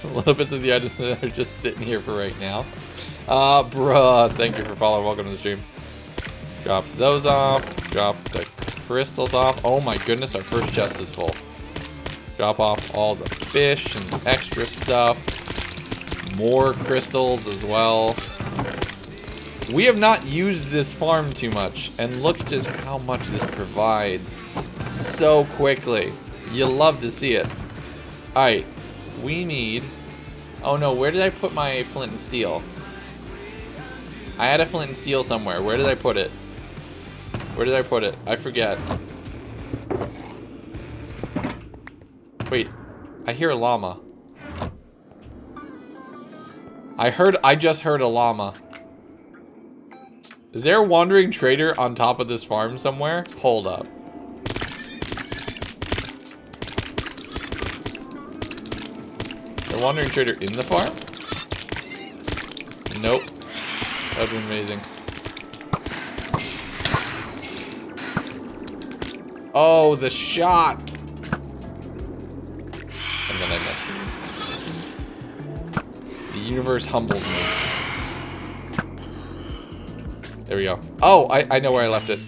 little bits of the items that are just sitting here for right now. Bruh, thank you for following. Welcome to the stream. Drop those off. Drop the crystals off. Oh my goodness, our first chest is full. Drop off all the fish and extra stuff. More crystals as well. We have not used this farm too much, and look just how much this provides so quickly. You'll love to see it. Alright, we need... Oh no, where did I put my flint and steel? I had a flint and steel somewhere. Where did I put it? Where did I put it? I forget. Wait, I hear a llama. I just heard a llama. Is there a wandering trader on top of this farm somewhere? Hold up. A wandering trader in the farm? Nope. That would be amazing. Oh, the shot! And then I miss. The universe humbles me. There we go. Oh, I know where I left it.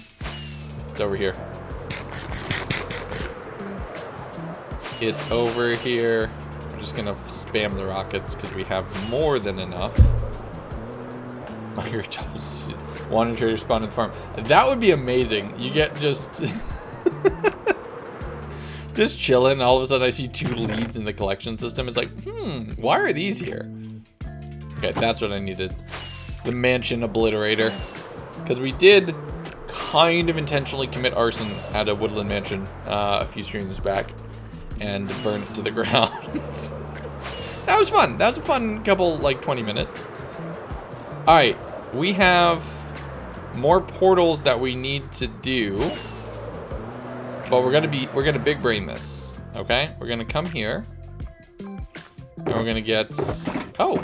It's over here. It's over here. I'm just gonna spam the rockets because we have more than enough. Your wandering trader spawned in the farm. That would be amazing. You get just just chilling. All of a sudden, I see 2 leads in the collection system. It's like, why are these here? Okay, that's what I needed. The mansion obliterator, because we did kind of intentionally commit arson at a woodland mansion a few streams back and burn it to the ground. That was fun. That was a fun couple, like 20 minutes. All right, we have more portals that we need to do, but we're gonna big brain this. Okay, we're gonna come here, and we're gonna get. Oh,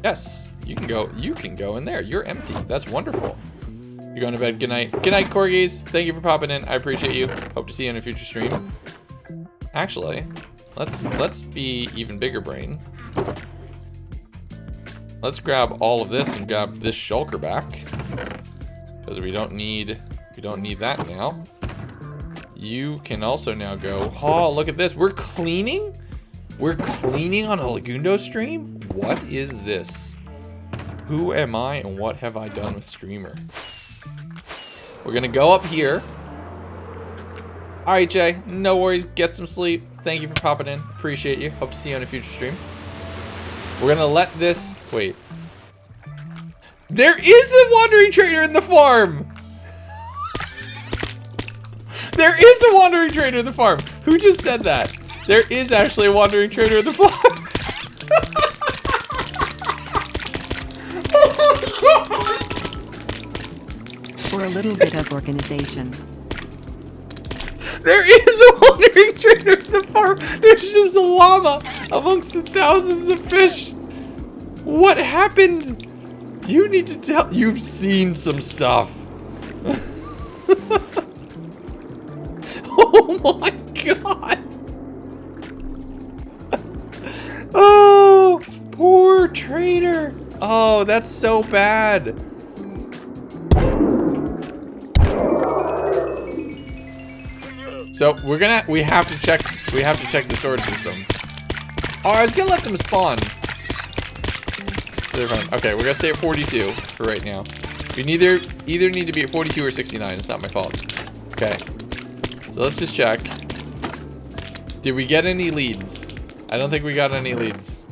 yes, you can go. You can go in there. You're empty. That's wonderful. You're going to bed. Good night. Good night, corgis. Thank you for popping in. I appreciate you. Hope to see you in a future stream. Actually, let's be even bigger brain. Let's grab all of this and grab this shulker back, because we don't need that now. You can also now go. Oh, look at this. We're cleaning. We're cleaning on a Lagundo stream. What is this? Who am I and what have I done with streamer? We're gonna go up here. All right, Jay. No worries. Get some sleep. Thank you for popping in. Appreciate you. Hope to see you on a future stream. We're gonna let this... Wait. There is a wandering trader in the farm! There is a wandering trader in the farm! Who just said that? There is actually a wandering trader in the farm! For a little bit of organization. There is a wandering trader in the farm! There's just a llama amongst the thousands of fish! What happened? You need to tell... You've seen some stuff. Oh my god! Oh, poor trader. Oh, that's so bad. So we have to check the storage system. Oh, I was gonna let them spawn. They're fine. Okay, we're gonna stay at 42 for right now. We either need to be at 42 or 69. It's not my fault. Okay. So let's just check. Did we get any leads? I don't think we got any leads.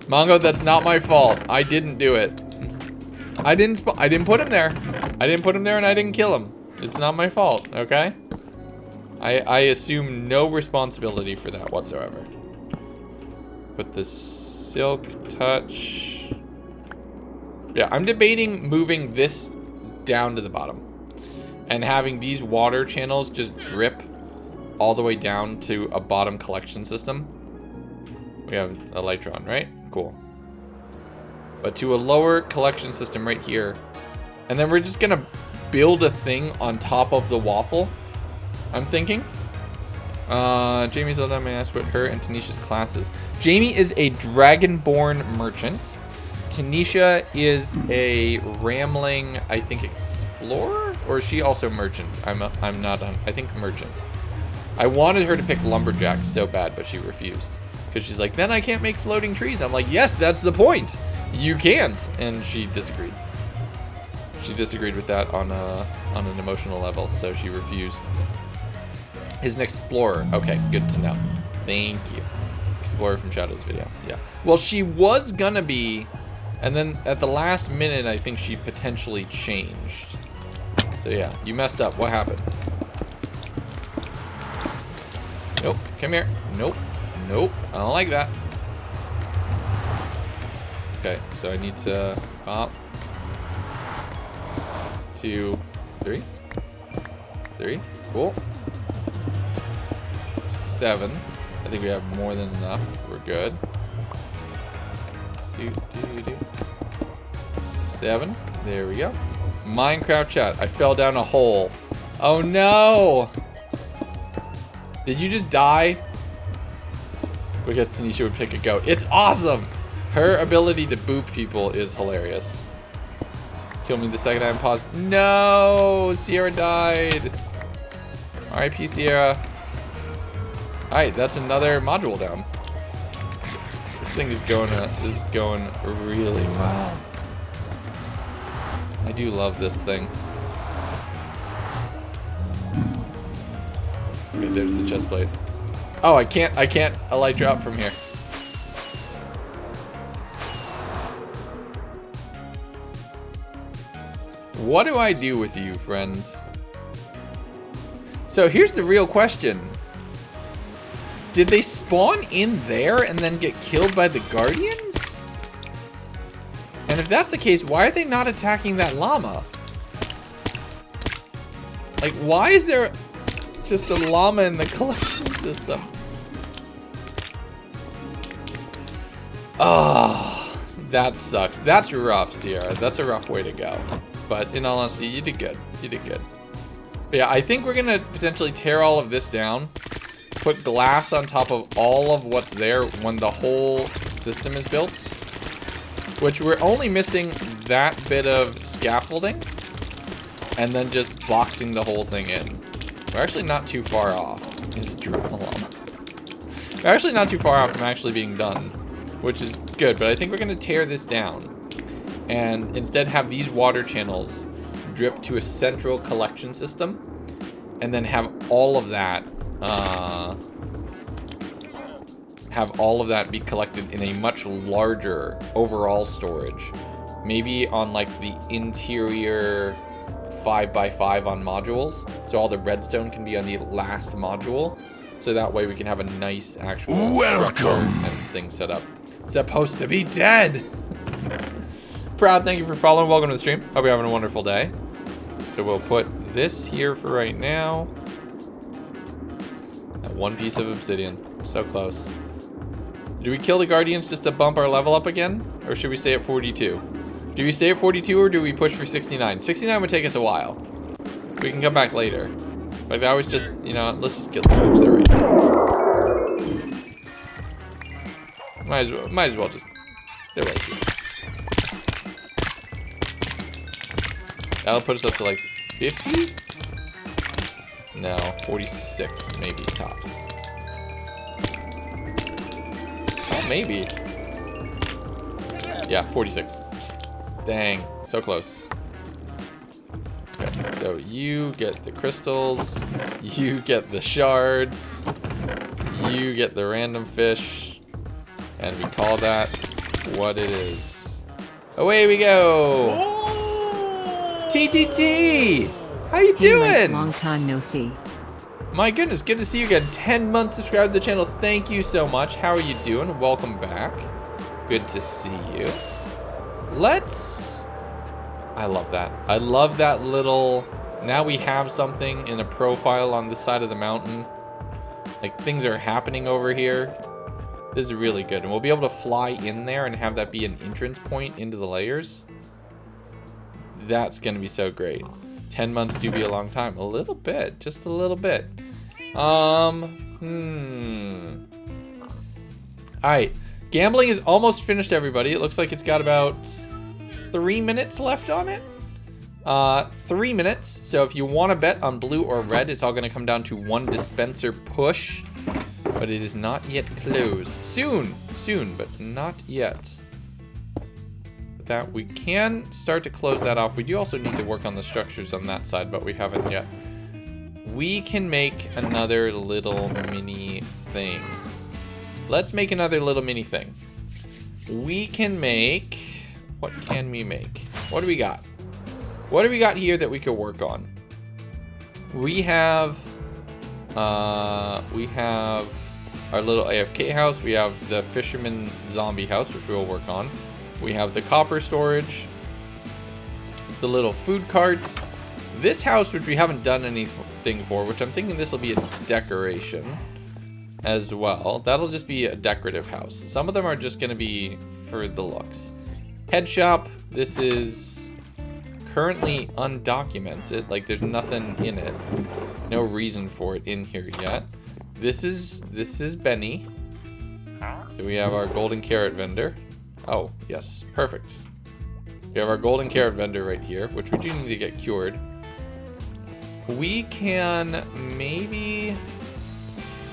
Mongo, that's not my fault. I didn't do it. I didn't put him there. I didn't put him there and I didn't kill him. It's not my fault, okay? I assume no responsibility for that whatsoever. Put the silk touch. Yeah, I'm debating moving this down to the bottom and having these water channels just drip all the way down to a bottom collection system. We have Elytron, right? Cool. But to a lower collection system right here. And then we're just gonna build a thing on top of the waffle, I'm thinking. Jamie Zelda, may I ask what her and Tanisha's class is? Jamie is a Dragonborn merchant. Tanisha is a rambling, I think, explorer? Or is she also merchant? I'm not on, I think merchant. I wanted her to pick lumberjack so bad, but she refused. Because she's like, then I can't make floating trees. I'm like, yes, that's the point. You can't. And she disagreed. She disagreed with that on an emotional level, so she refused. Is an explorer. Okay, good to know. Thank you. Explorer from Shadow's video. Yeah. Well, she was gonna be, and then at the last minute, I think she potentially changed. So yeah, you messed up. What happened? Nope. Come here. Nope. Nope. I don't like that. Okay, so I need to pop. 2, 3. 3. Cool. 7. I think we have more than enough. We're good. 7. There we go. Minecraft chat. I fell down a hole. Oh no! Did you just die? Because Tanisha would pick a goat. It's awesome! Her ability to boop people is hilarious. Kill me the second I paused. No! Sierra died. RIP Sierra. Alright, that's another module down. This thing is going really well. I do love this thing. Okay, there's the chest plate. Oh, I can't light drop from here. What do I do with you, friends? So here's the real question. Did they spawn in there and then get killed by the Guardians? And if that's the case, why are they not attacking that llama? Like, why is there just a llama in the collection system? Oh, that sucks. That's rough, Sierra. That's a rough way to go. But in all honesty, you did good. You did good. But yeah, I think we're gonna potentially tear all of this down, put glass on top of all of what's there when the whole system is built. Which we're only missing that bit of scaffolding, and then just boxing the whole thing in. We're actually not too far off. Just drop a llama. We're actually not too far off from actually being done, which is good. But I think we're gonna tear this down, and instead have these water channels drip to a central collection system, and then have all of that be collected in a much larger overall storage. Maybe on like the interior 5x5 on modules, so all the redstone can be on the last module, so that way we can have a nice actual structure and thing set up. Supposed to be dead. Proud, thank you for following. Welcome to the stream. Hope you're having a wonderful day. So we'll put this here for right now. That one piece of obsidian. So close. Do we kill the Guardians just to bump our level up again? Or should we stay at 42? Do we stay at 42 or do we push for 69? 69 would take us a while. We can come back later. But I was just, you know, let's just kill the troops there right now. Might as well just... They're right here. That'll put us up to like 50? No, 46 maybe tops. Oh, maybe. Yeah, 46. Dang, so close. Okay, so you get the crystals, you get the shards, you get the random fish, and we call that what it is. Away we go! TTT! How you doing? Long time no see. My goodness, good to see you again. 10 months subscribed to the channel. Thank you so much. How are you doing? Welcome back. Good to see you. I love that. I love that little... Now we have something in a profile on this side of the mountain. Like, things are happening over here. This is really good. And we'll be able to fly in there and have that be an entrance point into the layers. That's going to be so great. 10 months do be a long time. A little bit. Just a little bit. Alright. Gambling is almost finished, everybody. It looks like it's got about 3 minutes left on it. 3 minutes. So if you want to bet on blue or red, it's all going to come down to one dispenser push. But it is not yet closed. Soon, but not yet. That we can start to close that off. We do also need to work on the structures on that side, but we haven't yet. We can make another little mini thing. Let's make another little mini thing. We can make... What can we make? What do we got? What do we got here that we could work on? We have our little AFK house. We have the fisherman zombie house, which we'll work on. We have the copper storage, the little food carts, this house, which we haven't done anything for, which I'm thinking this will be a decoration. as well. That'll just be a decorative house. Some of them are just going to be for the looks. Head shop. This is currently undocumented. Like, there's nothing in it. No reason for it in here yet. This is Benny. So we have our golden carrot vendor. Oh, yes. Perfect. We have our golden carrot vendor right here, which we do need to get cured. We can maybe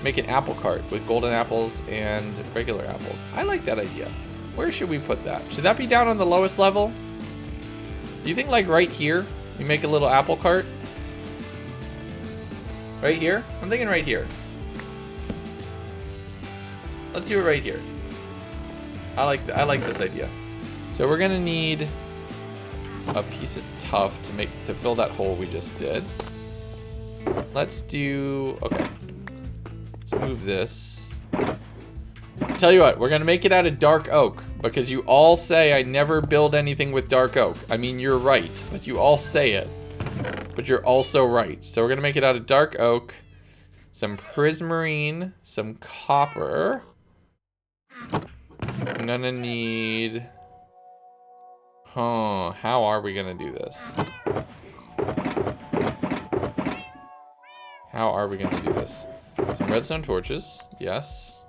make an apple cart with golden apples and regular apples. I like that idea. Where should we put that? Should that be down on the lowest level? Do you think like right here, we make a little apple cart? Right here? I'm thinking right here. Let's do it right here. I like this idea. So we're gonna need a piece of tuff to fill that hole we just did. Let's do, okay. Let's move this. Tell you what, we're gonna make it out of dark oak because you all say I never build anything with dark oak. I mean, you're right, but you all say it. But you're also right. So we're gonna make it out of dark oak, some prismarine, some copper. I'm gonna need, how are we gonna do this? How are we gonna do this? Some redstone torches, yes.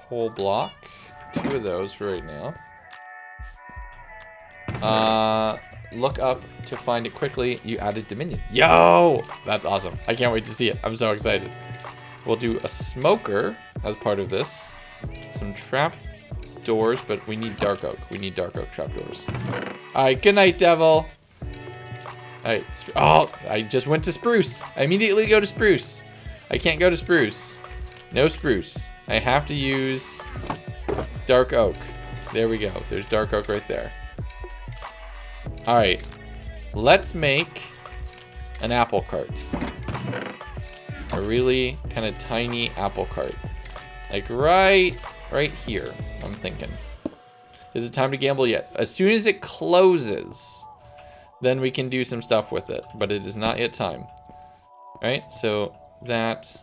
Coal block, 2 of those for right now. Look up to find it quickly. You added Dominion. Yo! That's awesome. I can't wait to see it. I'm so excited. We'll do a smoker as part of this. Some trap doors, but we need dark oak. We need dark oak trap doors. Alright, good night, devil. Alright, oh, I just went to spruce. I immediately go to spruce. I can't go to spruce. No spruce. I have to use dark oak. There we go. There's dark oak right there. Alright, let's make an apple cart. A really kind of tiny apple cart. Like right here, I'm thinking. Is it time to gamble yet? As soon as it closes, then we can do some stuff with it. But it is not yet time. Alright, so that...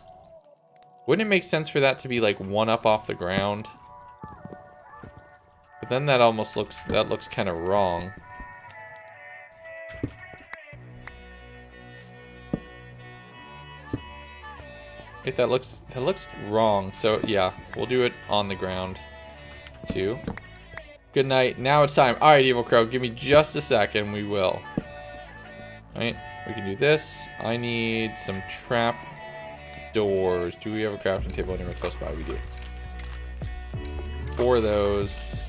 Wouldn't it make sense for that to be like 1 up off the ground? But then that almost looks kind of wrong. Wait, that looks wrong. So yeah, we'll do it on the ground too. Good night. Now it's time. All right, Evil Crow, give me just a second. We will. All right, we can do this. I need some trap doors. Do we have a crafting table anywhere close by? We do. 4 of those.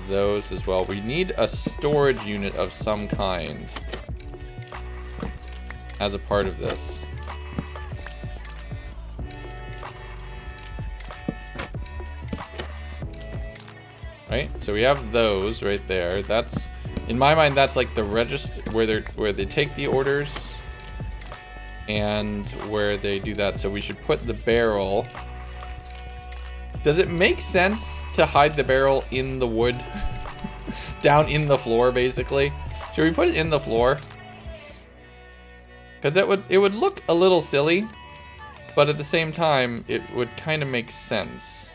Those as well. We need a storage unit of some kind as a part of this. Right, so we have those right there. That's, in my mind, that's like the register where they take the orders and where they do that. So we should put the barrel. Does it make sense to hide the barrel in the wood? Down in the floor, basically. Should we put it in the floor? Because it would look a little silly, but at the same time, it would kind of make sense.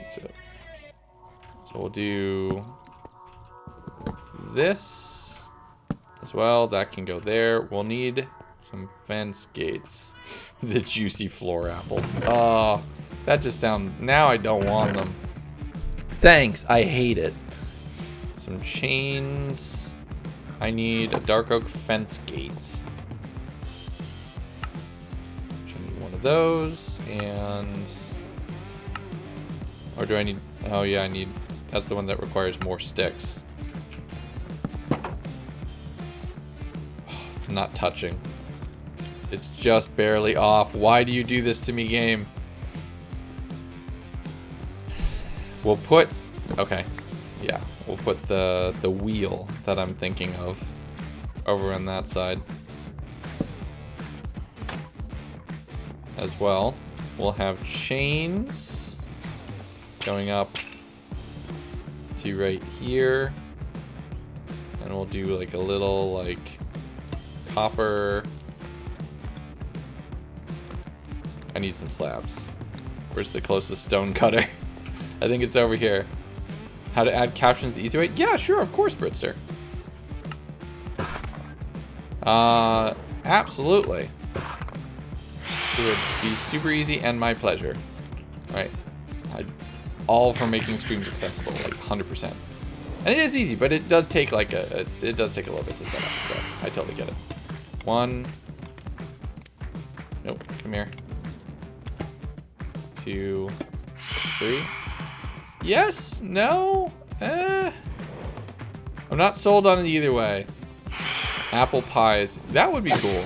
So we'll do this as well. That can go there. We'll need some fence gates. The juicy floor apples. Oh, that just sounds... Now I don't want them. Thanks. I hate it. Some chains. I need a dark oak fence gate. I need one of those. And... Or do I need... Oh yeah, I need... That's the one that requires more sticks. Oh, it's not touching. It's just barely off. Why do you do this to me, game? We'll put... Okay. Yeah, we'll put the wheel that I'm thinking of over on that side. As well. We'll have chains going up to right here. And we'll do like a little like copper I need some slabs. Where's the closest stone cutter? I think it's over here. How to add captions the easy way? Yeah, sure, of course, Britster. Absolutely. It would be super easy and my pleasure. Right. All for making streams accessible, like 100%. And it is easy, but it does take like it does take a little bit to set up, so I totally get it. 1. Nope, come here. 2, 3. Yes, no, I'm not sold on it either way. Apple pies, that would be cool.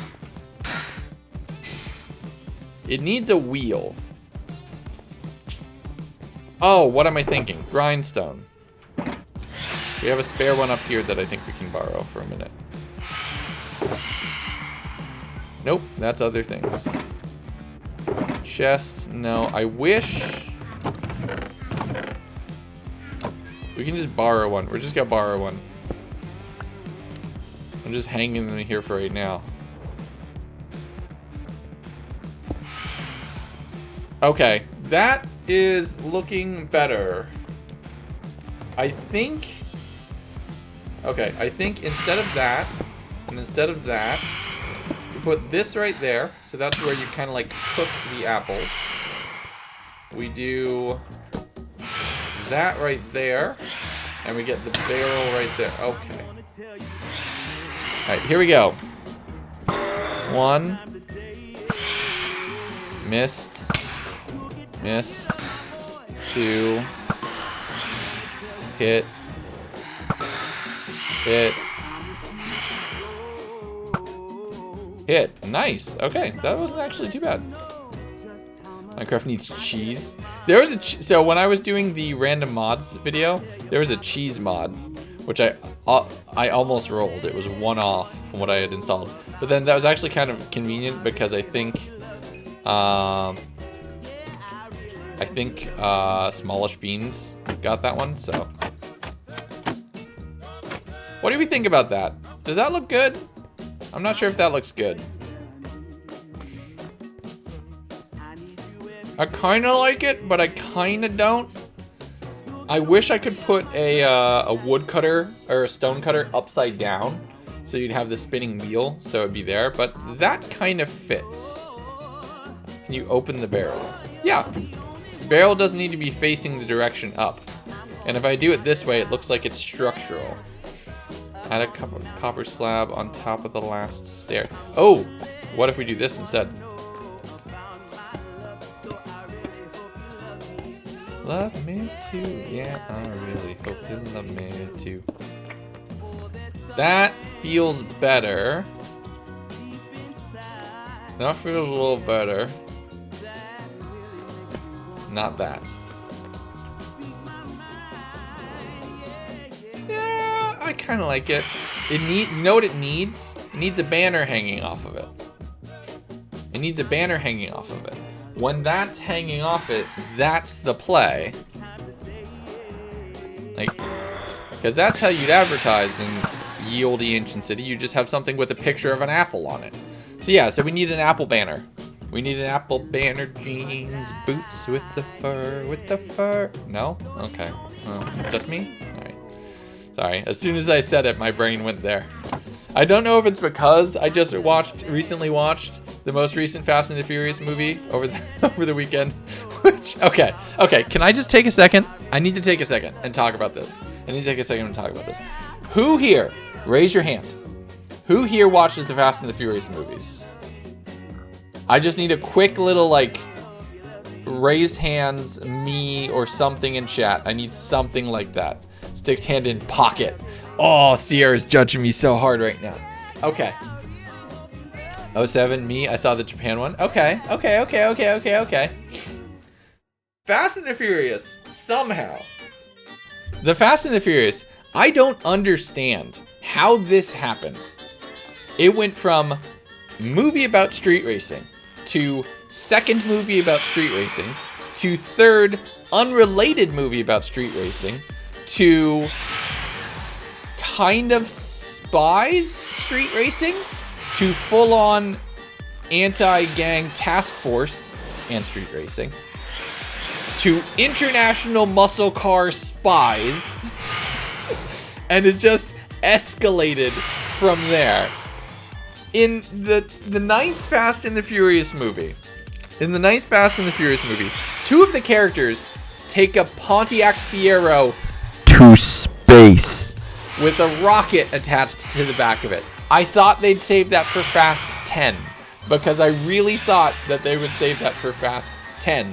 It needs a wheel. Oh, what am I thinking? Grindstone. We have a spare one up here that I think we can borrow for a minute. Nope, that's other things. Chest, no. I wish we can just borrow one. We're just gonna borrow one. I'm just hanging them here for right now. Okay, that is looking better. I think... Okay, I think instead of that, and instead of that, we put this right there. So that's where you kind of like cook the apples. We do that right there, and we get the barrel right there. Okay. Alright, here we go. 1. Missed. Missed. 2. Hit. Hit. Hit. Nice. Okay, that wasn't actually too bad. Minecraft needs cheese. There was a so when I was doing the random mods video, there was a cheese mod, which I almost rolled. It was one off from what I had installed, but then that was actually kind of convenient because I think Smallish Beans got that one. So, what do we think about that? Does that look good? I'm not sure if that looks good. I kind of like it, but I kind of don't. I wish I could put a woodcutter or a stone cutter upside down, so you'd have the spinning wheel, so it'd be there. But that kind of fits. Can you open the barrel? Yeah. The barrel doesn't need to be facing the direction up. And if I do it this way, it looks like it's structural. Add a copper slab on top of the last stair. Oh, what if we do this instead? Love me too, yeah, I really hope you love me too. That feels better. That feels a little better. Not that. Yeah, I kind of like it. You know what it needs? It needs a banner hanging off of it. It needs a banner hanging off of it. When that's hanging off it, that's the play. Like, because that's how you'd advertise in ye olde ancient city. You just have something with a picture of an apple on it. So yeah, so we need an apple banner. We need an apple banner, jeans, boots with the fur, No? Okay. Just me? Alright. Sorry. As soon as I said it, my brain went there. I don't know if it's because I just recently watched the most recent Fast and the Furious movie over the weekend. Okay, can I just take a second? I need to take a second and talk about this. Who here, raise your hand. Who here watches the Fast and the Furious movies? I just need a quick little, like, raised hands, me, or something in chat. I need something like that. Sticks hand in pocket. Oh, Sierra's judging me so hard right now. Okay. 07, me. I saw the Japan one. Okay. Fast and the Furious, somehow. The Fast and the Furious, I don't understand how this happened. It went from movie about street racing to second movie about street racing to third unrelated movie about street racing to kind of spies street racing to full-on anti-gang task force and street racing, to international muscle car spies, and it just escalated from there. In the ninth Fast and the Furious movie, two of the characters take a Pontiac Fiero To space. with a rocket attached to the back of it. I thought they'd save that for Fast 10, because I really thought that they would save that for Fast 10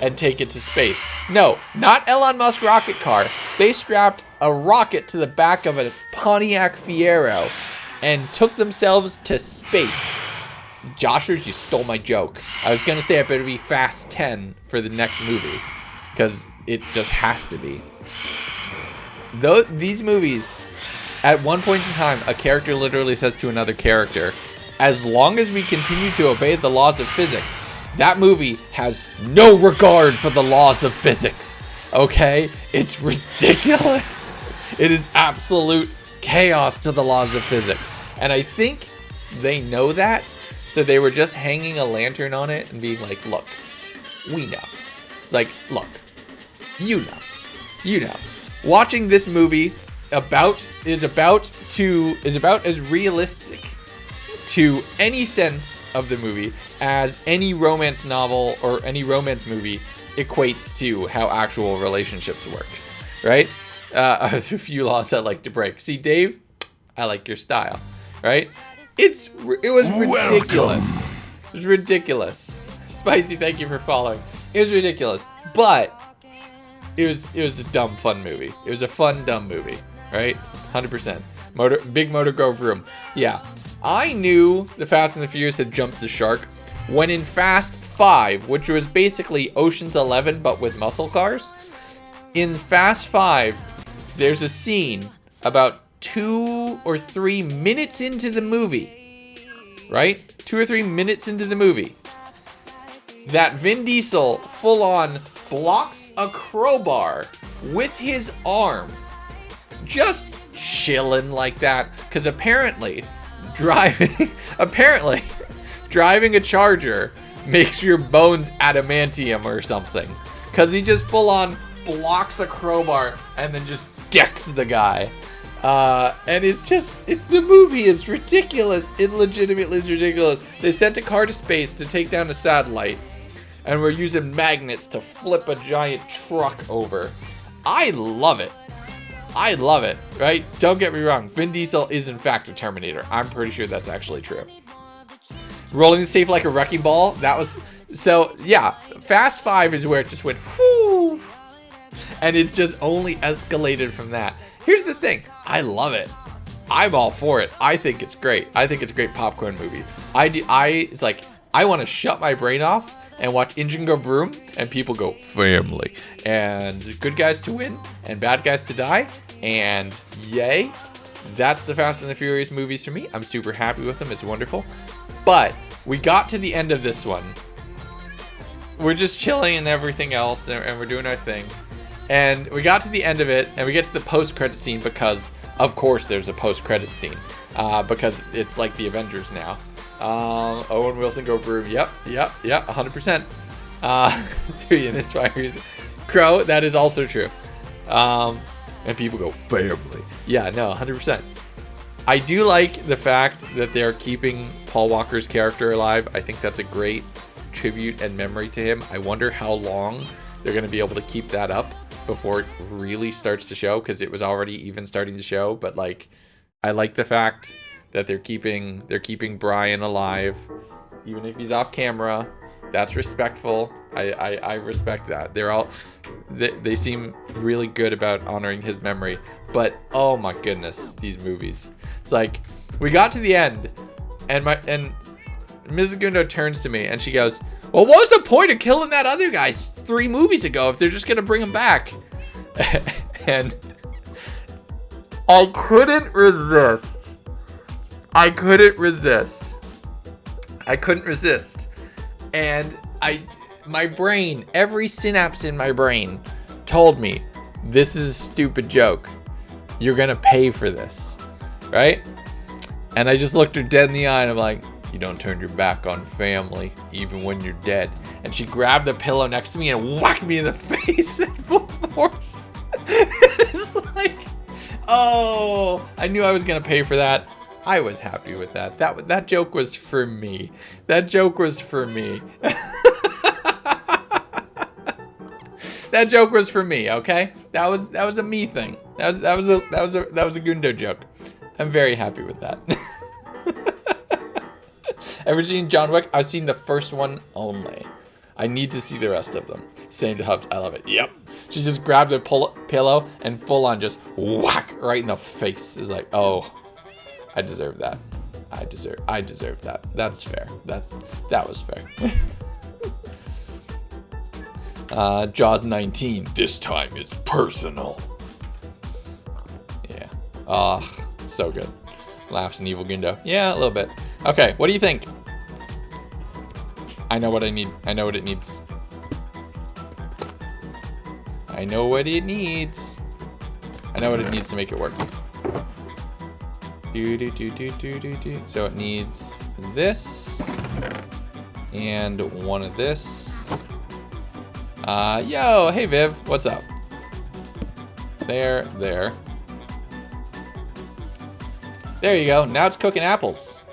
and take it to space. No, not Elon Musk rocket car. They strapped a rocket to the back of a Pontiac Fiero and took themselves to space. Joshers, you stole my joke. I was gonna say I better be Fast 10 for the next movie, because it just has to be. These movies, at one point in time, a character literally says to another character, as long as we continue to obey the laws of physics, that movie has no regard for the laws of physics. Okay? It's ridiculous. It is absolute chaos to the laws of physics. And I think they know that, so they were just hanging a lantern on it and being like, look, we know. It's like, look, you know. Watching this movie is about as realistic to any sense of the movie as any romance novel or any romance movie equates to how actual relationships works, right? A few laws I like to break. See, Dave, I like your style, right? It was ridiculous. It was ridiculous. Spicy, thank you for following. It was ridiculous, but it was a dumb, fun movie. It was a fun, dumb movie, right? 100%. Big Motor Grove Room. Yeah. I knew the Fast and the Furious had jumped the shark when in Fast 5, which was basically Ocean's 11 but with muscle cars. In Fast 5, there's a scene about 2 or 3 minutes into the movie, right? 2 or 3 minutes into the movie, that Vin Diesel full on blocks a crowbar with his arm, just chilling like that, because apparently driving a Charger makes your bones adamantium or something, because he just full on blocks a crowbar and then just decks the guy. And the movie is ridiculous. It legitimately is ridiculous. They sent a car to space to take down a satellite, and we're using magnets to flip a giant truck over. I love it, right? Don't get me wrong. Vin Diesel is in fact a Terminator. I'm pretty sure that's actually true. Rolling the safe like a wrecking ball. Yeah, Fast 5 is where it just went, whoo. And it's just only escalated from that. Here's the thing. I love it. I'm all for it. I think it's great. I think it's a great popcorn movie. It's like, I want to shut my brain off and watch Engine go vroom, and people go family, and good guys to win, and bad guys to die, and yay. That's the Fast and the Furious movies for me. I'm super happy with them. It's wonderful. But we got to the end of this one. We're just chilling and everything else, and we're doing our thing. And we got to the end of it, and we get to the post-credit scene because, of course, there's a post-credit scene. Because it's like the Avengers now. Owen Wilson go vroom. Yep, 100%. 3 units, 5 years. Crow, that is also true. And people go, family. Yeah, no, 100%. I do like the fact that they're keeping Paul Walker's character alive. I think that's a great tribute and memory to him. I wonder how long they're going to be able to keep that up before it really starts to show, because it was already even starting to show. But like, I like the fact that they're keeping Brian alive, even if he's off camera. That's respectful. I respect that. They seem really good about honoring his memory. But oh my goodness, these movies. It's like, we got to the end, and Mrs. Gundo turns to me and she goes, well, what was the point of killing that other guy 3 movies ago if they're just gonna bring him back? And I couldn't resist. And my brain, every synapse in my brain told me, this is a stupid joke. You're gonna pay for this, right? And I just looked her dead in the eye and I'm like, You don't turn your back on family, even when you're dead. And she grabbed the pillow next to me and whacked me in the face at full force. It's like, oh, I knew I was going to pay for that. I was happy with that. That joke was for me. That joke was for me. That joke was for me, okay? That was a me thing. That was a Gundo joke. I'm very happy with that. Ever seen John Wick? I've seen the first one only. I need to see the rest of them. Saying to Hubs, I love it. Yep. She just grabbed a pillow and full on just whack right in the face. It's like, oh, I deserve that. I deserve that. That's fair. That was fair. Jaws 19. This time it's personal. Yeah. Ah, so good. Laughs an evil Gundo. Yeah, a little bit. Okay, what do you think? I know what I need. I know what it needs. I know what it needs. I know what it needs to make it work. So it needs this and one of this. Yo, hey Viv, what's up? There. There you go. Now it's cooking apples.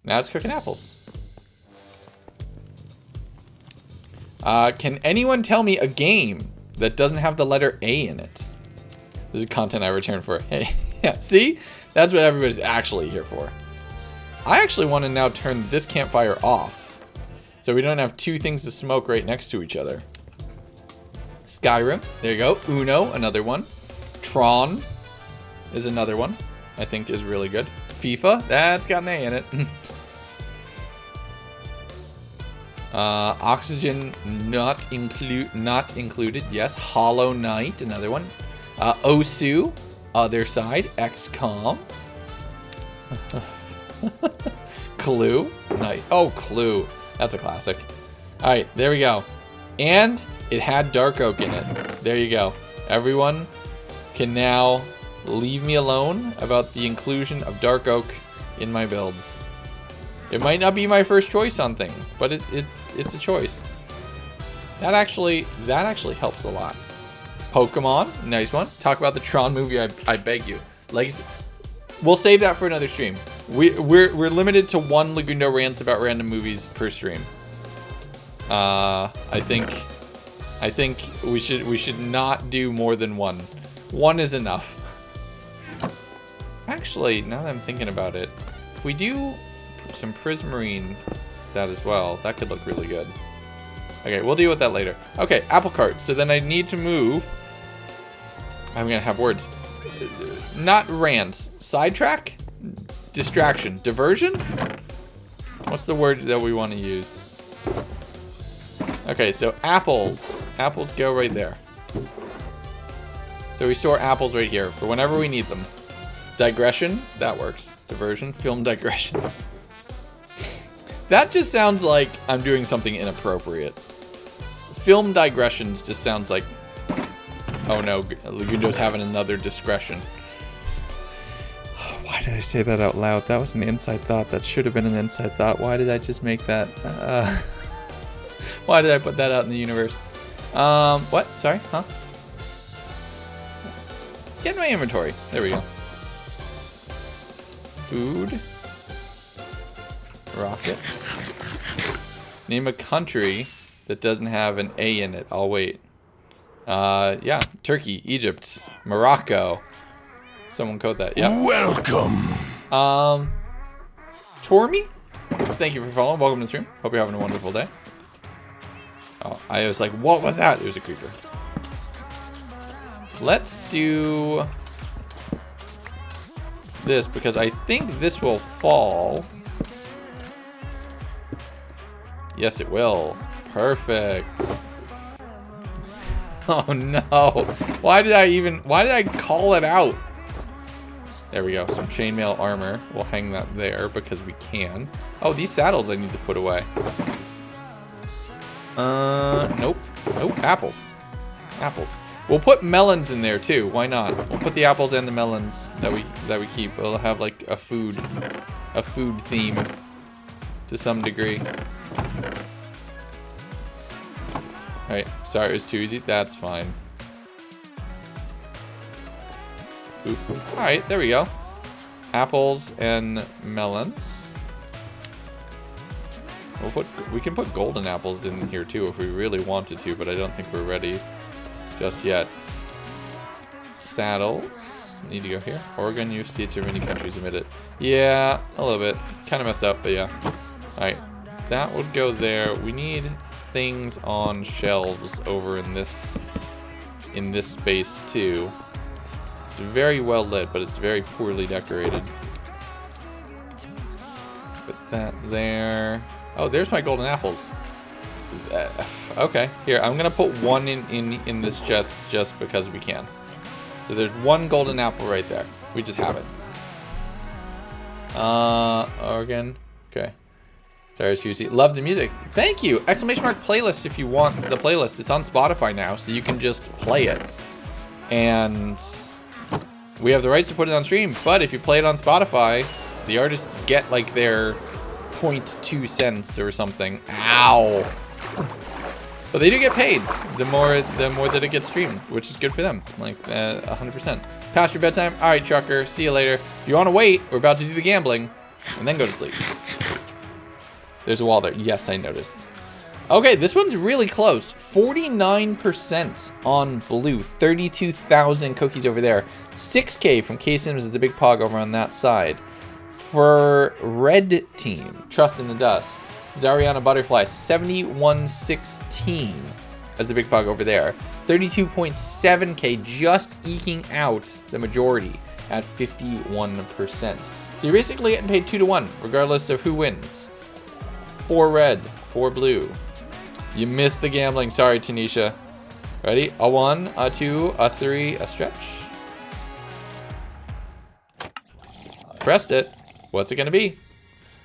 Now it's cooking apples. Can anyone tell me a game that doesn't have the letter A in it? This is content I return for. Hey, yeah, see? That's what everybody's actually here for. I actually want to now turn this campfire off, so we don't have two things to smoke right next to each other. Skyrim, there you go. Uno, another one. Tron is another one I think is really good. FIFA, that's got an A in it. Oxygen not included. Yes. Hollow Knight, another one. Osu, other side. XCOM. Clue. Nice. Oh, Clue. That's a classic. All right, there we go. And it had Dark Oak in it. There you go. Everyone can now leave me alone about the inclusion of Dark Oak in my builds. It might not be my first choice on things, but it's a choice. That actually helps a lot. Pokemon, nice one. Talk about the Tron movie, I beg you. Legacy. We'll save that for another stream. We're limited to one Lagundo rants about random movies per stream. I think we should not do more than one. One is enough. Actually, now that I'm thinking about it, if we do some Prismarine that as well, that could look really good. Okay, we'll deal with that later. Okay, apple cart. So then I need to move. I'm gonna have words. Not rants. Sidetrack? Distraction. Diversion? What's the word that we want to use? Okay, so apples. Apples go right there. So we store apples right here for whenever we need them. Digression, that works. Diversion, film digressions. That just sounds like I'm doing something inappropriate. Film digressions just sounds like, oh no, Lagundo's having another discretion. Why did I say that out loud? That was an inside thought. That should have been an inside thought. Why did I just make that? Why did I put that out in the universe? What? Sorry? Huh? Get my inventory. There we go. Food. Rockets. Name a country that doesn't have an A in it. I'll wait. Yeah. Turkey, Egypt, Morocco. Someone code that. Yeah. Welcome. Tormy? Thank you for following. Welcome to the stream. Hope you're having a wonderful day. Oh, I was like, what was that? It was a creeper. Let's do this because I think this will fall. Yes, it will. Perfect. Oh no. Why did I call it out? There we go. Some chainmail armor. We'll hang that there because we can. Oh, these saddles I need to put away. Nope. Nope. Apples. Apples. We'll put melons in there too. Why not? We'll put the apples and the melons that we keep. We'll have like a food theme to some degree. All right. Sorry, it was too easy. That's fine. Oop. All right, there we go. Apples and melons. We can put golden apples in here too if we really wanted to, but I don't think we're ready just yet. Saddles. Need to go here. Oregon, United States, or many countries emit it. Yeah, a little bit. Kind of messed up, but yeah. Alright. That would go there. We need things on shelves over in this space too. It's very well lit, but it's very poorly decorated. Put that there. Oh, there's my golden apples. Okay, here, I'm gonna put one in this chest just because we can. So there's one golden apple right there. We just have it. Oregon. Okay. Sorry, Susie. Love the music. Thank you! Exclamation mark playlist if you want the playlist. It's on Spotify now, so you can just play it. And we have the rights to put it on stream, but if you play it on Spotify, the artists get like their 0.2 cents or something. Ow! But they do get paid the more that it gets streamed, which is good for them. Like 100%. Past your bedtime. All right, trucker. See you later. If you want to wait, we're about to do the gambling, and then go to sleep. There's a wall there. Yes, I noticed. Okay, this one's really close. 49% on blue. 32,000 cookies over there. 6K from K-Sims is the big pog over on that side. For red team, Trust in the Dust. Zariana Butterfly, 7116 as the big pog over there. 32.7K just eking out the majority at 51%. So you're basically getting paid 2-to-1, regardless of who wins. 4 red, 4 blue. You missed the gambling. Sorry, Tanisha. Ready? A 1, a 2, a 3, a stretch. Pressed it. What's it gonna be?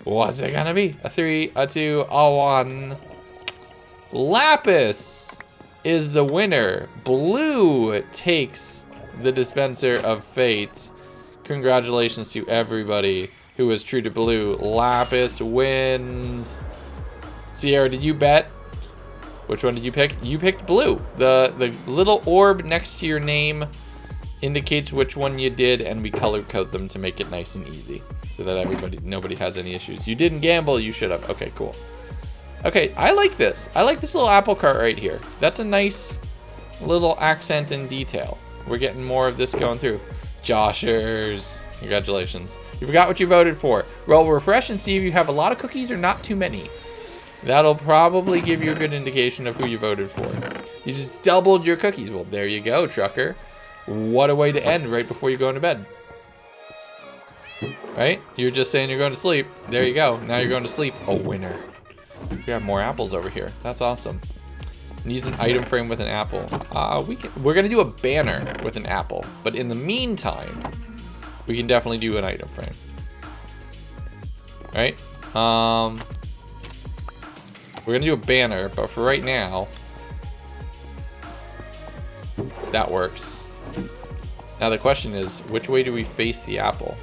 What's it gonna be? A 3, a 2, a 1. Lapis is the winner. Blue takes the dispenser of fate. Congratulations to everybody who was true to blue. Lapis wins. Sierra, did you bet? Which one did you pick? You picked blue. The little orb next to your name indicates which one you did, and we color code them to make it nice and easy so that nobody has any issues. You didn't gamble, you should have. Okay, cool. Okay, I like this. I like this little apple cart right here. That's a nice little accent and detail. We're getting more of this going through. Joshers, congratulations. You forgot what you voted for. Well, we'll refresh and see if you have a lot of cookies or not too many. That'll probably give you a good indication of who you voted for. You just doubled your cookies. Well, there you go, trucker. What a way to end right before you go into bed. Right? You're just saying you're going to sleep. There you go. Now you're going to sleep. A winner. We have more apples over here. That's awesome. Needs an item frame with an apple. We're going to do a banner with an apple. But in the meantime, we can definitely do an item frame. Right? We're going to do a banner, but for right now, that works. Now the question is, which way do we face the apple?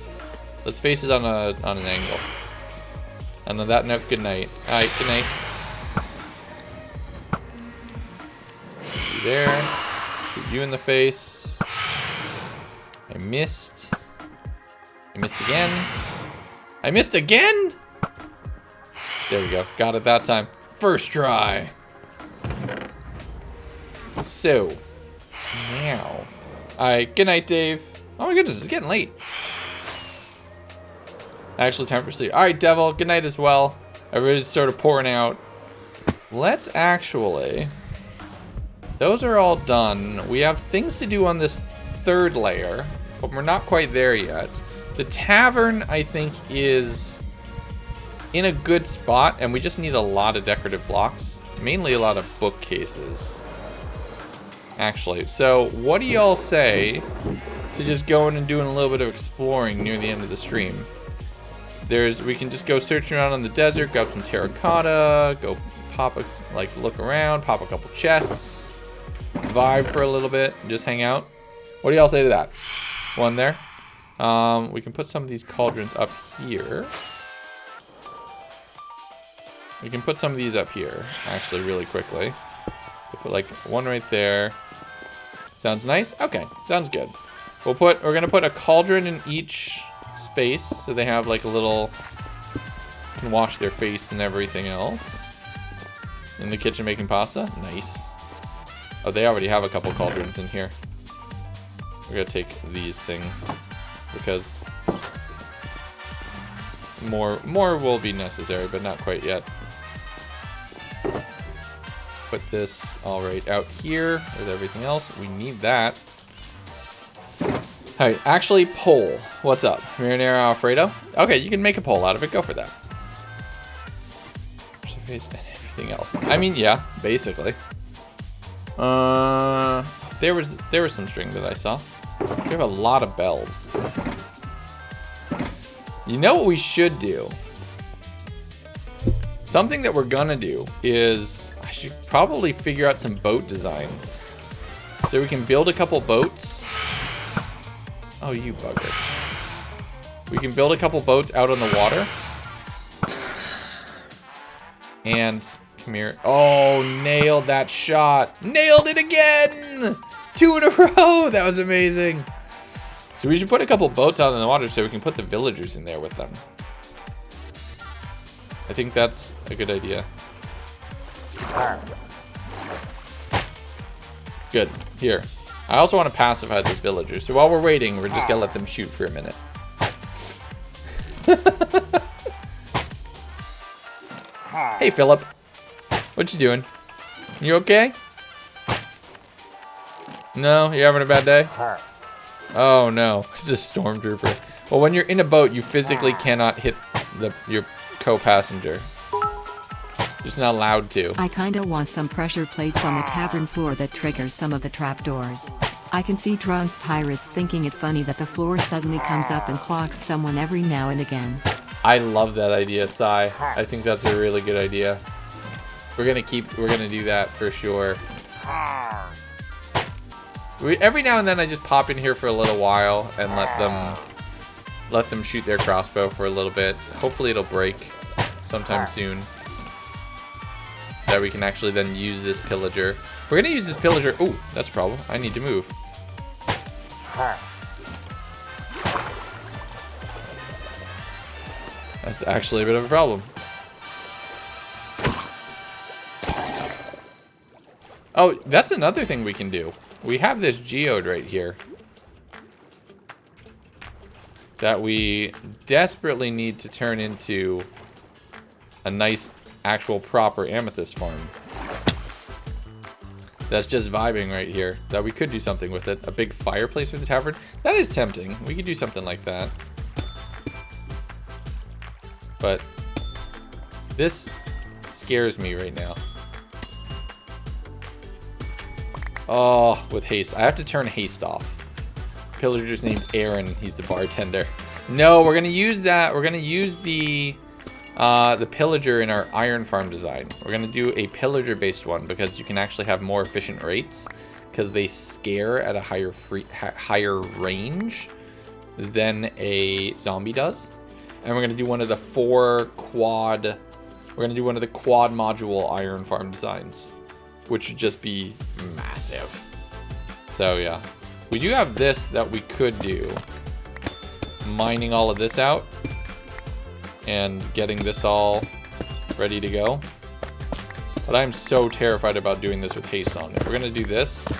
Let's face it on an angle. And on that note, good night. All right, good night. You there. Shoot you in the face. I missed. I missed again. I missed again? There we go. Got it that time. First try. So, now. Alright, good night, Dave. Oh my goodness, it's getting late. Actually, time for sleep. Alright, Devil, good night as well. Everybody's sort of pouring out. Let's actually... Those are all done. We have things to do on this third layer, but we're not quite there yet. The tavern, I think, is in a good spot, and we just need a lot of decorative blocks. Mainly a lot of bookcases. Actually, so what do y'all say to just going and doing a little bit of exploring near the end of the stream? We can just go searching around in the desert, grab some terracotta, go look around, pop a couple chests. vibe for a little bit and just hang out? What do y'all say to that? One there. We can put some of these cauldrons up here. We can put some of these up here, actually, really quickly. We'll put like one right there. Sounds nice? Okay, sounds good. We're gonna put a cauldron in each space so they have like a little, can wash their face and everything else. In the kitchen making pasta? Nice. Oh, they already have a couple cauldrons in here. We're gonna take these things because more will be necessary, but not quite yet. Put this all right out here with everything else. We need that. All right, actually, pole. What's up? Marinara Alfredo? Okay, you can make a pole out of it. Go for that. Surface and everything else. I mean, yeah, basically. There was some string that I saw. We have a lot of bells. You know what we should do? Something that we're gonna do is I should probably figure out some boat designs. So we can build a couple boats. Oh, you bugger. We can build a couple boats out on the water. And come here. Oh, nailed that shot. Nailed it again! 2 in a row. That was amazing. So we should put a couple boats out in the water so we can put the villagers in there with them. I think that's a good idea. Good. Here. I also want to pacify these villagers. So while we're waiting, we're just going to let them shoot for a minute. Hey, Philip. What you doing? You okay? No? You having a bad day? Oh, no. It's a stormtrooper. Well, when you're in a boat, you physically cannot hit your co-passenger. Just not allowed to. I kinda want some pressure plates on the tavern floor that triggers some of the trapdoors. I can see drunk pirates thinking it funny that the floor suddenly comes up and clocks someone every now and again. I love that idea, Sai. I think that's a really good idea. We're gonna do that for sure. Every now and then I just pop in here for a little while and let them shoot their crossbow for a little bit. Hopefully it'll break sometime soon. That we can actually then use this pillager. We're gonna use this pillager. Oh, that's a problem. I need to move. That's actually a bit of a problem. Oh, that's another thing we can do. We have this geode right here that we desperately need to turn into a nice, actual, proper amethyst farm. That's just vibing right here. That we could do something with it. A big fireplace for the tavern. That is tempting. We could do something like that. But this scares me right now. Oh, with haste. I have to turn haste off. Pillager's named Aaron. He's the bartender. No, we're gonna use that. We're gonna use the pillager in our iron farm design. We're gonna do a pillager based one because you can actually have more efficient rates because they scare at a higher range than a zombie does. And we're gonna do one of the quad module iron farm designs, which should just be massive. So yeah, we do have this that we could do. Mining all of this out and getting this all ready to go. But I'm so terrified about doing this with haste on. If we're gonna do this,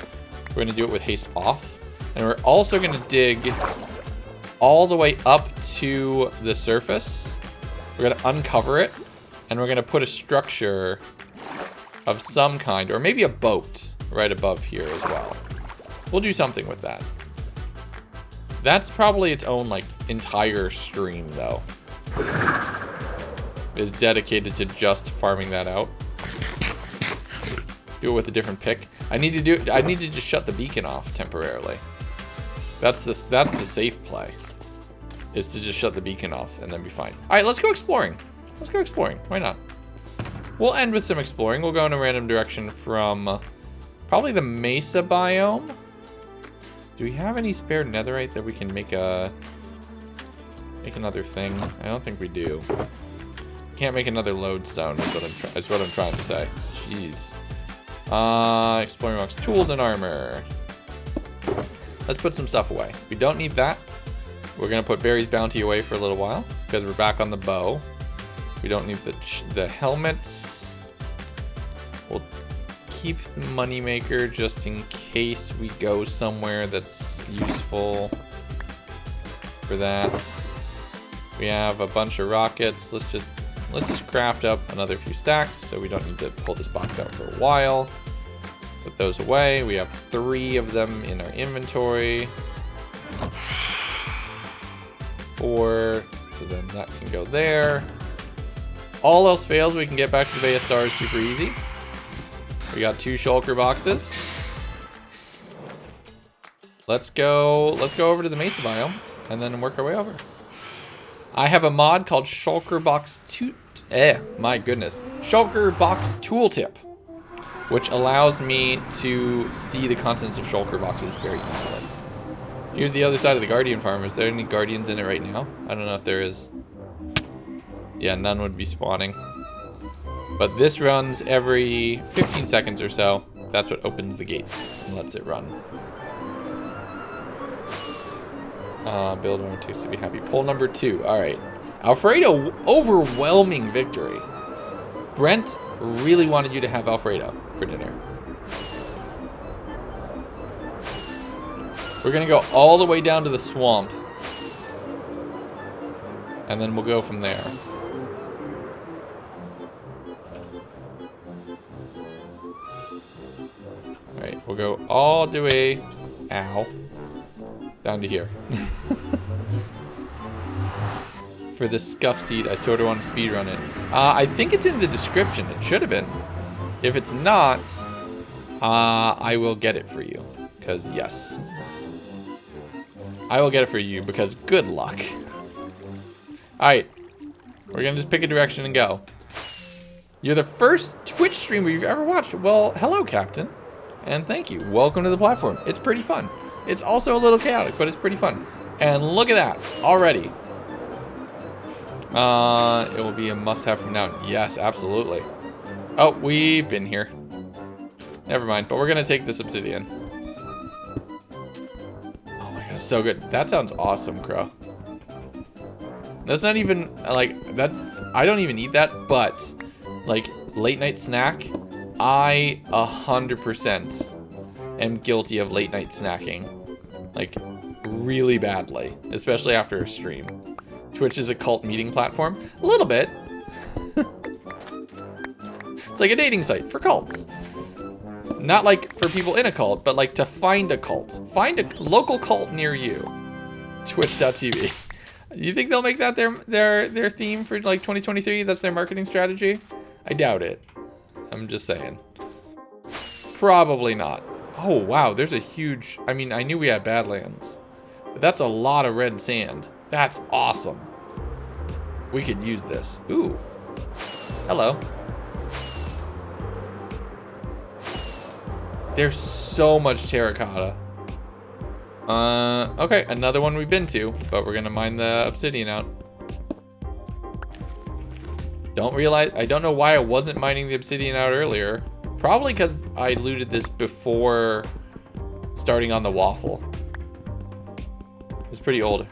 we're gonna do it with haste off. And we're also gonna dig all the way up to the surface. We're gonna uncover it and we're gonna put a structure of some kind, or maybe a boat right above here as well. We'll do something with that. That's probably its own like entire stream though. Is dedicated to just farming that out. Do it with a different pick. I need to just shut the beacon off temporarily. That's the safe play. Is to just shut the beacon off and then be fine. All right, let's go exploring. Let's go exploring. Why not? We'll end with some exploring. We'll go in a random direction from Probably the Mesa biome. Do we have any spare netherite that we can make another thing? I don't think we do. Can't make another lodestone. That's what I'm trying to say. Jeez. Exploring rocks, tools, and armor. Let's put some stuff away. We don't need that. We're gonna put Barry's bounty away for a little while because we're back on the bow. We don't need the helmets. We'll keep the moneymaker just in case we go somewhere that's useful for that. We have a bunch of rockets. Let's just craft up another few stacks so we don't need to pull this box out for a while. Put those away. We have 3 of them in our inventory. 4, so then that can go there. All else fails, we can get back to the Bay of Stars super easy. We got 2 shulker boxes. Let's go over to the Mesa biome and then work our way over. I have a mod called Shulker Box Shulker Box Tooltip, which allows me to see the contents of shulker boxes very easily. Here's the other side of the Guardian farm. Is there any Guardians in it right now? I don't know if there is. Yeah, none would be spawning. But this runs every 15 seconds or so. That's what opens the gates and lets it run. Build one takes to be happy. Poll number 2. All right. Alfredo, overwhelming victory. Brent really wanted you to have Alfredo for dinner. We're gonna go all the way down to the swamp. And then we'll go from there. Alright, we'll go all the way, down to here. For the scuff seed, I sort of want to speedrun it. I think it's in the description. It should have been. If it's not, I will get it for you. Because, yes. I will get it for you because good luck. Alright. We're going to just pick a direction and go. You're the first Twitch streamer you've ever watched. Well, hello, Captain. And thank you. Welcome to the platform. It's pretty fun. It's also a little chaotic, but it's pretty fun. And look at that. Already. It will be a must-have from now. Yes, absolutely. Oh, we've been here. Never mind. But we're going to take this obsidian. Oh my god, so good. That sounds awesome, Crow. That's not even, like, that. I don't even eat that, but, like, late night snack, I 100% am guilty of late night snacking. Like, really badly. Especially after a stream. Twitch is a cult meeting platform. A little bit. It's like a dating site for cults. Not like for people in a cult, but like to find a cult. Find a local cult near you. Twitch.tv. You think they'll make that their theme for like 2023? That's their marketing strategy? I doubt it. I'm just saying. Probably not. Oh, wow. There's a huge... I mean, I knew we had Badlands. But that's a lot of red sand. That's awesome. We could use this. Ooh. Hello. There's so much terracotta. Okay, another one we've been to, but we're gonna mine the obsidian out. I don't know why I wasn't mining the obsidian out earlier. Probably because I looted this before starting on the waffle. It's pretty old.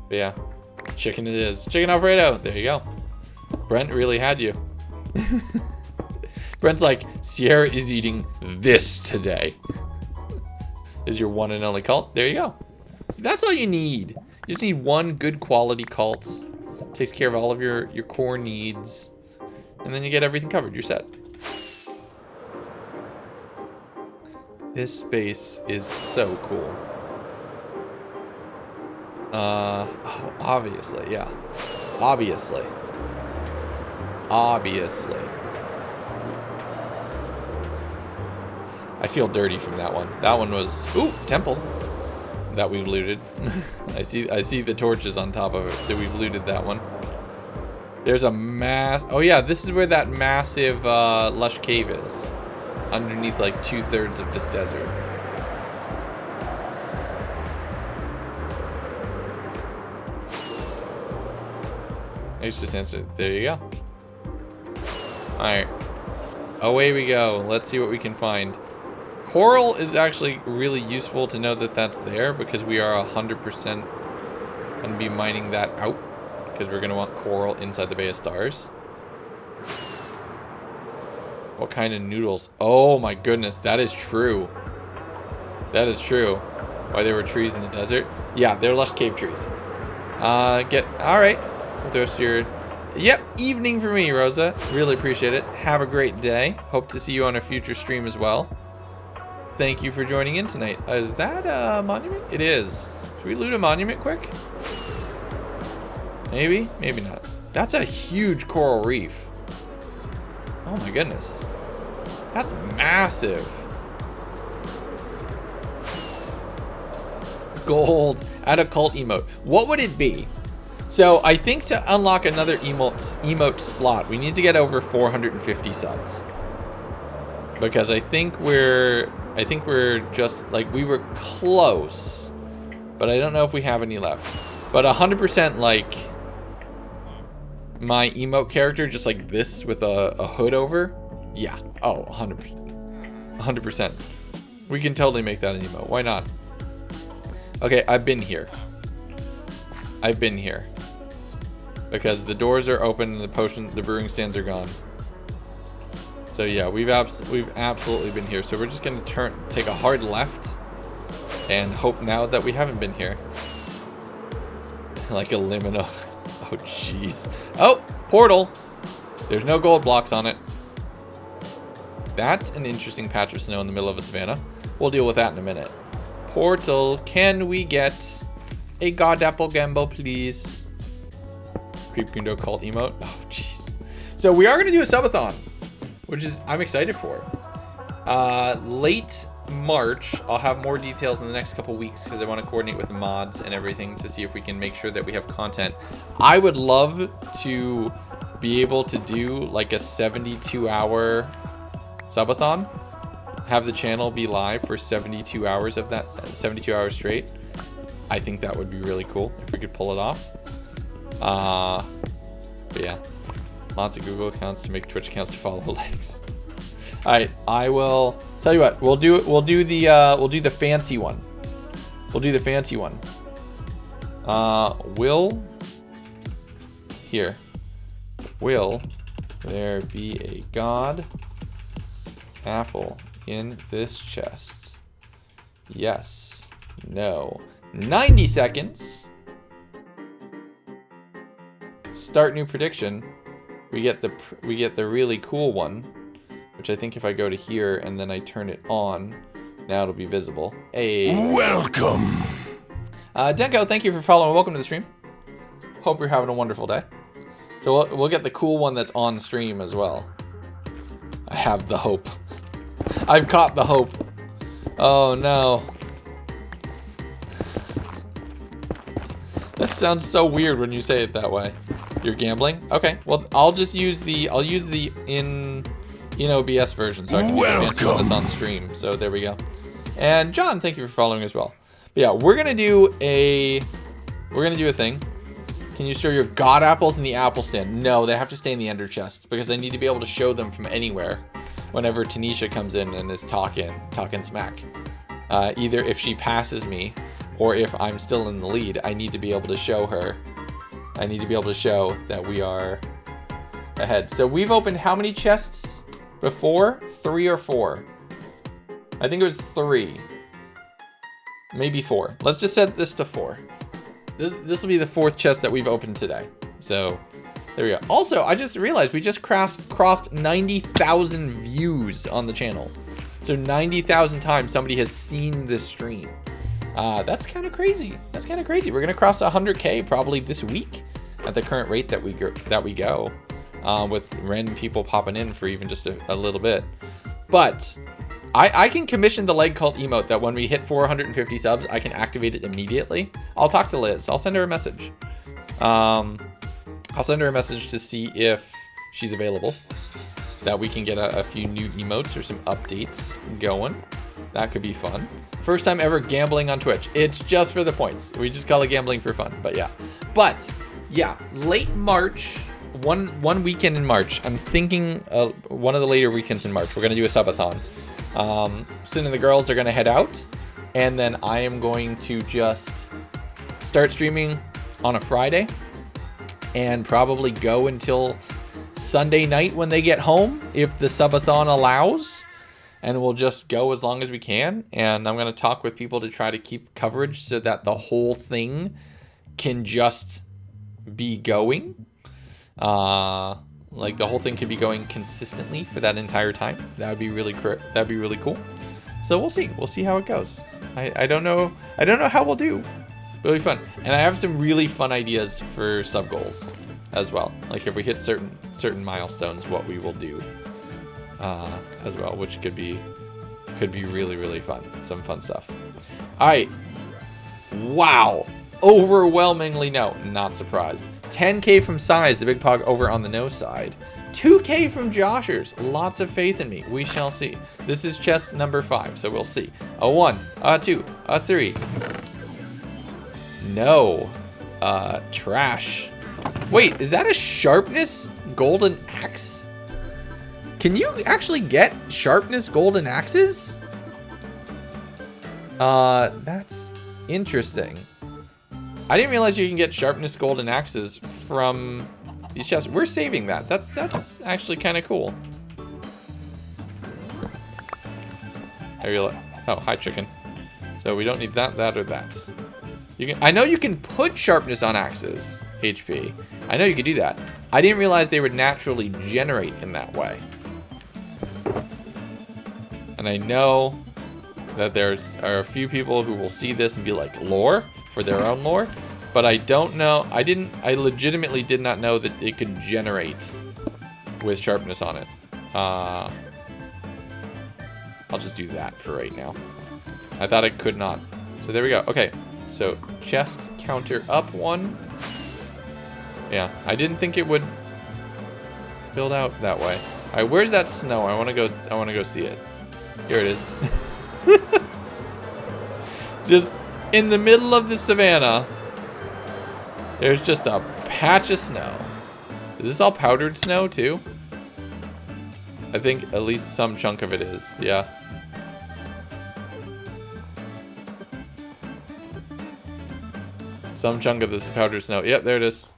But yeah, chicken it is. Chicken Alfredo, there you go. Brent really had you. Brent's like, Sierra is eating this today. Is your one and only cult. There you go. So that's all you need. You just need one good quality cult. Takes care of all of your core needs. And then you get everything covered. You're set. This space is so cool. Oh, obviously, yeah. Obviously. I feel dirty from that one. That one was, ooh, temple that we looted. I see the torches on top of it, so we've looted that one. There's a oh yeah, this is where that massive lush cave is. Underneath like 2/3 of this desert. Ace just answered. There you go. Alright. Away we go. Let's see what we can find. Coral is actually really useful to know that that's there because we are 100% going to be mining that out because we're going to want coral inside the Bay of Stars. What kind of noodles? Oh my goodness, that is true. That is true. Why there were trees in the desert? Yeah, they're lush cave trees. Alright. With the rest of your... Yep, evening for me, Rosa. Really appreciate it. Have a great day. Hope to see you on a future stream as well. Thank you for joining in tonight. Is that a monument? It is. Should we loot a monument quick? Maybe? Maybe not. That's a huge coral reef. Oh my goodness. That's massive. Gold. Add a cult emote. What would it be? So I think to unlock another emote slot, we need to get over 450 subs. Because I think we're just like, we were close, but I don't know if we have any left. But 100% like my emote character, just like this with a hood over. Yeah. Oh, 100%. 100%. We can totally make that an emote. Why not? Okay, I've been here. I've been here. Because the doors are open and the brewing stands are gone. So yeah, we've absolutely been here. So we're just gonna take a hard left and hope now that we haven't been here. Like a limino. Oh jeez. Oh, portal. There's no gold blocks on it. That's an interesting patch of snow in the middle of a savanna. We'll deal with that in a minute. Portal. Can we get a god apple gambo, please? Creep Gundo cult emote. Oh jeez. So we are gonna do a subathon, which is I'm excited for. Late March, I'll have more details in the next couple weeks because I want to coordinate with the mods and everything to see if we can make sure that we have content. I would love to be able to do like a 72-hour subathon, have the channel be live for 72 hours of that, 72 hours straight. I think that would be really cool if we could pull it off. But yeah, lots of Google accounts to make Twitch accounts to follow likes. All right, I will tell you what. We'll do the fancy one. We'll do the fancy one. Will there be a god apple in this chest? Yes. No. 90 seconds. Start new prediction. We get the really cool one, which I think if I go to here and then I turn it on, now it'll be visible. Hey. Welcome. Denko, thank you for following. Welcome to the stream. Hope you're having a wonderful day. So we'll get the cool one that's on stream as well. I have the hope. I've caught the hope. Oh no. That sounds so weird when you say it that way. You're gambling? Okay. Well, I'll use the in OBS version so I can do the fancy one that's on stream. So there we go. And John, thank you for following as well. But yeah, we're gonna do a thing. Can you store your god apples in the apple stand? No, they have to stay in the ender chest because I need to be able to show them from anywhere whenever Tanisha comes in and is talking smack. Either if she passes me or if I'm still in the lead, I need to be able to show her. I need to be able to show that we are ahead. So we've opened how many chests before? 3 or 4? I think it was 3. Maybe 4. Let's just set this to 4. This will be the 4th chest that we've opened today. So there we go. Also, I just realized we just crossed 90,000 views on the channel. So 90,000 times somebody has seen this stream. That's kind of crazy. That's kind of crazy. We're gonna cross 100K probably this week at the current rate that we go, with random people popping in for even just a little bit. But I can commission the leg cult emote that when we hit 450 subs, I can activate it immediately. I'll talk to Liz. I'll send her a message. I'll send her a message to see if she's available. That we can get a few new emotes or some updates going. That could be fun. First time ever gambling on Twitch. It's just for the points. We just call it gambling for fun, but yeah. But yeah, late March, one weekend in March. I'm thinking one of the later weekends in March. We're gonna do a subathon. Sin and the girls are gonna head out, and then I am going to just start streaming on a Friday and probably go until Sunday night when they get home, if the subathon allows, and we'll just go as long as we can. And I'm going to talk with people to try to keep coverage so that the whole thing can just be going. Like the whole thing could be going consistently for that entire time. That would be really cool. So we'll see how it goes. I don't know how we'll do. It'll be fun. And I have some really fun ideas for sub goals as well. Like if we hit certain milestones, what we will do as well, which could be really fun. Some fun stuff. All right. Wow. Overwhelmingly no. Not surprised. 10K from Size, the big pog over on the no side. 2K from Joshers. Lots of faith in me. We shall see. This is chest number 5, so we'll see. A 1, a 2, a 3. No. Trash. Wait, is that a sharpness golden axe? Can you actually get sharpness golden axes? That's interesting. I didn't realize you can get sharpness golden axes from these chests. We're saving that. That's actually kind of cool. Oh, hi chicken. So we don't need that, or that. I know you can put sharpness on axes, HP. I know you could do that. I didn't realize they would naturally generate in that way. And I know that there are a few people who will see this and be like, lore? For their own lore? But I don't know. I legitimately did not know that it could generate with sharpness on it. I'll just do that for right now. I thought it could not. So there we go. Okay. So chest counter up 1. Yeah, I didn't think it would build out that way. All right, where's that snow? I want to go see it. Here it is. Just in the middle of the savannah, there's just a patch of snow. Is this all powdered snow too? I think at least some chunk of it is. Yeah. Some chunk of this powdered snow. Yep, there it is.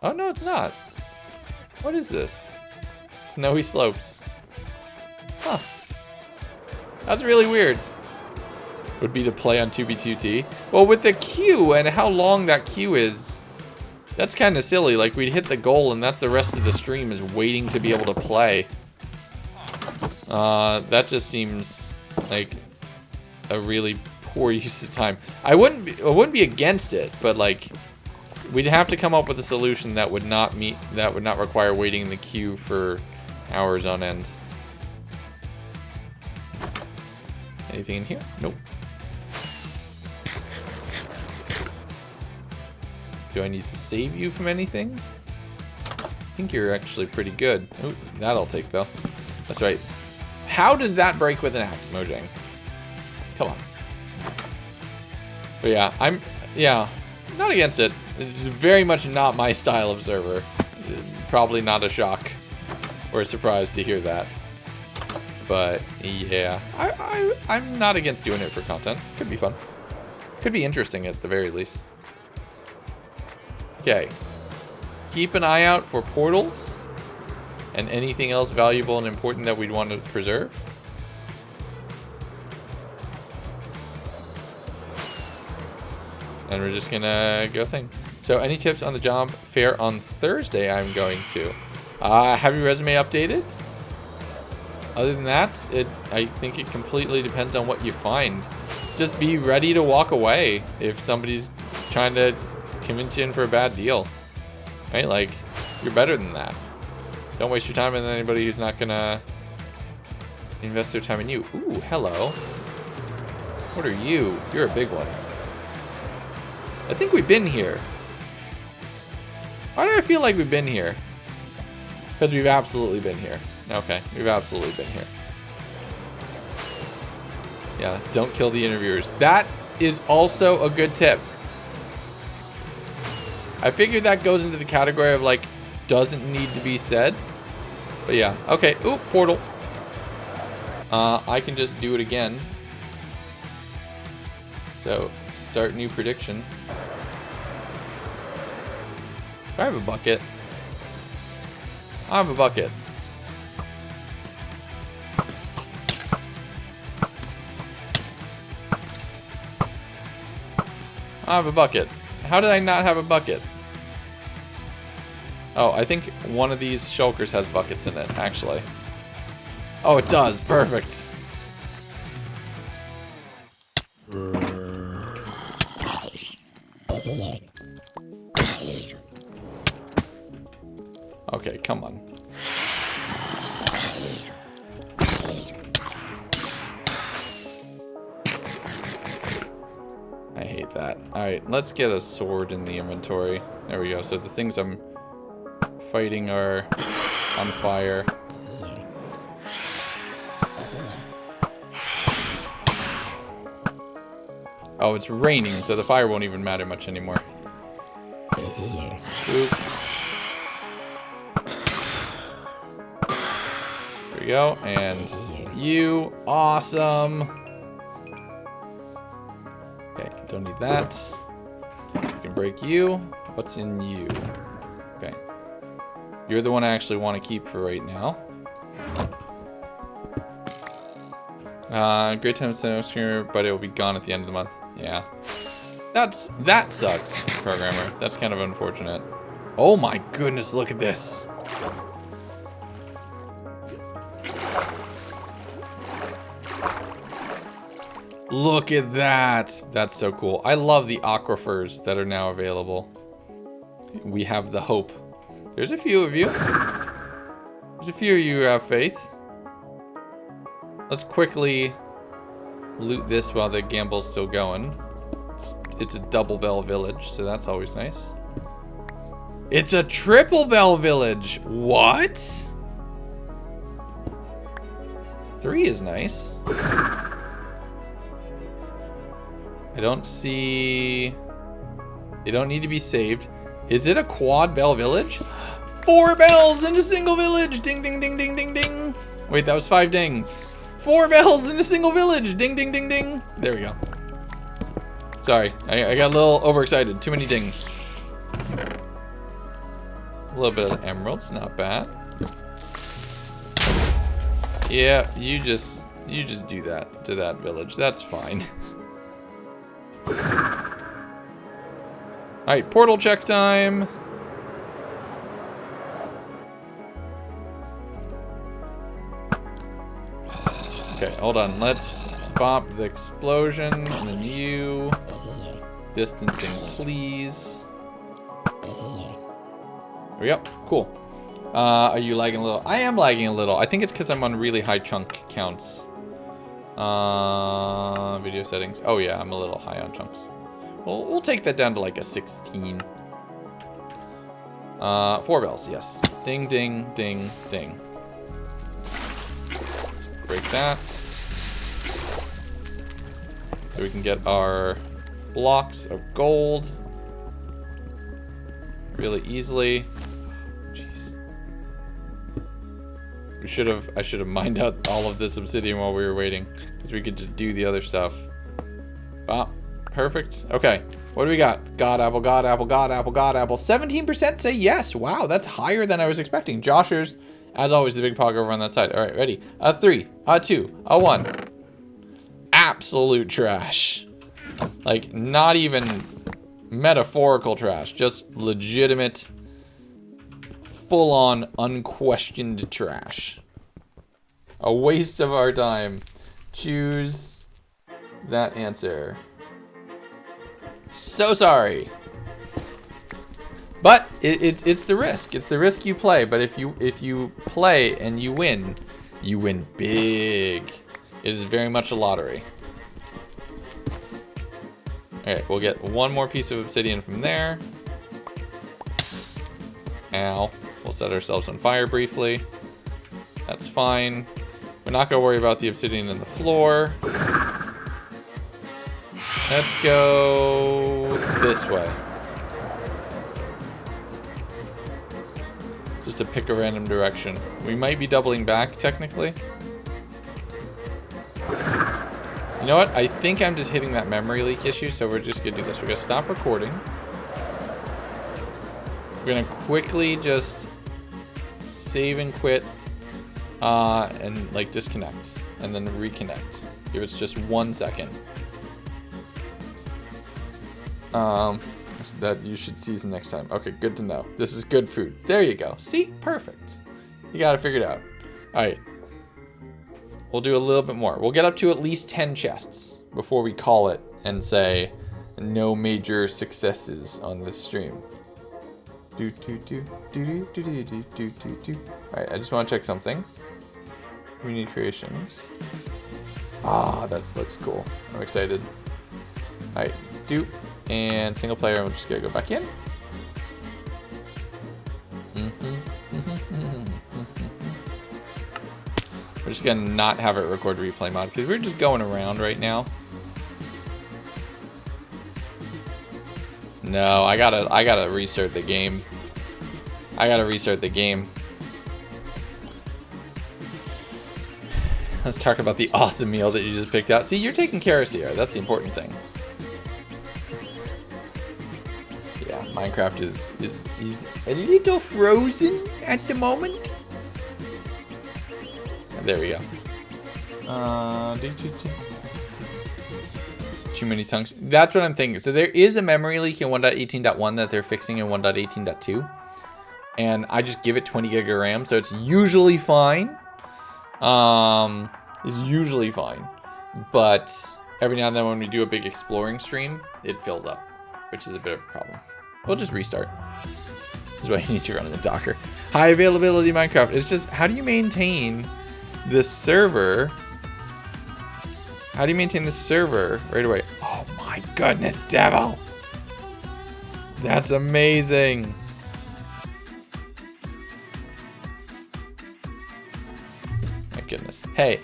Oh, no, it's not. What is this? Snowy slopes. Huh. That's really weird. Would be to play on 2B2T. Well, with the queue and how long that queue is, that's kind of silly. Like, we'd hit the goal and that's the rest of the stream is waiting to be able to play. That just seems like a really poor use of time. I wouldn't be against it, but like we'd have to come up with a solution that would not require waiting in the queue for hours on end. Anything in here? Nope. Do I need to save you from anything? I think you're actually pretty good. Ooh, that'll take though. That's right. How does that break with an axe, Mojang? Come on. But yeah, I'm not against it. It's very much not my style of server. Probably not a shock or a surprise to hear that. But yeah, I'm not against doing it for content. Could be fun. Could be interesting at the very least. Okay. Keep an eye out for portals and anything else valuable and important that we'd want to preserve. And we're just gonna go thing. So any tips on the job fair on Thursday? I'm going to. Have your resume updated? Other than that, I think it completely depends on what you find. Just be ready to walk away if somebody's trying to convince you in for a bad deal. Right? Like, you're better than that. Don't waste your time on anybody who's not gonna invest their time in you. Ooh, hello. What are you? You're a big one. I think we've been here. Why do I feel like we've been here? Because we've absolutely been here. Okay, we've absolutely been here. Yeah, don't kill the interviewers. That is also a good tip. I figured that goes into the category of like, doesn't need to be said. But yeah, okay. Ooh, portal. I can just do it again. So, start new prediction. Do I have a bucket? I have a bucket. I have a bucket. How did I not have a bucket? Oh, I think one of these shulkers has buckets in it, actually. Oh, it does. Perfect. Okay, come on. I hate that. Alright, let's get a sword in the inventory. There we go. So the things I'm fighting are on fire. Oh, it's raining, so the fire won't even matter much anymore. Oop. There we go, and you, awesome. Okay, don't need that. You can break you. What's in you? Okay. You're the one I actually want to keep for right now. Great time to send here, but it will be gone at the end of the month. Yeah. That sucks, programmer. That's kind of unfortunate. Oh my goodness, look at this. Look at that. That's so cool. I love the aquifers that are now available. We have the hope. There's a few of you. There's a few of you who have faith. Let's quickly loot this while the gamble's still going. It's a double bell village, so that's always nice. It's a triple bell village. What? 3 is nice. I don't see... They don't need to be saved. Is it a quad bell village? 4 bells in a single village. Ding, ding, ding, ding, ding, ding. Wait, that was 5 dings. 4 bells in a single village. Ding, ding, ding, ding. There we go. Sorry, I got a little overexcited. Too many dings. A little bit of emeralds, not bad. Yeah, you just do that to that village. That's fine. Alright, portal check time. Okay, hold on. Let's bop the explosion. And then you. Distancing, please. There we go. Cool. Are you lagging a little? I am lagging a little. I think it's because I'm on really high chunk counts. Video settings. Oh yeah, I'm a little high on chunks. We'll take that down to like a 16. 4 bells, yes. Ding, ding, ding, ding. Let's break that. So we can get our blocks of gold really easily. Jeez. I should have mined out all of this obsidian while we were waiting, because we could just do the other stuff. Bop. Perfect. Okay. What do we got? God apple, God apple, God apple, God apple. 17% say yes. Wow, that's higher than I was expecting. Joshers, as always, the big pog over on that side. All right, ready? 3, 2, 1. Absolute trash. Like, not even metaphorical trash. Just legitimate, full-on, unquestioned trash. A waste of our time. Choose that answer. So sorry. But it's the risk. It's the risk you play. But if you play and you win big. It is very much a lottery. Okay, we'll get one more piece of obsidian from there. Ow. We'll set ourselves on fire briefly. That's fine. We're not gonna worry about the obsidian in the floor. Let's go this way. Just to pick a random direction. We might be doubling back, technically. You know what? I think I'm just hitting that memory leak issue, so we're just gonna do this. We're gonna stop recording. We're gonna quickly just save and quit, and like disconnect, and then reconnect. Give it just 1 second. That you should season next time. Okay, good to know. This is good food. There you go. See? Perfect. You got it figured out. All right. We'll do a little bit more. We'll get up to at least 10 chests before we call it and say no major successes on this stream. All right, I just want to check something. Community creations. Ah, that looks cool. I'm excited. All right, and single player, and we're just gonna go back in. We're just gonna not have it record replay mod because we're just going around right now. No, I gotta restart the game. Let's talk about the awesome meal that you just picked out. See, you're taking care of Sierra. That's the important thing. Yeah, Minecraft is a little frozen at the moment. There we go. Too many tongues. That's what I'm thinking. So there is a memory leak in 1.18.1 that they're fixing in 1.18.2. And I just give it 20 gig of RAM, so it's usually fine. It's usually fine. But every now and then when we do a big exploring stream, it fills up, which is a bit of a problem. We'll just restart. This is why you need to run in the Docker. High availability Minecraft. It's just, how do you maintain this server? How do you maintain this server right away? Oh my goodness, devil! That's amazing. My goodness. Hey,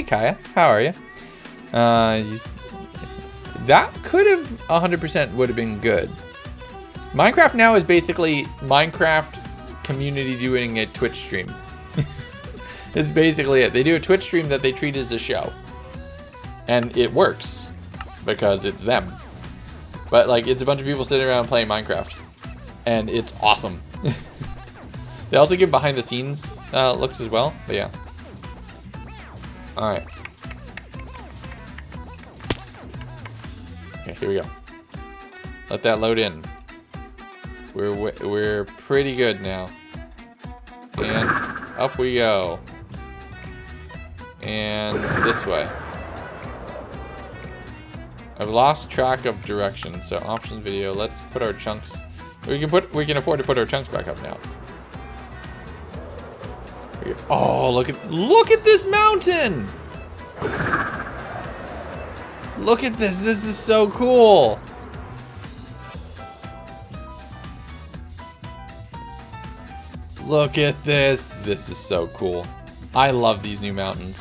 Kaya. How are you? That could have 100% would have been good. Minecraft now is basically Minecraft community doing a Twitch stream. It's basically it. They do a Twitch stream that they treat as a show. And it works because it's them. But like, it's a bunch of people sitting around playing Minecraft. And it's awesome. They also give behind the scenes looks as well, but yeah. All right. Okay, here we go. Let that load in. We're pretty good now. And up we go. And this way. I've lost track of direction, so options video. Let's put our chunks. We can afford to put our chunks back up now. Oh, look at this mountain! Look at this. This is so cool. Look at this. This is so cool. I love these new mountains.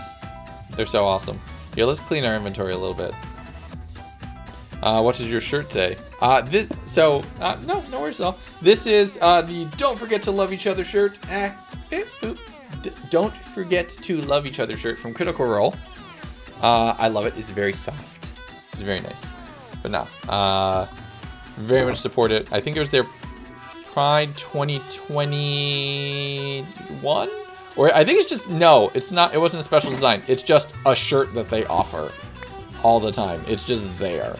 They're so awesome. Here, let's clean our inventory a little bit. What does your shirt say? No worries at all. This is the Don't Forget to Love Each Other shirt. Don't Forget to Love Each Other shirt from Critical Role. I love it. It's very soft. It's very nice. But no, very much support it. I think it was their Pride 2021? Or I think it's just, no, it's not, it wasn't a special design. It's just a shirt that they offer all the time. It's just there.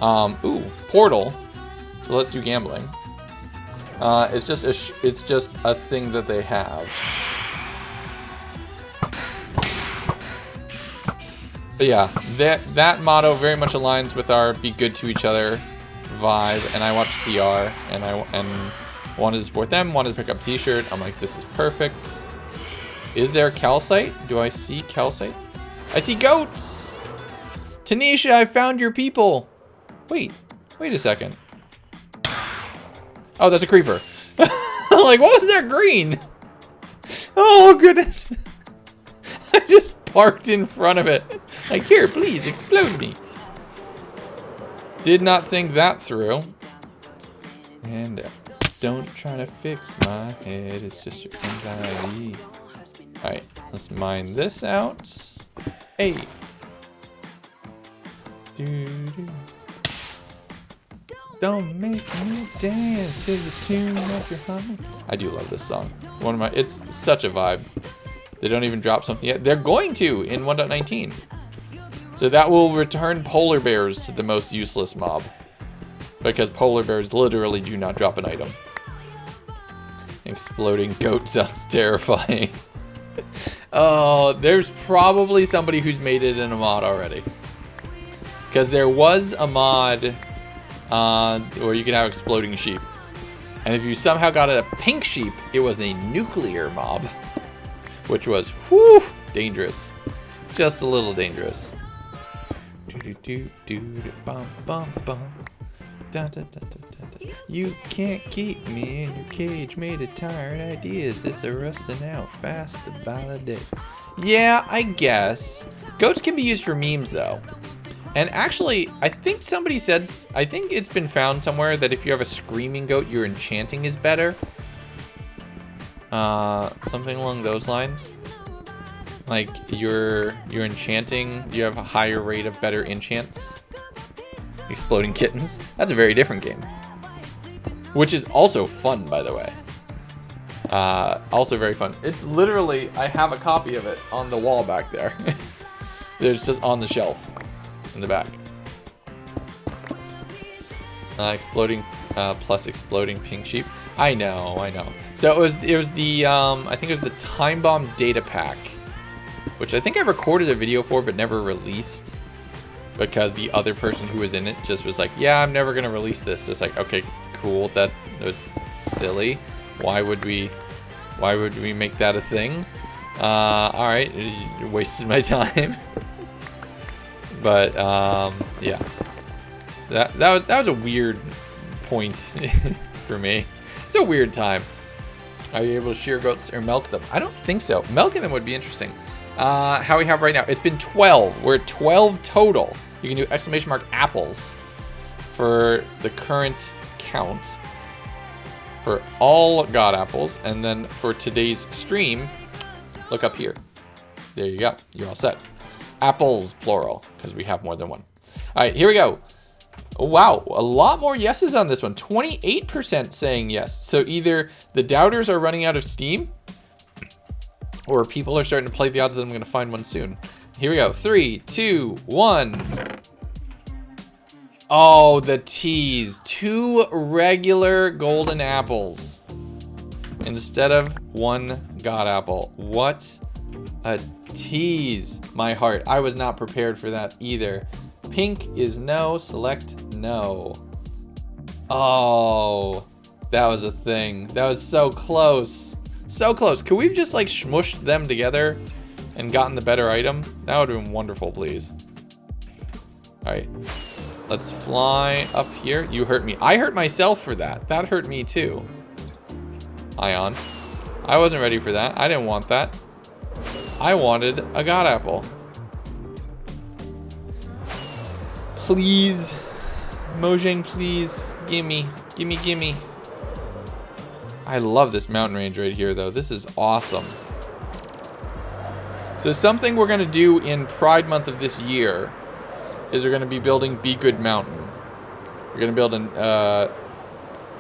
Ooh, Portal. So let's do gambling. It's just a thing that they have. But yeah, that motto very much aligns with our be good to each other vibe. And I watched CR and wanted to support them, wanted to pick up t-shirt. I'm like, this is perfect. Is there calcite? Do I see calcite? I see goats! Tanisha, I found your people! Wait a second. Oh, that's a creeper. Like, what was that green? Oh, goodness. I just parked in front of it. Like, here, please, explode me. Did not think that through. And don't try to fix my head. It's just your anxiety. Alright, let's mine this out. Hey. Don't make me dance to the tune of your humming. I do love this song. It's such a vibe. They don't even drop something yet. They're going to in 1.19. So that will return polar bears to the most useless mob. Because polar bears literally do not drop an item. Exploding goat sounds terrifying. Oh, there's probably somebody who's made it in a mod already. Because there was a mod where you could have exploding sheep. And if you somehow got a pink sheep, it was a nuclear mob. Which was, whew, dangerous. Just a little dangerous. You can't keep me in your cage made of tired ideas. It's a rusting out fast by the day. Yeah, I guess. Goats can be used for memes though. And actually, I think somebody said, I think it's been found somewhere that if you have a screaming goat, your enchanting is better. Something along those lines. Like your enchanting, you have a higher rate of better enchants. Exploding kittens. That's a very different game. Which is also fun, by the way. Also very fun. It's literally, I have a copy of it on the wall back there. It's just on the shelf in the back. Exploding plus exploding pink sheep. I know. So it was the I think it was the Time Bomb data pack, which I think I recorded a video for but never released because the other person who was in it just was like, yeah, I'm never gonna release this. So it's like, okay, cool, that was silly. Why would we make that a thing? All right, you wasted my time. But yeah, that was a weird point for me. It's a weird time. Are you able to shear goats or milk them? I don't think so. Milking them would be interesting. How we have right now, it's been 12. We're at 12 total. You can do exclamation mark apples for the current count for all god apples. And then for today's stream, look up here. There you go. You're all set. Apples, plural, because we have more than one. All right, here we go. Wow, a lot more yeses on this one. 28% saying yes. So either the doubters are running out of steam, or people are starting to play the odds that I'm going to find one soon. Here we go. 3, 2, 1. Oh, the tease. 2 regular golden apples instead of 1 god apple. What a tease. My heart. I was not prepared for that either. Pink is no. Select no. Oh, that was a thing. That was so close. So close. Could we have just like smushed them together and gotten the better item? That would have been wonderful, please. All right. Let's fly up here. You hurt me. I hurt myself for that. That hurt me too. Ion. I wasn't ready for that. I didn't want that. I wanted a god apple. Please. Mojang, please. Gimme. Gimme. I love this mountain range right here, though. This is awesome. So something we're going to do in Pride Month of this year is we're going to be building Be Good Mountain. We're going to build an...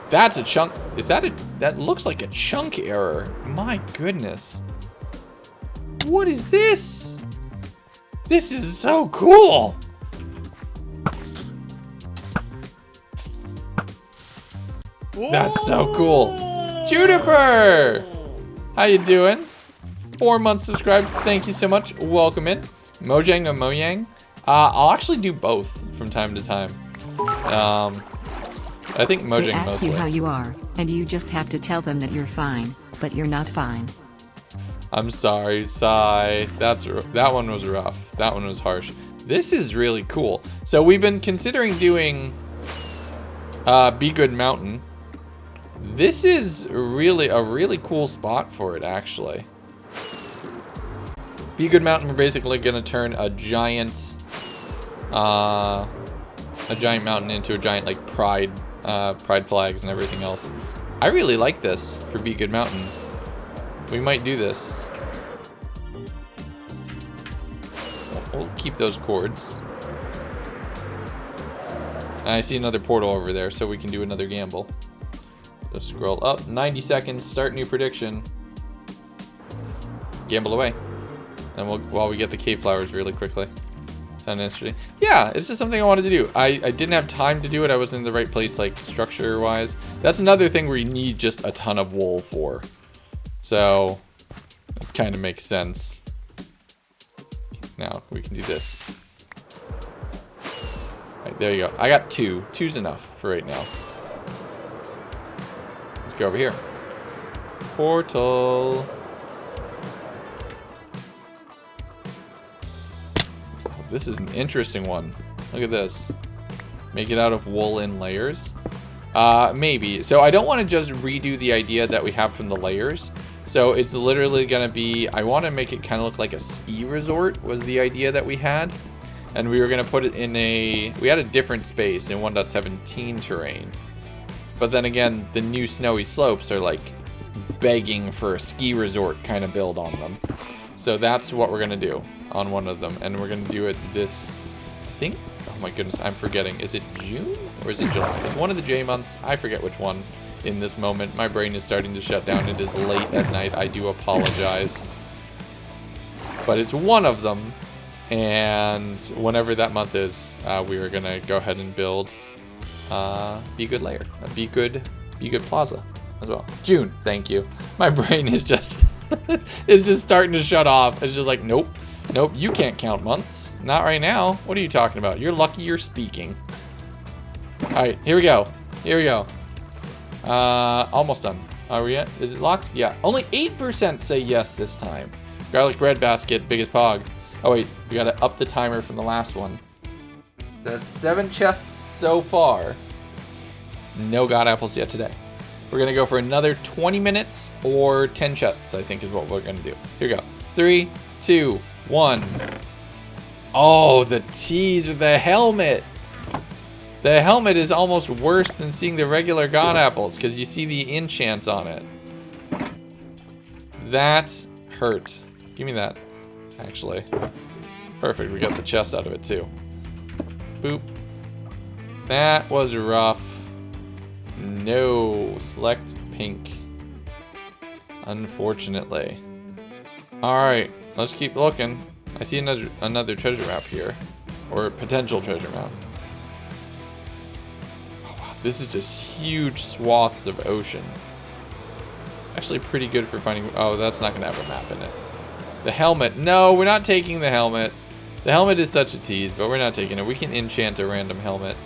that's a chunk... Is that a... That looks like a chunk error. My goodness. What is this? This is so cool. That's so cool. Juniper! How you doing? 4 months subscribed. Thank you so much. Welcome in. Mojang or Mojang? I'll actually do both from time to time. I think Mojang They ask mostly. you how you are, and you just have to tell them that you're fine, but you're not fine. I'm sorry, Sai. That one was rough. That one was harsh. This is really cool. So we've been considering doing Be Good Mountain. This is really a really cool spot for it, actually. Be Good Mountain, we're basically gonna turn a giant mountain into a giant like pride flags and everything else. I really like this for Be Good Mountain. We might do this. We'll keep those chords. And I see another portal over there, so we can do another gamble. Just scroll up. 90 seconds. Start new prediction. Gamble away. And while we get the cave flowers really quickly. Sound interesting? Yeah, it's just something I wanted to do. I didn't have time to do it. I wasn't in the right place, like, structure-wise. That's another thing where you need just a ton of wool for. So, it kind of makes sense. Now, we can do this. Alright, there you go. I got 2. 2's enough for right now. Let's go over here. Portal. Oh, this is an interesting one. Look at this. Make it out of wool in layers. Maybe. So I don't want to just redo the idea that we have from the layers. So it's literally going to be, I want to make it kind of look like a ski resort was the idea that we had. And we were going to put it in we had a different space in 1.17 terrain. But then again, the new snowy slopes are like begging for a ski resort kind of build on them. So that's what we're going to do on one of them. And we're going to do it this, I think, oh my goodness, I'm forgetting. Is it June or is it July? It's one of the J months. I forget which one. In this moment, my brain is starting to shut down. It is late at night. I do apologize. But it's one of them. And whenever that month is, we are going to go ahead and build Be Good Layer. Be Good Plaza as well. June, thank you. My brain is just is just starting to shut off. It's just like, nope, you can't count months. Not right now. What are you talking about? You're lucky you're speaking. All right, here we go. Almost done. Are we yet? Is it locked? Yeah. Only 8% say yes this time. Garlic bread basket, biggest pog. Oh wait, we gotta up the timer from the last one. That's 7 chests so far. No god apples yet today. We're gonna go for another 20 minutes or 10 chests, I think is what we're gonna do. Here we go. 3, 2, 1. Oh, the tease with the helmet. The helmet is almost worse than seeing the regular god apples because you see the enchants on it. That hurt. Give me that, actually. Perfect, we got the chest out of it too. Boop. That was rough. No, select pink. Unfortunately. Alright, let's keep looking. I see another treasure map here. Or potential treasure map. This is just huge swaths of ocean. Actually pretty good for finding... Oh, that's not going to have a map in it. The helmet. No, we're not taking the helmet. The helmet is such a tease, but we're not taking it. We can enchant a random helmet.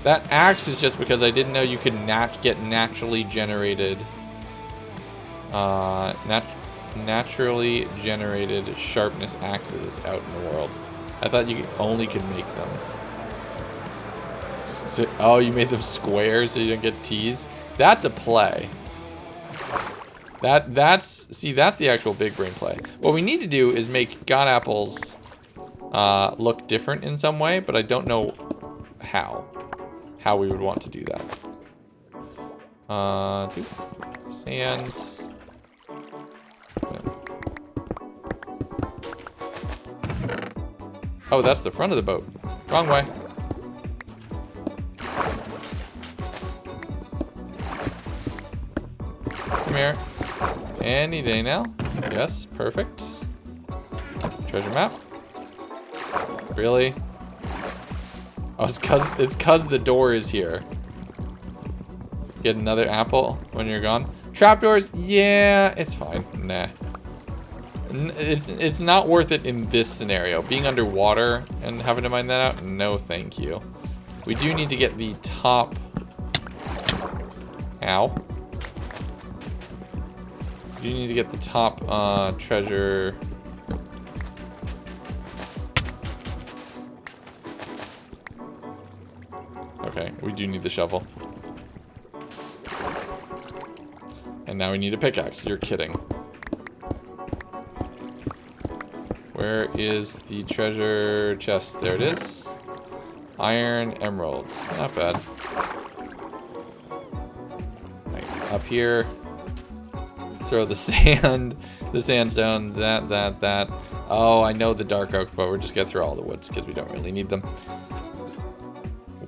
That axe is just because I didn't know you could get naturally generated... naturally generated sharpness axes out in the world. I thought you only could make them. So, oh, you made them square so you don't get teased? That's a play. That's the actual big brain play. What we need to do is make god apples look different in some way, but I don't know how we would want to do that. Sands. Oh, that's the front of the boat. Wrong way. Come here. Any day now. Yes, perfect. Treasure map. Really? Oh, it's cause the door is here. Get another apple when you're gone. Trapdoors, yeah, it's fine. Nah. It's not worth it in this scenario. Being underwater and having to mine that out, no thank you. We do need to get the top... Ow. We do need to get the top treasure... do need the shovel. And now we need a pickaxe. You're kidding. Where is the treasure chest? There it is. Iron emeralds. Not bad. Right, up here. Throw the sand. The sandstone. That. Oh, I know the dark oak, but we're just gonna throw all the woods because we don't really need them.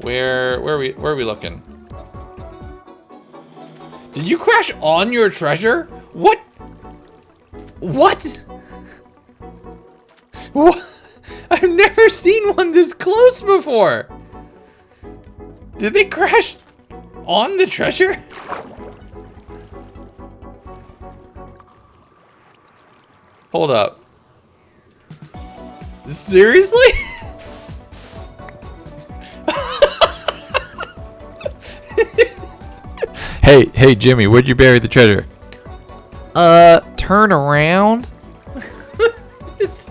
Where are we looking? Did you crash on your treasure? What? What? What? I've never seen one this close before. Did they crash on the treasure? Hold up. Seriously? Hey, Jimmy, where'd you bury the treasure? Turn around. It's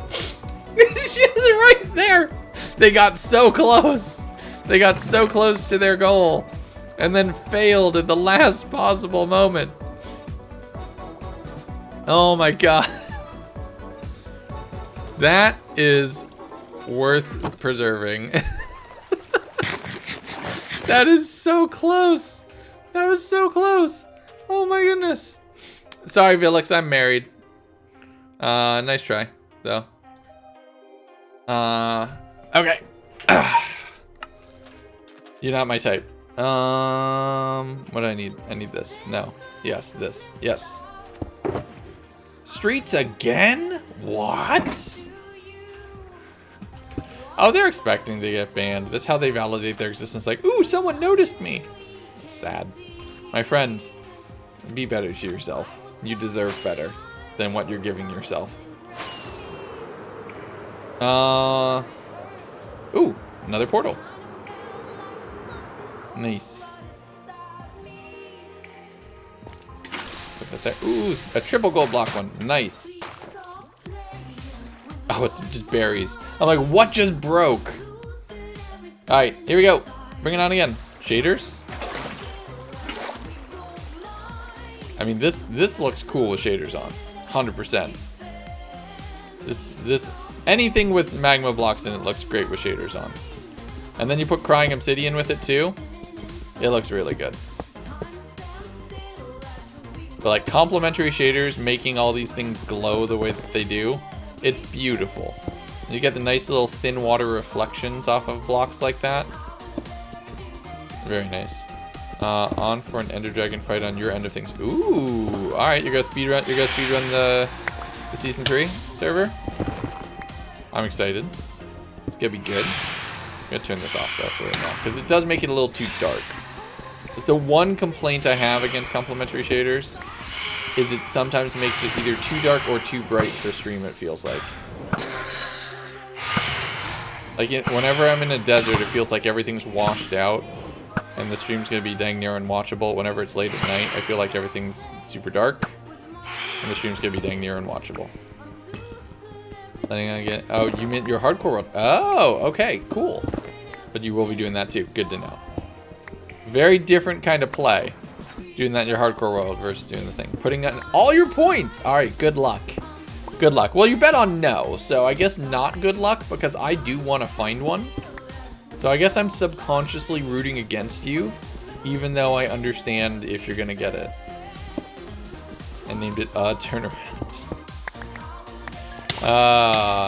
just right there. They got so close. They got so close to their goal and then failed at the last possible moment. Oh my god. That is worth preserving. That is so close. That was so close. Oh my goodness. Sorry, Vilix, I'm married. Nice try, though. Okay. You're not my type. What do I need? I need this. No. Yes, this. Yes. Streets again? What? Oh, they're expecting to get banned. That's how they validate their existence. Like, ooh, someone noticed me. Sad. My friend, be better to yourself. You deserve better than what you're giving yourself. Ooh, another portal. Nice. Put that there. Ooh, a triple gold block one. Nice. Oh, it's just berries. I'm like, what just broke? Alright, here we go. Bring it on again. Shaders. I mean, this looks cool with shaders on. 100%. This anything with magma blocks in it looks great with shaders on. And then you put crying obsidian with it too. It looks really good. But like complementary shaders making all these things glow the way that they do, it's beautiful. You get the nice little thin water reflections off of blocks like that. Very nice. On for an Ender Dragon fight on your end of things. Ooh, all right. You're gonna speedrun. You're gonna speedrun the season 3 server. I'm excited. It's gonna be good. I'm gonna turn this off though for right now because it does make it a little too dark. It's the one complaint I have against complementary shaders is it sometimes makes it either too dark or too bright for stream. It feels like. Whenever I'm in a desert, it feels like everything's washed out. And the stream's gonna be dang near unwatchable. Whenever it's late at night, I feel like everything's super dark. And the stream's gonna be dang near unwatchable. Letting on again. Oh, you meant your hardcore world. Oh, okay, cool. But you will be doing that too. Good to know. Very different kind of play. Doing that in your hardcore world versus doing the thing. Putting on all your points. Alright, good luck. Good luck. Well, you bet on no, so I guess not good luck because I do want to find one. So I guess I'm subconsciously rooting against you, even though I understand if you're gonna get it. And named it Turnaround.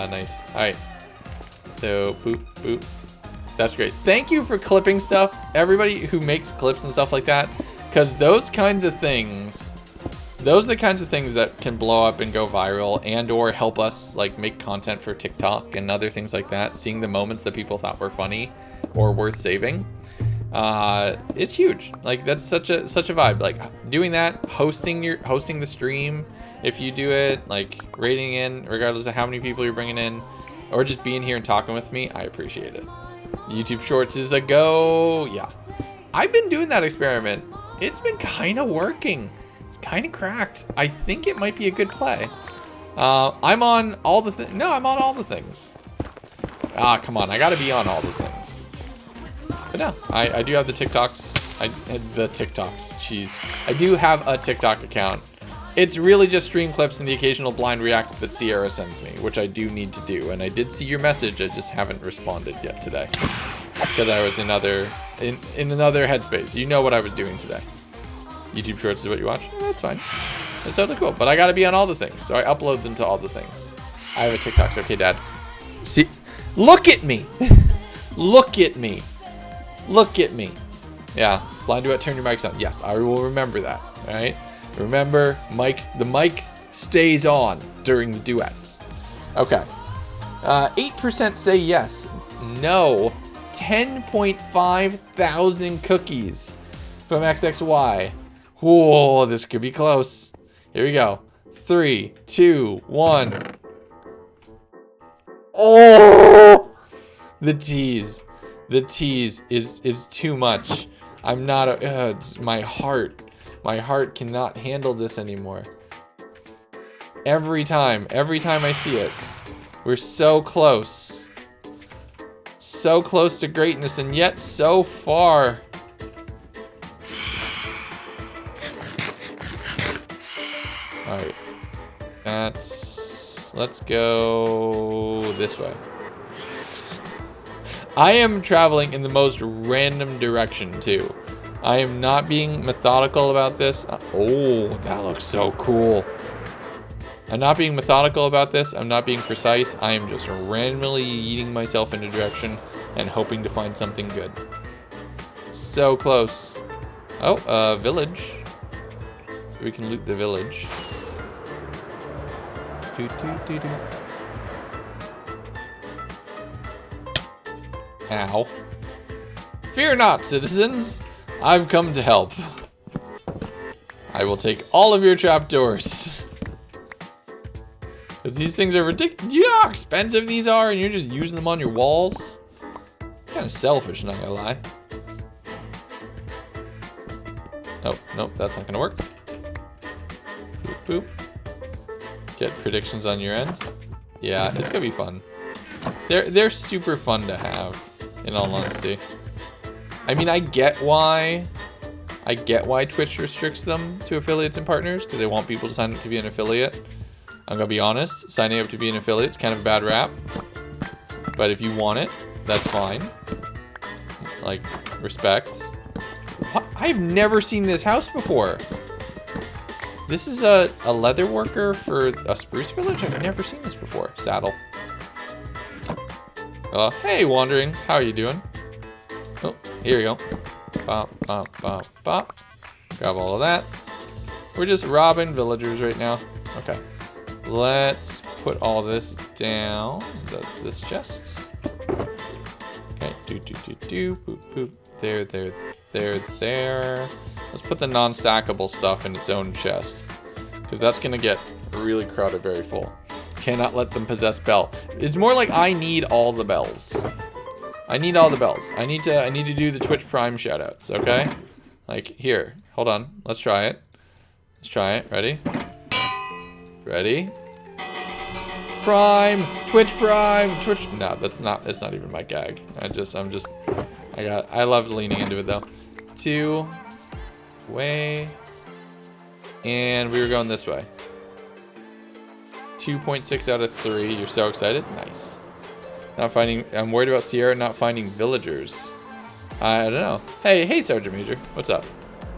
Nice. Alright. So, boop, boop. That's great. Thank you for clipping stuff. Everybody who makes clips and stuff like that. Because those kinds of things, those are the kinds of things that can blow up and go viral and or help us like make content for TikTok and other things like that. Seeing the moments that people thought were funny or worth saving. It's huge. Like that's such a vibe. Like doing that, hosting the stream, if you do it, like rating in, regardless of how many people you're bringing in, or just being here and talking with me, I appreciate it. YouTube Shorts is a go. Yeah, I've been doing that experiment. It's been kind of working. It's kind of cracked. I think it might be a good play. I'm on all the I'm on all the things. Ah, come on. I gotta be on all the things. But no, I do have the TikToks. The TikToks, jeez. I do have a TikTok account. It's really just stream clips and the occasional blind react that Sierra sends me, which I do need to do. And I did see your message, I just haven't responded yet today. Because I was in another headspace. You know what I was doing today. YouTube Shorts is what you watch? That's fine. That's totally cool. But I gotta be on all the things, so I upload them to all the things. I have a TikTok, so okay, Dad. See, look at me! Look at me! Look at me! Yeah, blind duet, turn your mics on. Yes, I will remember that, alright? Remember, the mic stays on during the duets. Okay. 8% say yes. No. 10.5 thousand cookies from XXY. Whoa, this could be close. Here we go. 3, 2, 1. Oh! The tease. The tease is too much. I'm not my heart. My heart cannot handle this anymore. Every time I see it. We're so close. So close to greatness and yet so far. Alright. Let's go this way. I am traveling in the most random direction too. I am not being methodical about this. Oh, that looks so cool. I'm not being methodical about this. I'm not being precise. I am just randomly yeeting myself in a direction and hoping to find something good. So close. Oh, village. So we can loot the village. Ow. Fear not, citizens. I've come to help. I will take all of your trapdoors. Because these things are ridiculous. You know how expensive these are and you're just using them on your walls? Kind of selfish, not gonna lie. Oh, nope, that's not gonna work. Boop, boop. Get predictions on your end. Yeah, it's gonna be fun. They're super fun to have, in all honesty. I mean, I get why Twitch restricts them to affiliates and partners, because they want people to sign up to be an affiliate. I'm gonna be honest, signing up to be an affiliate is kind of a bad rap. But if you want it, that's fine. Like, respect. What? I've never seen this house before. This is a leather worker for a spruce village? I've never seen this before. Saddle. Hey, Wandering. How are you doing? Oh, here we go. Bop, bop, bop, bop. Grab all of that. We're just robbing villagers right now. Okay. Let's put all this down. That's this chest. Okay. Boop, boop. There. Let's put the non-stackable stuff in its own chest. Because that's going to get really crowded very full. Cannot let them possess bell. It's more like I need all the bells. I need all the bells. I need to do the Twitch Prime shoutouts, okay? Like, here. Hold on. Let's try it. Let's try it. Ready? Ready? Prime! Twitch Prime! Twitch... No, it's not even my gag. I love leaning into it, though. 2... way. And we were going this way. 2.6 out of 3. You're so excited? Nice. I'm worried about Sierra not finding villagers. I don't know. Hey, Sergeant Major. What's up?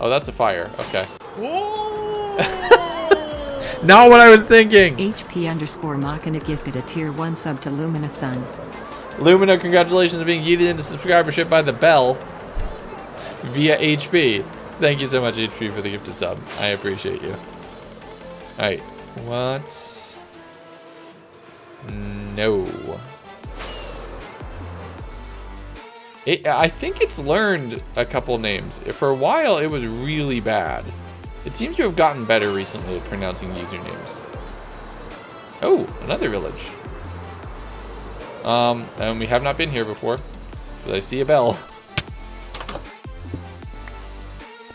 Oh, that's a fire. Okay. Not what I was thinking. HP_Machina gifted a tier 1 sub to Lumina Sun. Lumina, congratulations on being yeeted into subscribership by the bell via HP. Thank you so much, HP, for the gifted sub. I appreciate you. Alright. What? No. I think it's learned a couple names. For a while, it was really bad. It seems to have gotten better recently at pronouncing usernames. Oh, another village. And we have not been here before. But I see a bell.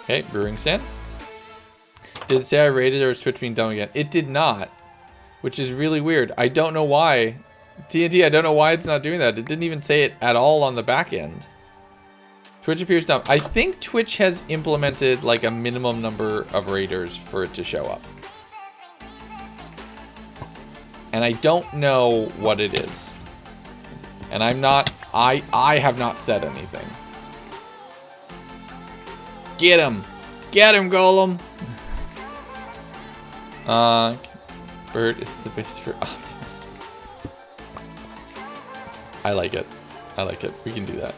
Okay, brewing stand. Did it say I rated or is Twitch being dumb again? It did not, which is really weird. I don't know why. TNT, I don't know why it's not doing that. It didn't even say it at all on the back end. Twitch appears dumb. I think Twitch has implemented like a minimum number of raiders for it to show up. And I don't know what it is. And I have not said anything. Get him! Get him, Golem! Bird is the base for Optimus. I like it. I like it. We can do that.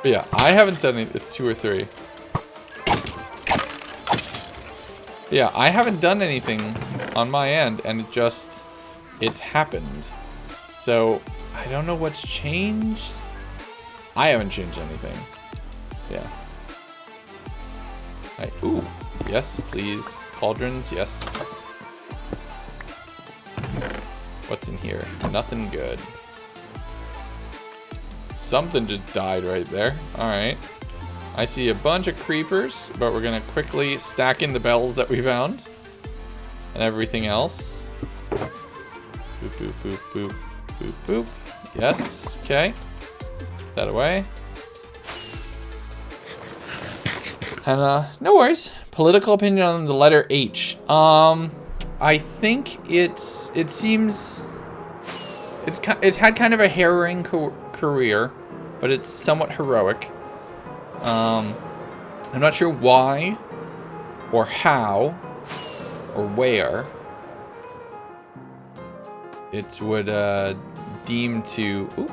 But yeah, I haven't said anything. It's 2 or 3. But yeah, I haven't done anything on my end, and it's happened. So, I don't know what's changed. I haven't changed anything. Yeah. Ooh, yes, please. Cauldrons, yes. What's in here? Nothing good. Something just died right there. Alright. I see a bunch of creepers, but we're gonna quickly stack in the bells that we found. And everything else. Boop, boop, boop, boop, boop, boop. Yes, okay. Put that away. And, no worries. Political opinion on the letter H. I think it's had kind of a harrowing career, but it's somewhat heroic. I'm not sure why, or how, or where it would deem to. Ooh,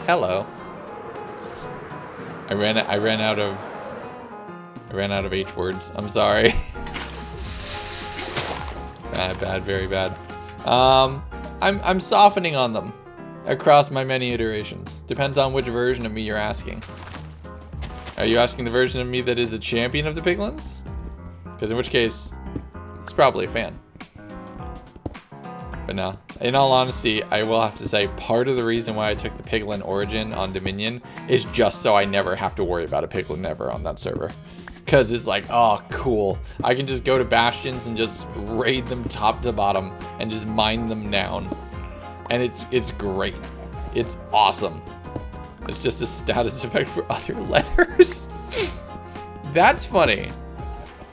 hello. I ran out of H words. I'm sorry. Bad, very bad. I'm softening on them across my many iterations. Depends on which version of me you're asking. Are you asking the version of me that is a champion of the piglins? Because in which case, he's probably a fan. But no, in all honesty, I will have to say part of the reason why I took the piglin origin on Dominion is just so I never have to worry about a piglin ever on that server. Because it's like, oh, cool. I can just go to bastions and just raid them top to bottom and just mine them down. And it's great. It's awesome. It's just a status effect for other letters. That's funny.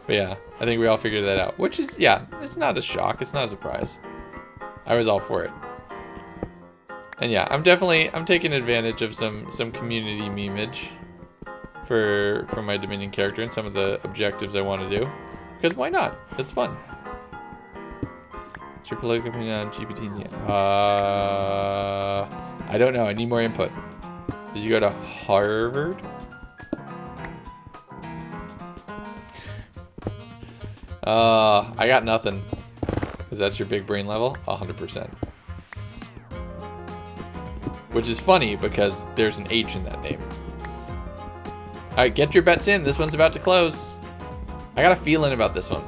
But yeah, I think we all figured that out. Which is, yeah, it's not a shock. It's not a surprise. I was all for it. And yeah, I'm taking advantage of some community memeage for my Dominion character and some of the objectives I want to do. Because why not? It's fun. What's your political opinion on GPT? I don't know. I need more input. Did you go to Harvard? I got nothing. Is that your big brain level? 100%. Which is funny because there's an H in that name. Alright, get your bets in. This one's about to close. I got a feeling about this one.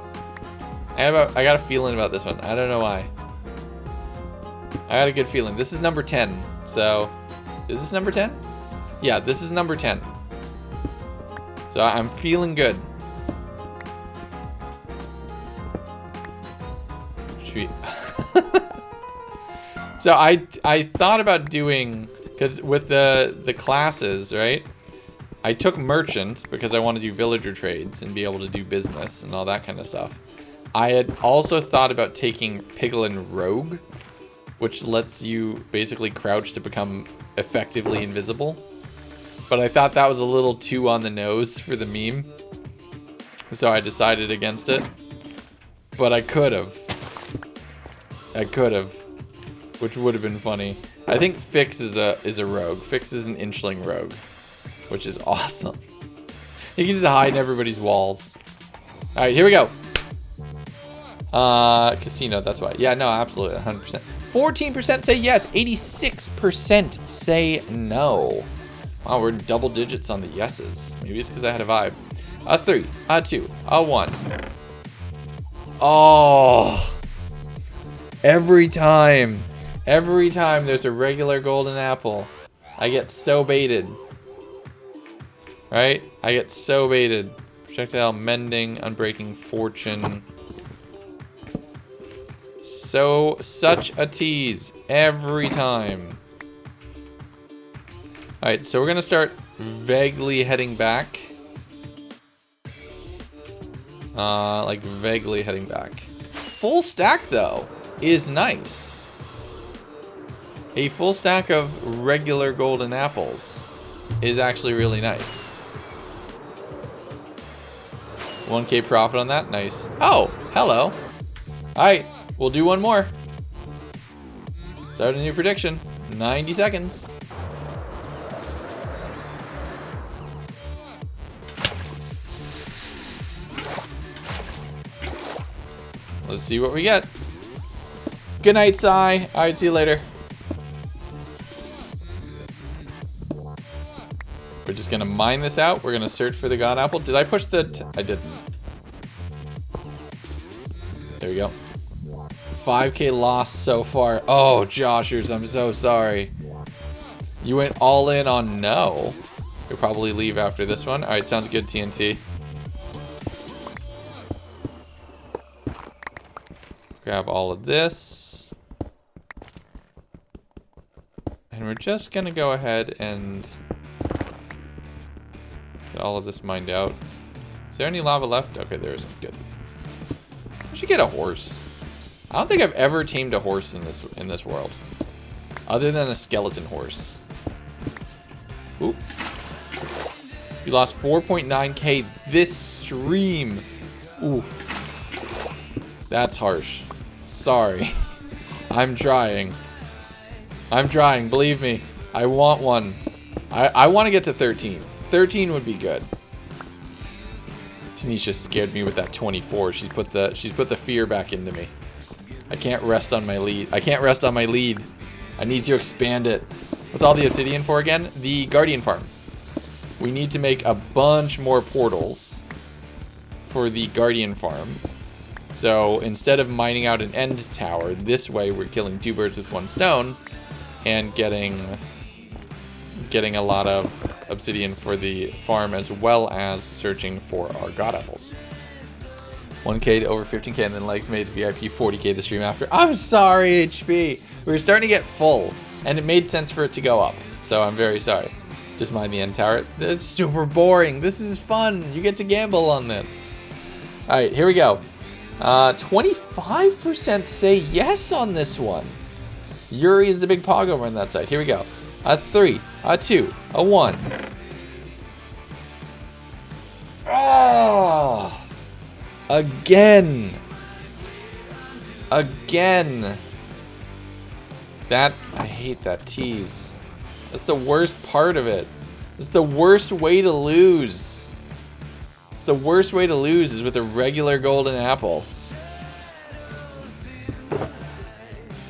I got a feeling about this one. I don't know why. I got a good feeling. This is number 10. So, is this number 10? Yeah, this is number 10. So I'm feeling good. Sweet. So I thought about doing, because with the classes, right? I took merchants because I want to do villager trades and be able to do business and all that kind of stuff. I had also thought about taking Piglin Rogue, which lets you basically crouch to become effectively invisible. But I thought that was a little too on the nose for the meme. So I decided against it. But I could have. Which would have been funny. I think Fix is a rogue. Fix is an inchling rogue. Which is awesome. You can just hide in everybody's walls. Alright, here we go. Casino, that's why. Yeah, no, absolutely, 100%. 14% say yes, 86% say no. Wow, we're in double digits on the yeses. Maybe it's because I had a vibe. A 3, a 2, a 1. Oh. Every time there's a regular golden apple, I get so baited. Right? I get so baited. Projectile, mending, unbreaking, fortune. Such a tease every time. Alright, so we're gonna start vaguely heading back. Like vaguely heading back. Full stack though is nice. A full stack of regular golden apples is actually really nice. 1K profit on that, nice. Oh, hello. Alright, we'll do one more. Start a new prediction. 90 seconds. Let's see what we get. Good night, Sai. Alright, see you later. We're just gonna mine this out. We're gonna search for the god apple. Did I push the... I didn't. There we go. 5K loss so far. Oh, Joshers, I'm so sorry. You went all in on no. You'll probably leave after this one. Alright, sounds good, TNT. Grab all of this. And we're just gonna go ahead and get all of this mined out. Is there any lava left? Okay, there isn't. Good. I should get a horse. I don't think I've ever tamed a horse in this world. Other than a skeleton horse. Oop. You lost 4.9K this stream. Oof. That's harsh. Sorry. I'm trying. I'm trying, believe me. I want one. I want to get to 13. 13 would be good. Tanisha scared me with that 24. She's put the fear back into me. I can't rest on my lead. I can't rest on my lead. I need to expand it. What's all the obsidian for again? The Guardian Farm. We need to make a bunch more portals for the Guardian Farm. So instead of mining out an end tower, this way we're killing two birds with one stone and getting a lot of obsidian for the farm, as well as searching for our god apples. 1K to over 15K, and then Legs made VIP 40K the stream after. I'm sorry, HP. We were starting to get full, and it made sense for it to go up. So I'm very sorry. Just mine the end tower. This is super boring. This is fun. You get to gamble on this. All right, here we go. 25% say yes on this one. Yuri is the big pog over on that side. Here we go. A 3, a 2, a 1. Oh! Again. Again. That, I hate that tease. That's the worst part of it. It's the worst way to lose. It's the worst way to lose is with a regular golden apple.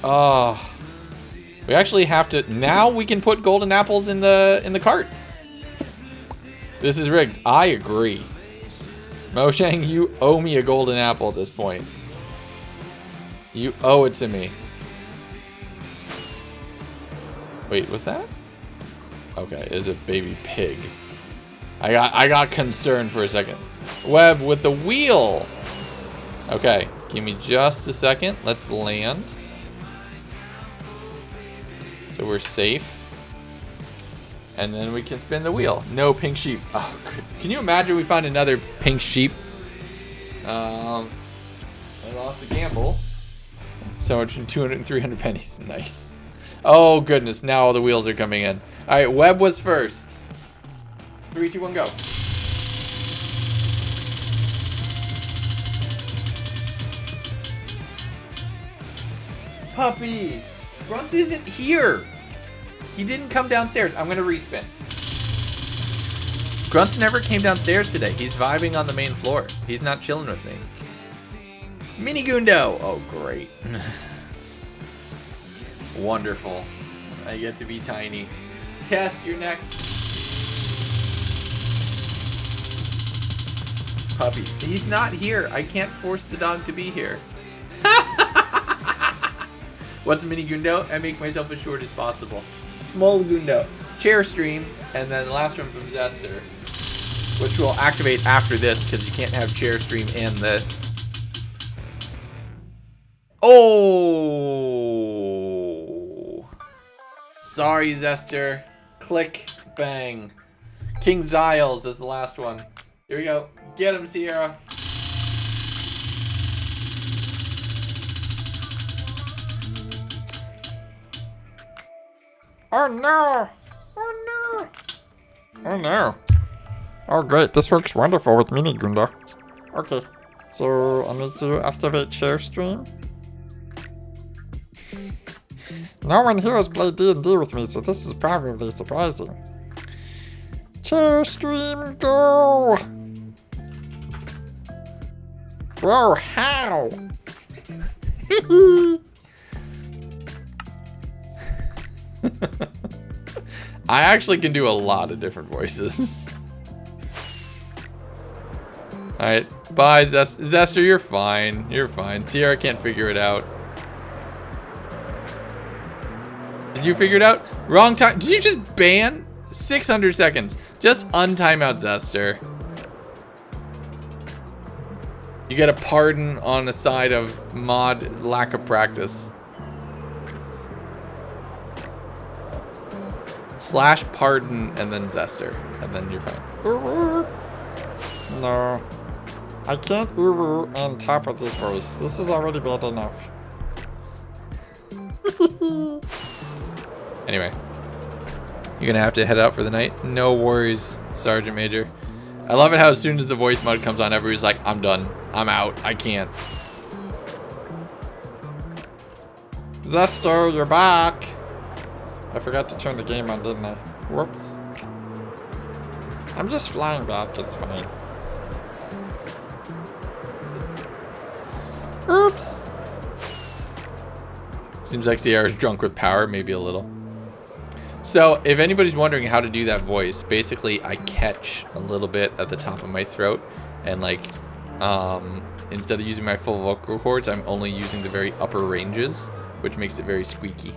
Oh. We actually have to, now we can put golden apples in the cart. This is rigged. I agree. Moshang, you owe me a golden apple at this point. You owe it to me. Wait, was that? Okay, is a baby pig. I got concerned for a second. Web with the wheel. Okay, give me just a second. Let's land. So we're safe. And then we can spin the wheel. No pink sheep. Oh, can you imagine we find another pink sheep? I lost a gamble. So much from 200 and 300 pennies. Nice. Oh, goodness. Now all the wheels are coming in. All right, Web was first. 3, 2, 1, go. Puppy. Grunts isn't here. He didn't come downstairs. I'm gonna respin. Grunts never came downstairs today. He's vibing on the main floor. He's not chilling with me. Mini Gundo. Oh, great. Wonderful. I get to be tiny. Test, you're next. Puppy. He's not here. I can't force the dog to be here. What's Mini Gundo? I make myself as short as possible. Small Gundo. Chair stream. And then the last one from Zester, which will activate after this because you can't have chair stream and this. Oh! Sorry, Zester. Click. Bang. King Ziles is the last one. Here we go. Get him, Sierra. Oh no! Oh no! Oh no! Oh great, this works wonderful with Mini Gunda. Okay, so I need to activate share stream. No one here has played D&D with me, so this is probably surprising. Share stream, go! Whoa, how? I actually can do a lot of different voices. Alright, bye Zester, you're fine. You're fine. Sierra can't figure it out. Did you figure it out? Wrong time. Did you just ban? 600 seconds. Just untime out Zester. You get a pardon on the side of mod lack of practice. Slash pardon and then Zester. And then you're fine. No. I can't on top of this voice. This is already bad enough. Anyway. You're gonna have to head out for the night. No worries, Sergeant Major. I love it how as soon as the voice mode comes on, everybody's like, I'm done. I'm out. I can't. Zester, you're back. I forgot to turn the game on, didn't I? Whoops. I'm just flying back, it's fine. Oops. Seems like Sierra's drunk with power, maybe a little. So, if anybody's wondering how to do that voice, basically I catch a little bit at the top of my throat, and like, instead of using my full vocal cords, I'm only using the very upper ranges, which makes it very squeaky.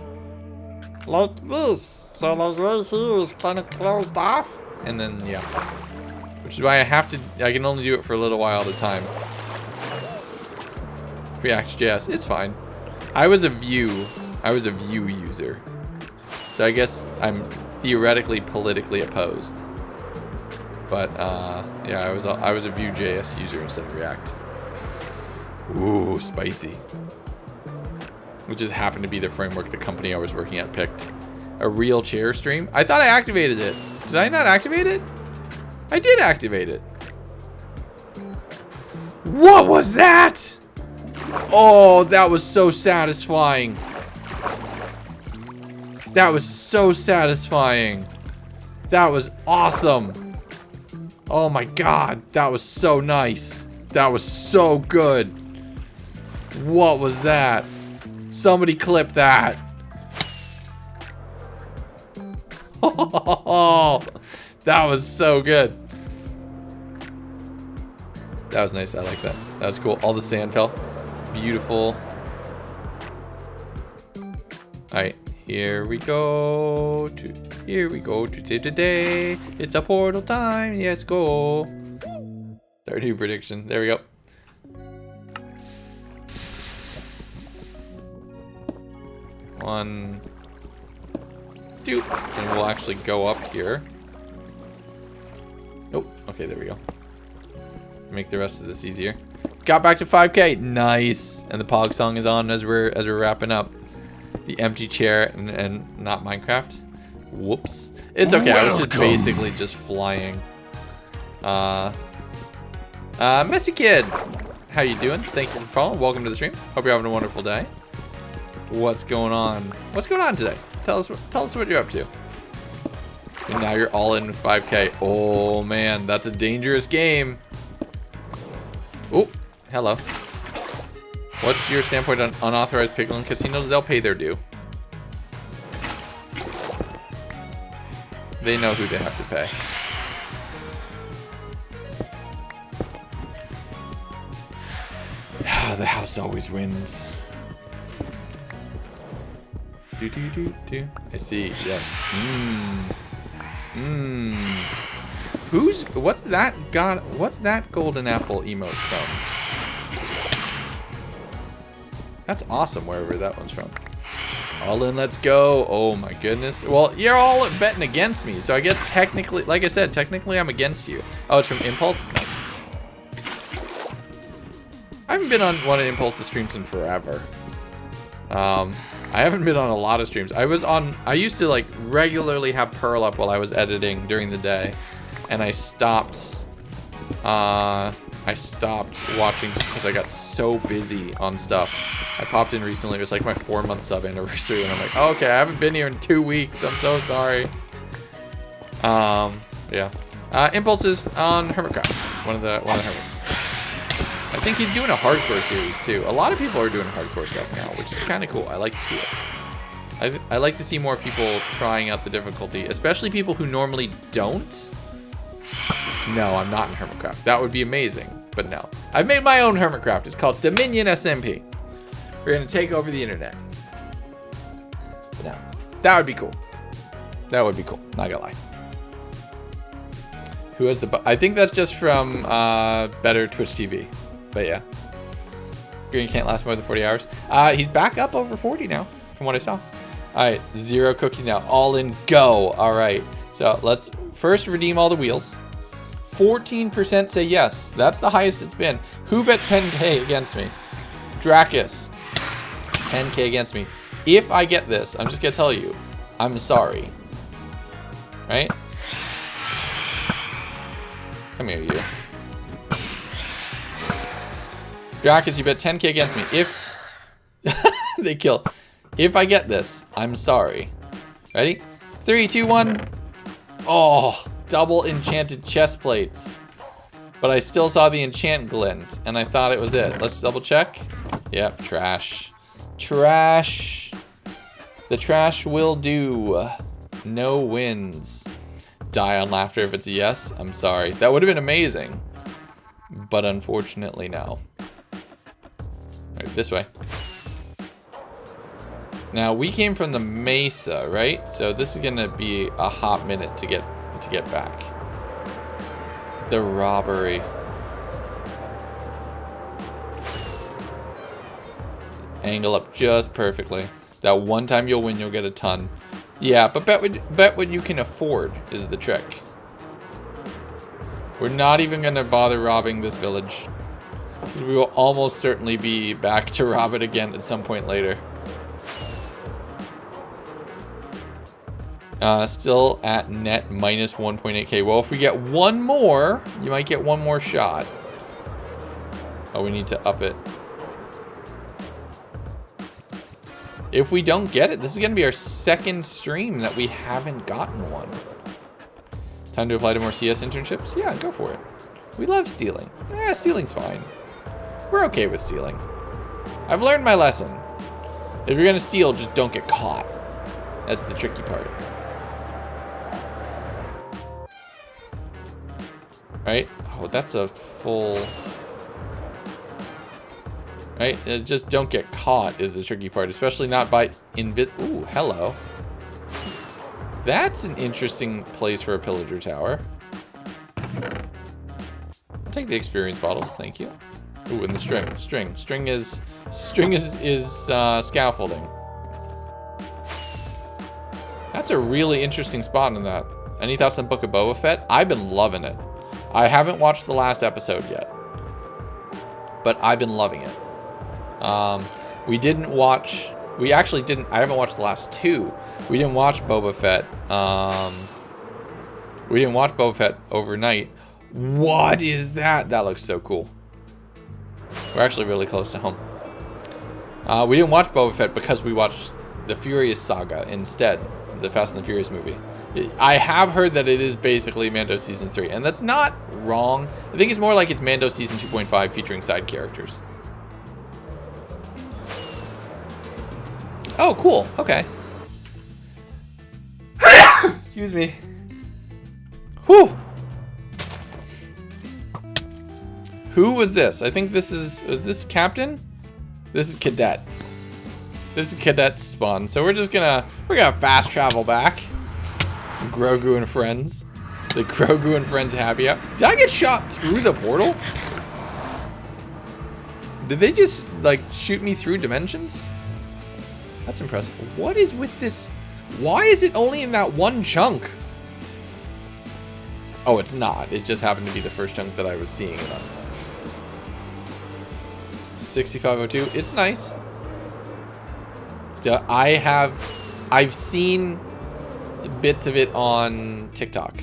Like this. So like right here is kind of closed off. And then, yeah. Which is why I can only do it for a little while at a time. React.js, it's fine. I was a Vue user. So I guess I'm theoretically politically opposed. But yeah, I was a Vue.js user instead of React. Ooh, spicy. Which just happened to be the framework the company I was working at picked. A real chair stream? I thought I activated it. Did I not activate it? I did activate it. What was that? Oh, that was so satisfying. That was so satisfying. That was awesome. Oh my god, that was so nice. That was so good. What was that? Somebody clip that. Oh, that was so good. That was nice. I like that. That was cool. All the sand fell. Beautiful. Alright, here we go to save the day. It's a portal time. Yes, go. Our new prediction. There we go. One, two, and we'll actually go up here. Nope. Okay, there we go. Make the rest of this easier. Got back to 5K. Nice. And the Pog song is on as we're wrapping up. The empty chair and not Minecraft. Whoops. It's okay. I was just basically just flying. Messy Kid. How you doing? Thank you for following. Welcome to the stream. Hope you're having a wonderful day. What's going on? What's going on today? Tell us what you're up to. And now you're all in with 5K. Oh man, that's a dangerous game. Oh, hello. What's your standpoint on unauthorized pickling casinos? They'll pay their due. They know who they have to pay. The house always wins. I see. Yes. What's that golden apple emote from? That's awesome, wherever that one's from. All in, let's go. Oh my goodness. Well, you're all betting against me, so I guess technically, like I said, technically I'm against you. Oh, it's from Impulse? Nice. I haven't been on one of Impulse's streams in forever. I haven't been on a lot of streams. I used to like regularly have Pearl up while I was editing during the day, and I stopped watching just because I got so busy on stuff. I popped in recently. It was like my 4-month sub anniversary, and I'm like, oh, okay, I haven't been here in 2 weeks. I'm so sorry. Yeah. Impulse is on Hermitcraft, one of the hermits. I think he's doing a hardcore series too. A lot of people are doing hardcore stuff now, which is kind of cool. I like to see it. I like to see more people trying out the difficulty, especially people who normally don't. No, I'm not in Hermitcraft. That would be amazing, but no. I've made my own Hermitcraft. It's called Dominion SMP. We're gonna take over the internet. But no, that would be cool. That would be cool, not gonna lie. Who has the, I think that's just from Better Twitch TV. But yeah. Green can't last more than 40 hours. He's back up over 40 now, from what I saw. All right, 0 cookies now. All in, go. All right, so let's first redeem all the wheels. 14% say yes. That's the highest it's been. Who bet 10K against me? Dracus. 10K against me. If I get this, I'm just gonna tell you, I'm sorry. Right? Come here, you. Dracus, you bet 10K against me. If they kill. If I get this, I'm sorry. Ready? 3, 2, 1. Oh, double enchanted chest plates. But I still saw the enchant glint, and I thought it was it. Let's double check. Yep, trash. Trash. The trash will do. No wins. Die on laughter if it's a yes. I'm sorry. That would have been amazing. But unfortunately, no. All right, this way. Now, we came from the Mesa, right? So this is gonna be a hot minute to get back. The robbery. Angle up just perfectly. That one time you'll win, you'll get a ton. Yeah, but bet what you can afford is the trick. We're not even gonna bother robbing this village. We will almost certainly be back to rob it again at some point later. Still at net minus 1.8k. Well, if we get one more, you might get one more shot. Oh, we need to up it. If we don't get it, this is gonna be our second stream that we haven't gotten one. Time to apply to more CS internships? Yeah, go for it. We love stealing. Yeah, stealing's fine. We're okay with stealing. I've learned my lesson. If you're gonna steal, just don't get caught. That's the tricky part. Right? Oh, that's a full... Right? Just don't get caught is the tricky part, especially not by Ooh, hello. That's an interesting place for a pillager tower. I'll take the experience bottles, thank you. Ooh, and the string. String is scaffolding. That's a really interesting spot in that. Any thoughts on Book of Boba Fett? I've been loving it. I haven't watched the last episode yet, but I've been loving it. We actually didn't, I haven't watched the last 2. We didn't watch Boba Fett. We didn't watch Boba Fett overnight. What is that? That looks so cool. We're actually really close to home. We didn't watch Boba Fett because we watched the Furious Saga instead, the Fast and the Furious movie. I have heard that it is basically Mando Season 3, and that's not wrong. I think it's more like it's Mando Season 2.5 featuring side characters. Oh, cool. Okay. Excuse me. Whew. Who was this? I think this is this Captain? This is Cadet. This is Cadet's spawn. So we're gonna fast travel back. Grogu and friends. The Grogu and friends happy hour. Did I get shot through the portal? Did they just like shoot me through dimensions? That's impressive. What is with this? Why is it only in that one chunk? Oh, it's not. It just happened to be the first chunk that I was seeing it on. 6502. It's nice. Still, I've seen bits of it on TikTok.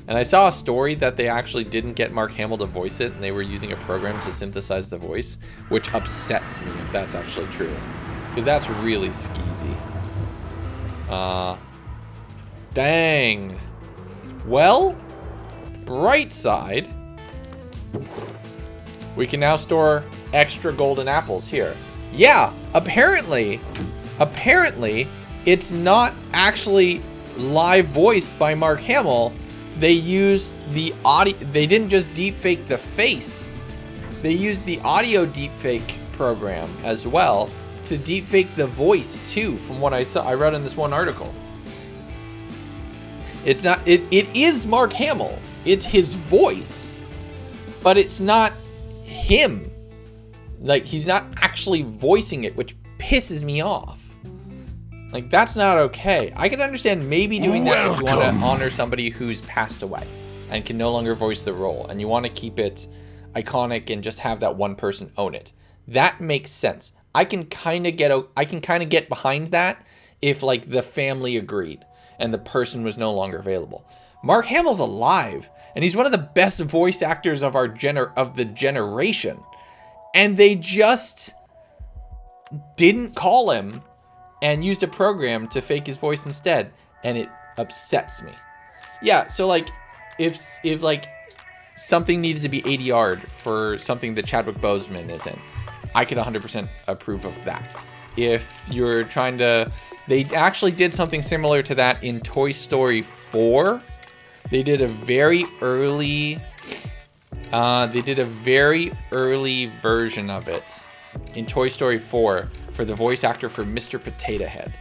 And I saw a story that they actually didn't get Mark Hamill to voice it, and they were using a program to synthesize the voice, which upsets me if that's actually true. Because that's really skeezy. Dang. Well, bright side, we can now store extra golden apples here. Yeah, apparently, it's not actually live voiced by Mark Hamill. They used the audio. They didn't just deepfake the face. They used the audio deepfake program as well to deepfake the voice too, from what I saw. I read in this one article. It's not. It is Mark Hamill. It's his voice, but it's not him. Like, he's not actually voicing it, which pisses me off. Like, that's not okay. I can understand maybe doing that if you want to honor somebody who's passed away and can no longer voice the role, and you want to keep it iconic and just have that one person own it. That makes sense. I can kind of get behind that if, like, the family agreed and the person was no longer available. Mark Hamill's alive, and he's one of the best voice actors of the generation, and they just didn't call him and used a program to fake his voice instead, and it upsets me. Yeah, so like, if like something needed to be ADR'd for something that Chadwick Boseman is in, I could 100% approve of that. If you're trying to, they actually did something similar to that in Toy Story 4. They did a very early, version of it in Toy Story 4 for the voice actor for Mr. Potato Head.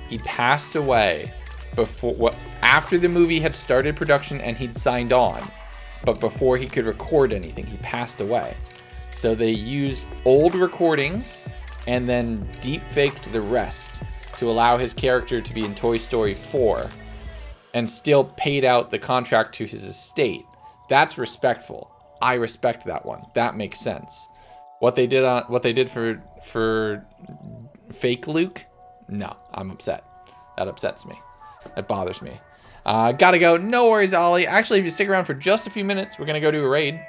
He passed away after the movie had started production and he'd signed on, but before he could record anything, he passed away. So they used old recordings and then deep faked the rest to allow his character to be in Toy Story 4 and still paid out the contract to his estate. That's respectful. I respect that one. That makes sense. What they did for fake Luke, no, I'm upset. That upsets me. That bothers me. Gotta go. No worries, Ollie. Actually, if you stick around for just a few minutes, we're gonna go do a raid.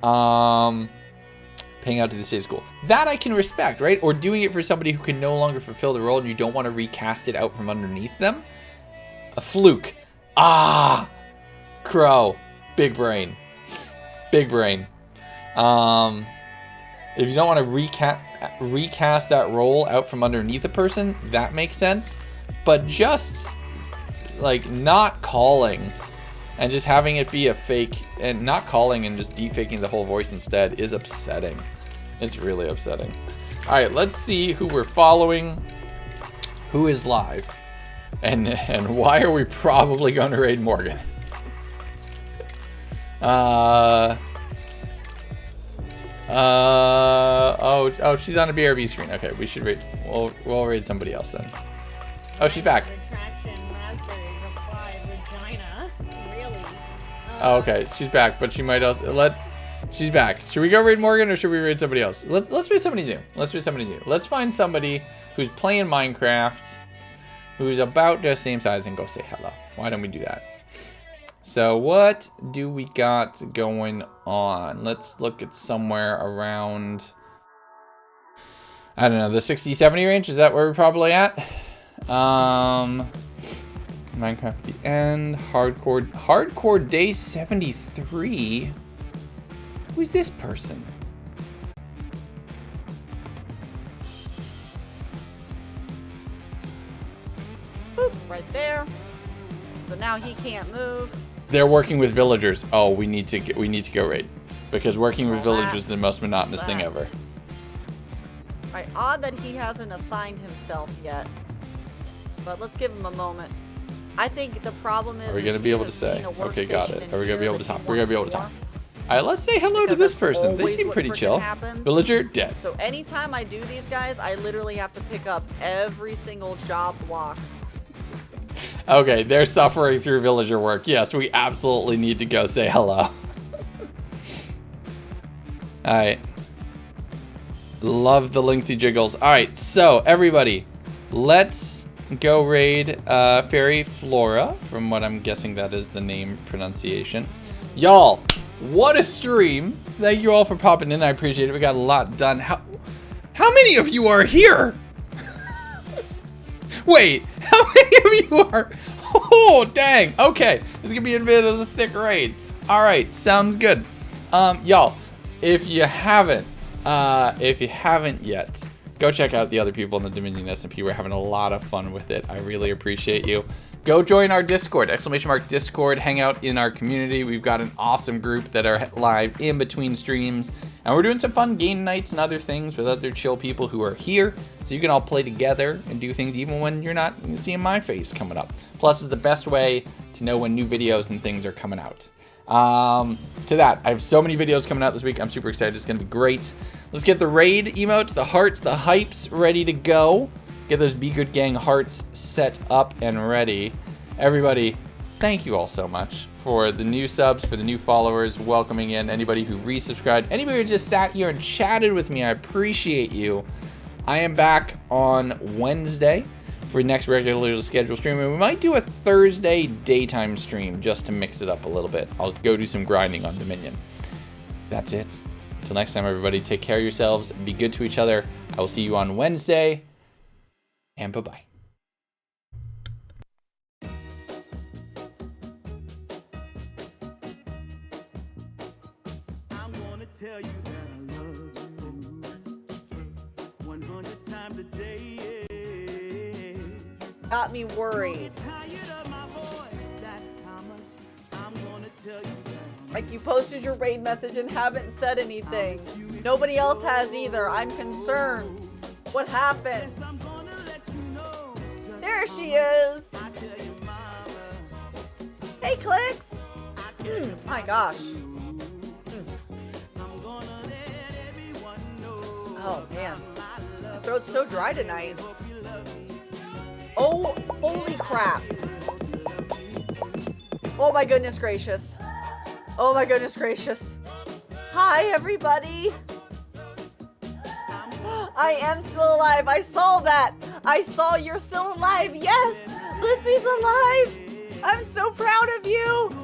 Paying out to the state school. That I can respect, right? Or doing it for somebody who can no longer fulfill the role and you don't want to recast it out from underneath them. A fluke. Crow. Big brain. Big brain. If you don't want to recast that role out from underneath a person, that makes sense. But just like not calling and just having it be a fake, and not calling and just deep faking the whole voice instead is upsetting. It's really upsetting. All right, let's see who we're following, who is live, and why are we probably going to raid Morgan? Oh, she's on a BRB screen. Okay, we should raid. We'll raid somebody else then. Oh, she's back. Oh, okay, she's back, but she might also she's back. Should we go raid Morgan or should we raid somebody else? Let's raid somebody new. Let's find somebody who's playing Minecraft, who's about the same size, and go say hello. Why don't we do that? So what do we got going on? Let's look at somewhere around, I don't know, the 60-70 range. Is that where we're probably at? Minecraft the end. Hardcore day 73. Who's this person? Boop, right there. So now he can't move. They're working with villagers. Oh, we need to go raid, because working with villagers is the most monotonous thing ever. Right, odd that he hasn't assigned himself yet. But let's give him a moment. I think the problem is. Are we gonna be able to say? Okay, got it. Are we gonna be able to talk? We're gonna be able to talk. right, let's say hello to Because this that's person. They always seem what pretty frickin' chill. happens. Villager dead. So anytime I do these guys, I literally have to pick up every single job block. Okay, they're suffering through villager work. Yes, we absolutely need to go say hello. Alright. Love the Linksy jiggles. Alright, so everybody, let's go raid Fairy Flora, from what I'm guessing that is the name pronunciation. Y'all, what a stream. Thank you all for popping in. I appreciate it. We got a lot done. How many of you are here? Wait, how many of you are? Oh, dang. Okay, this is gonna be a bit of a thick raid. All right, sounds good. Y'all, if you haven't yet, go check out the other people in the Dominion SMP. We're having a lot of fun with it. I really appreciate you. Go join our Discord, !Discord. Hang out in our community. We've got an awesome group that are live in between streams. And we're doing some fun game nights and other things with other chill people who are here. So you can all play together and do things even when you're not seeing my face coming up. Plus is the best way to know when new videos and things are coming out. To that, I have so many videos coming out this week. I'm super excited. It's going to be great. Let's get the raid emotes, the hearts, the hypes ready to go. Get those Be Good Gang hearts set up and ready. Everybody, thank you all so much for the new subs, for the new followers, welcoming in anybody who resubscribed, anybody who just sat here and chatted with me. I appreciate you. I am back on Wednesday for next regularly scheduled stream, and we might do a Thursday daytime stream just to mix it up a little bit. I'll go do some grinding on Dominion. That's it. Until next time, everybody, take care of yourselves, be good to each other. I will see you on Wednesday. And bye-bye. I'm gonna tell you that I love you 100 times a day. Got me worried. Tired of my voice, that's how much I'm gonna tell you that. Like, you posted your raid message and haven't said anything. Nobody else has either. I'm concerned. What happened? I'm gonna let you know. Just There she is. I tell you, mama. Hey, Clicks. My gosh. I'm gonna let everyone know. Oh, man. My throat's so dry tonight. Oh, holy crap. Oh, my goodness gracious. Oh, my goodness gracious. Hi, everybody. I am still alive. I saw that. I saw you're still alive. Yes, Lissy's alive. I'm so proud of you.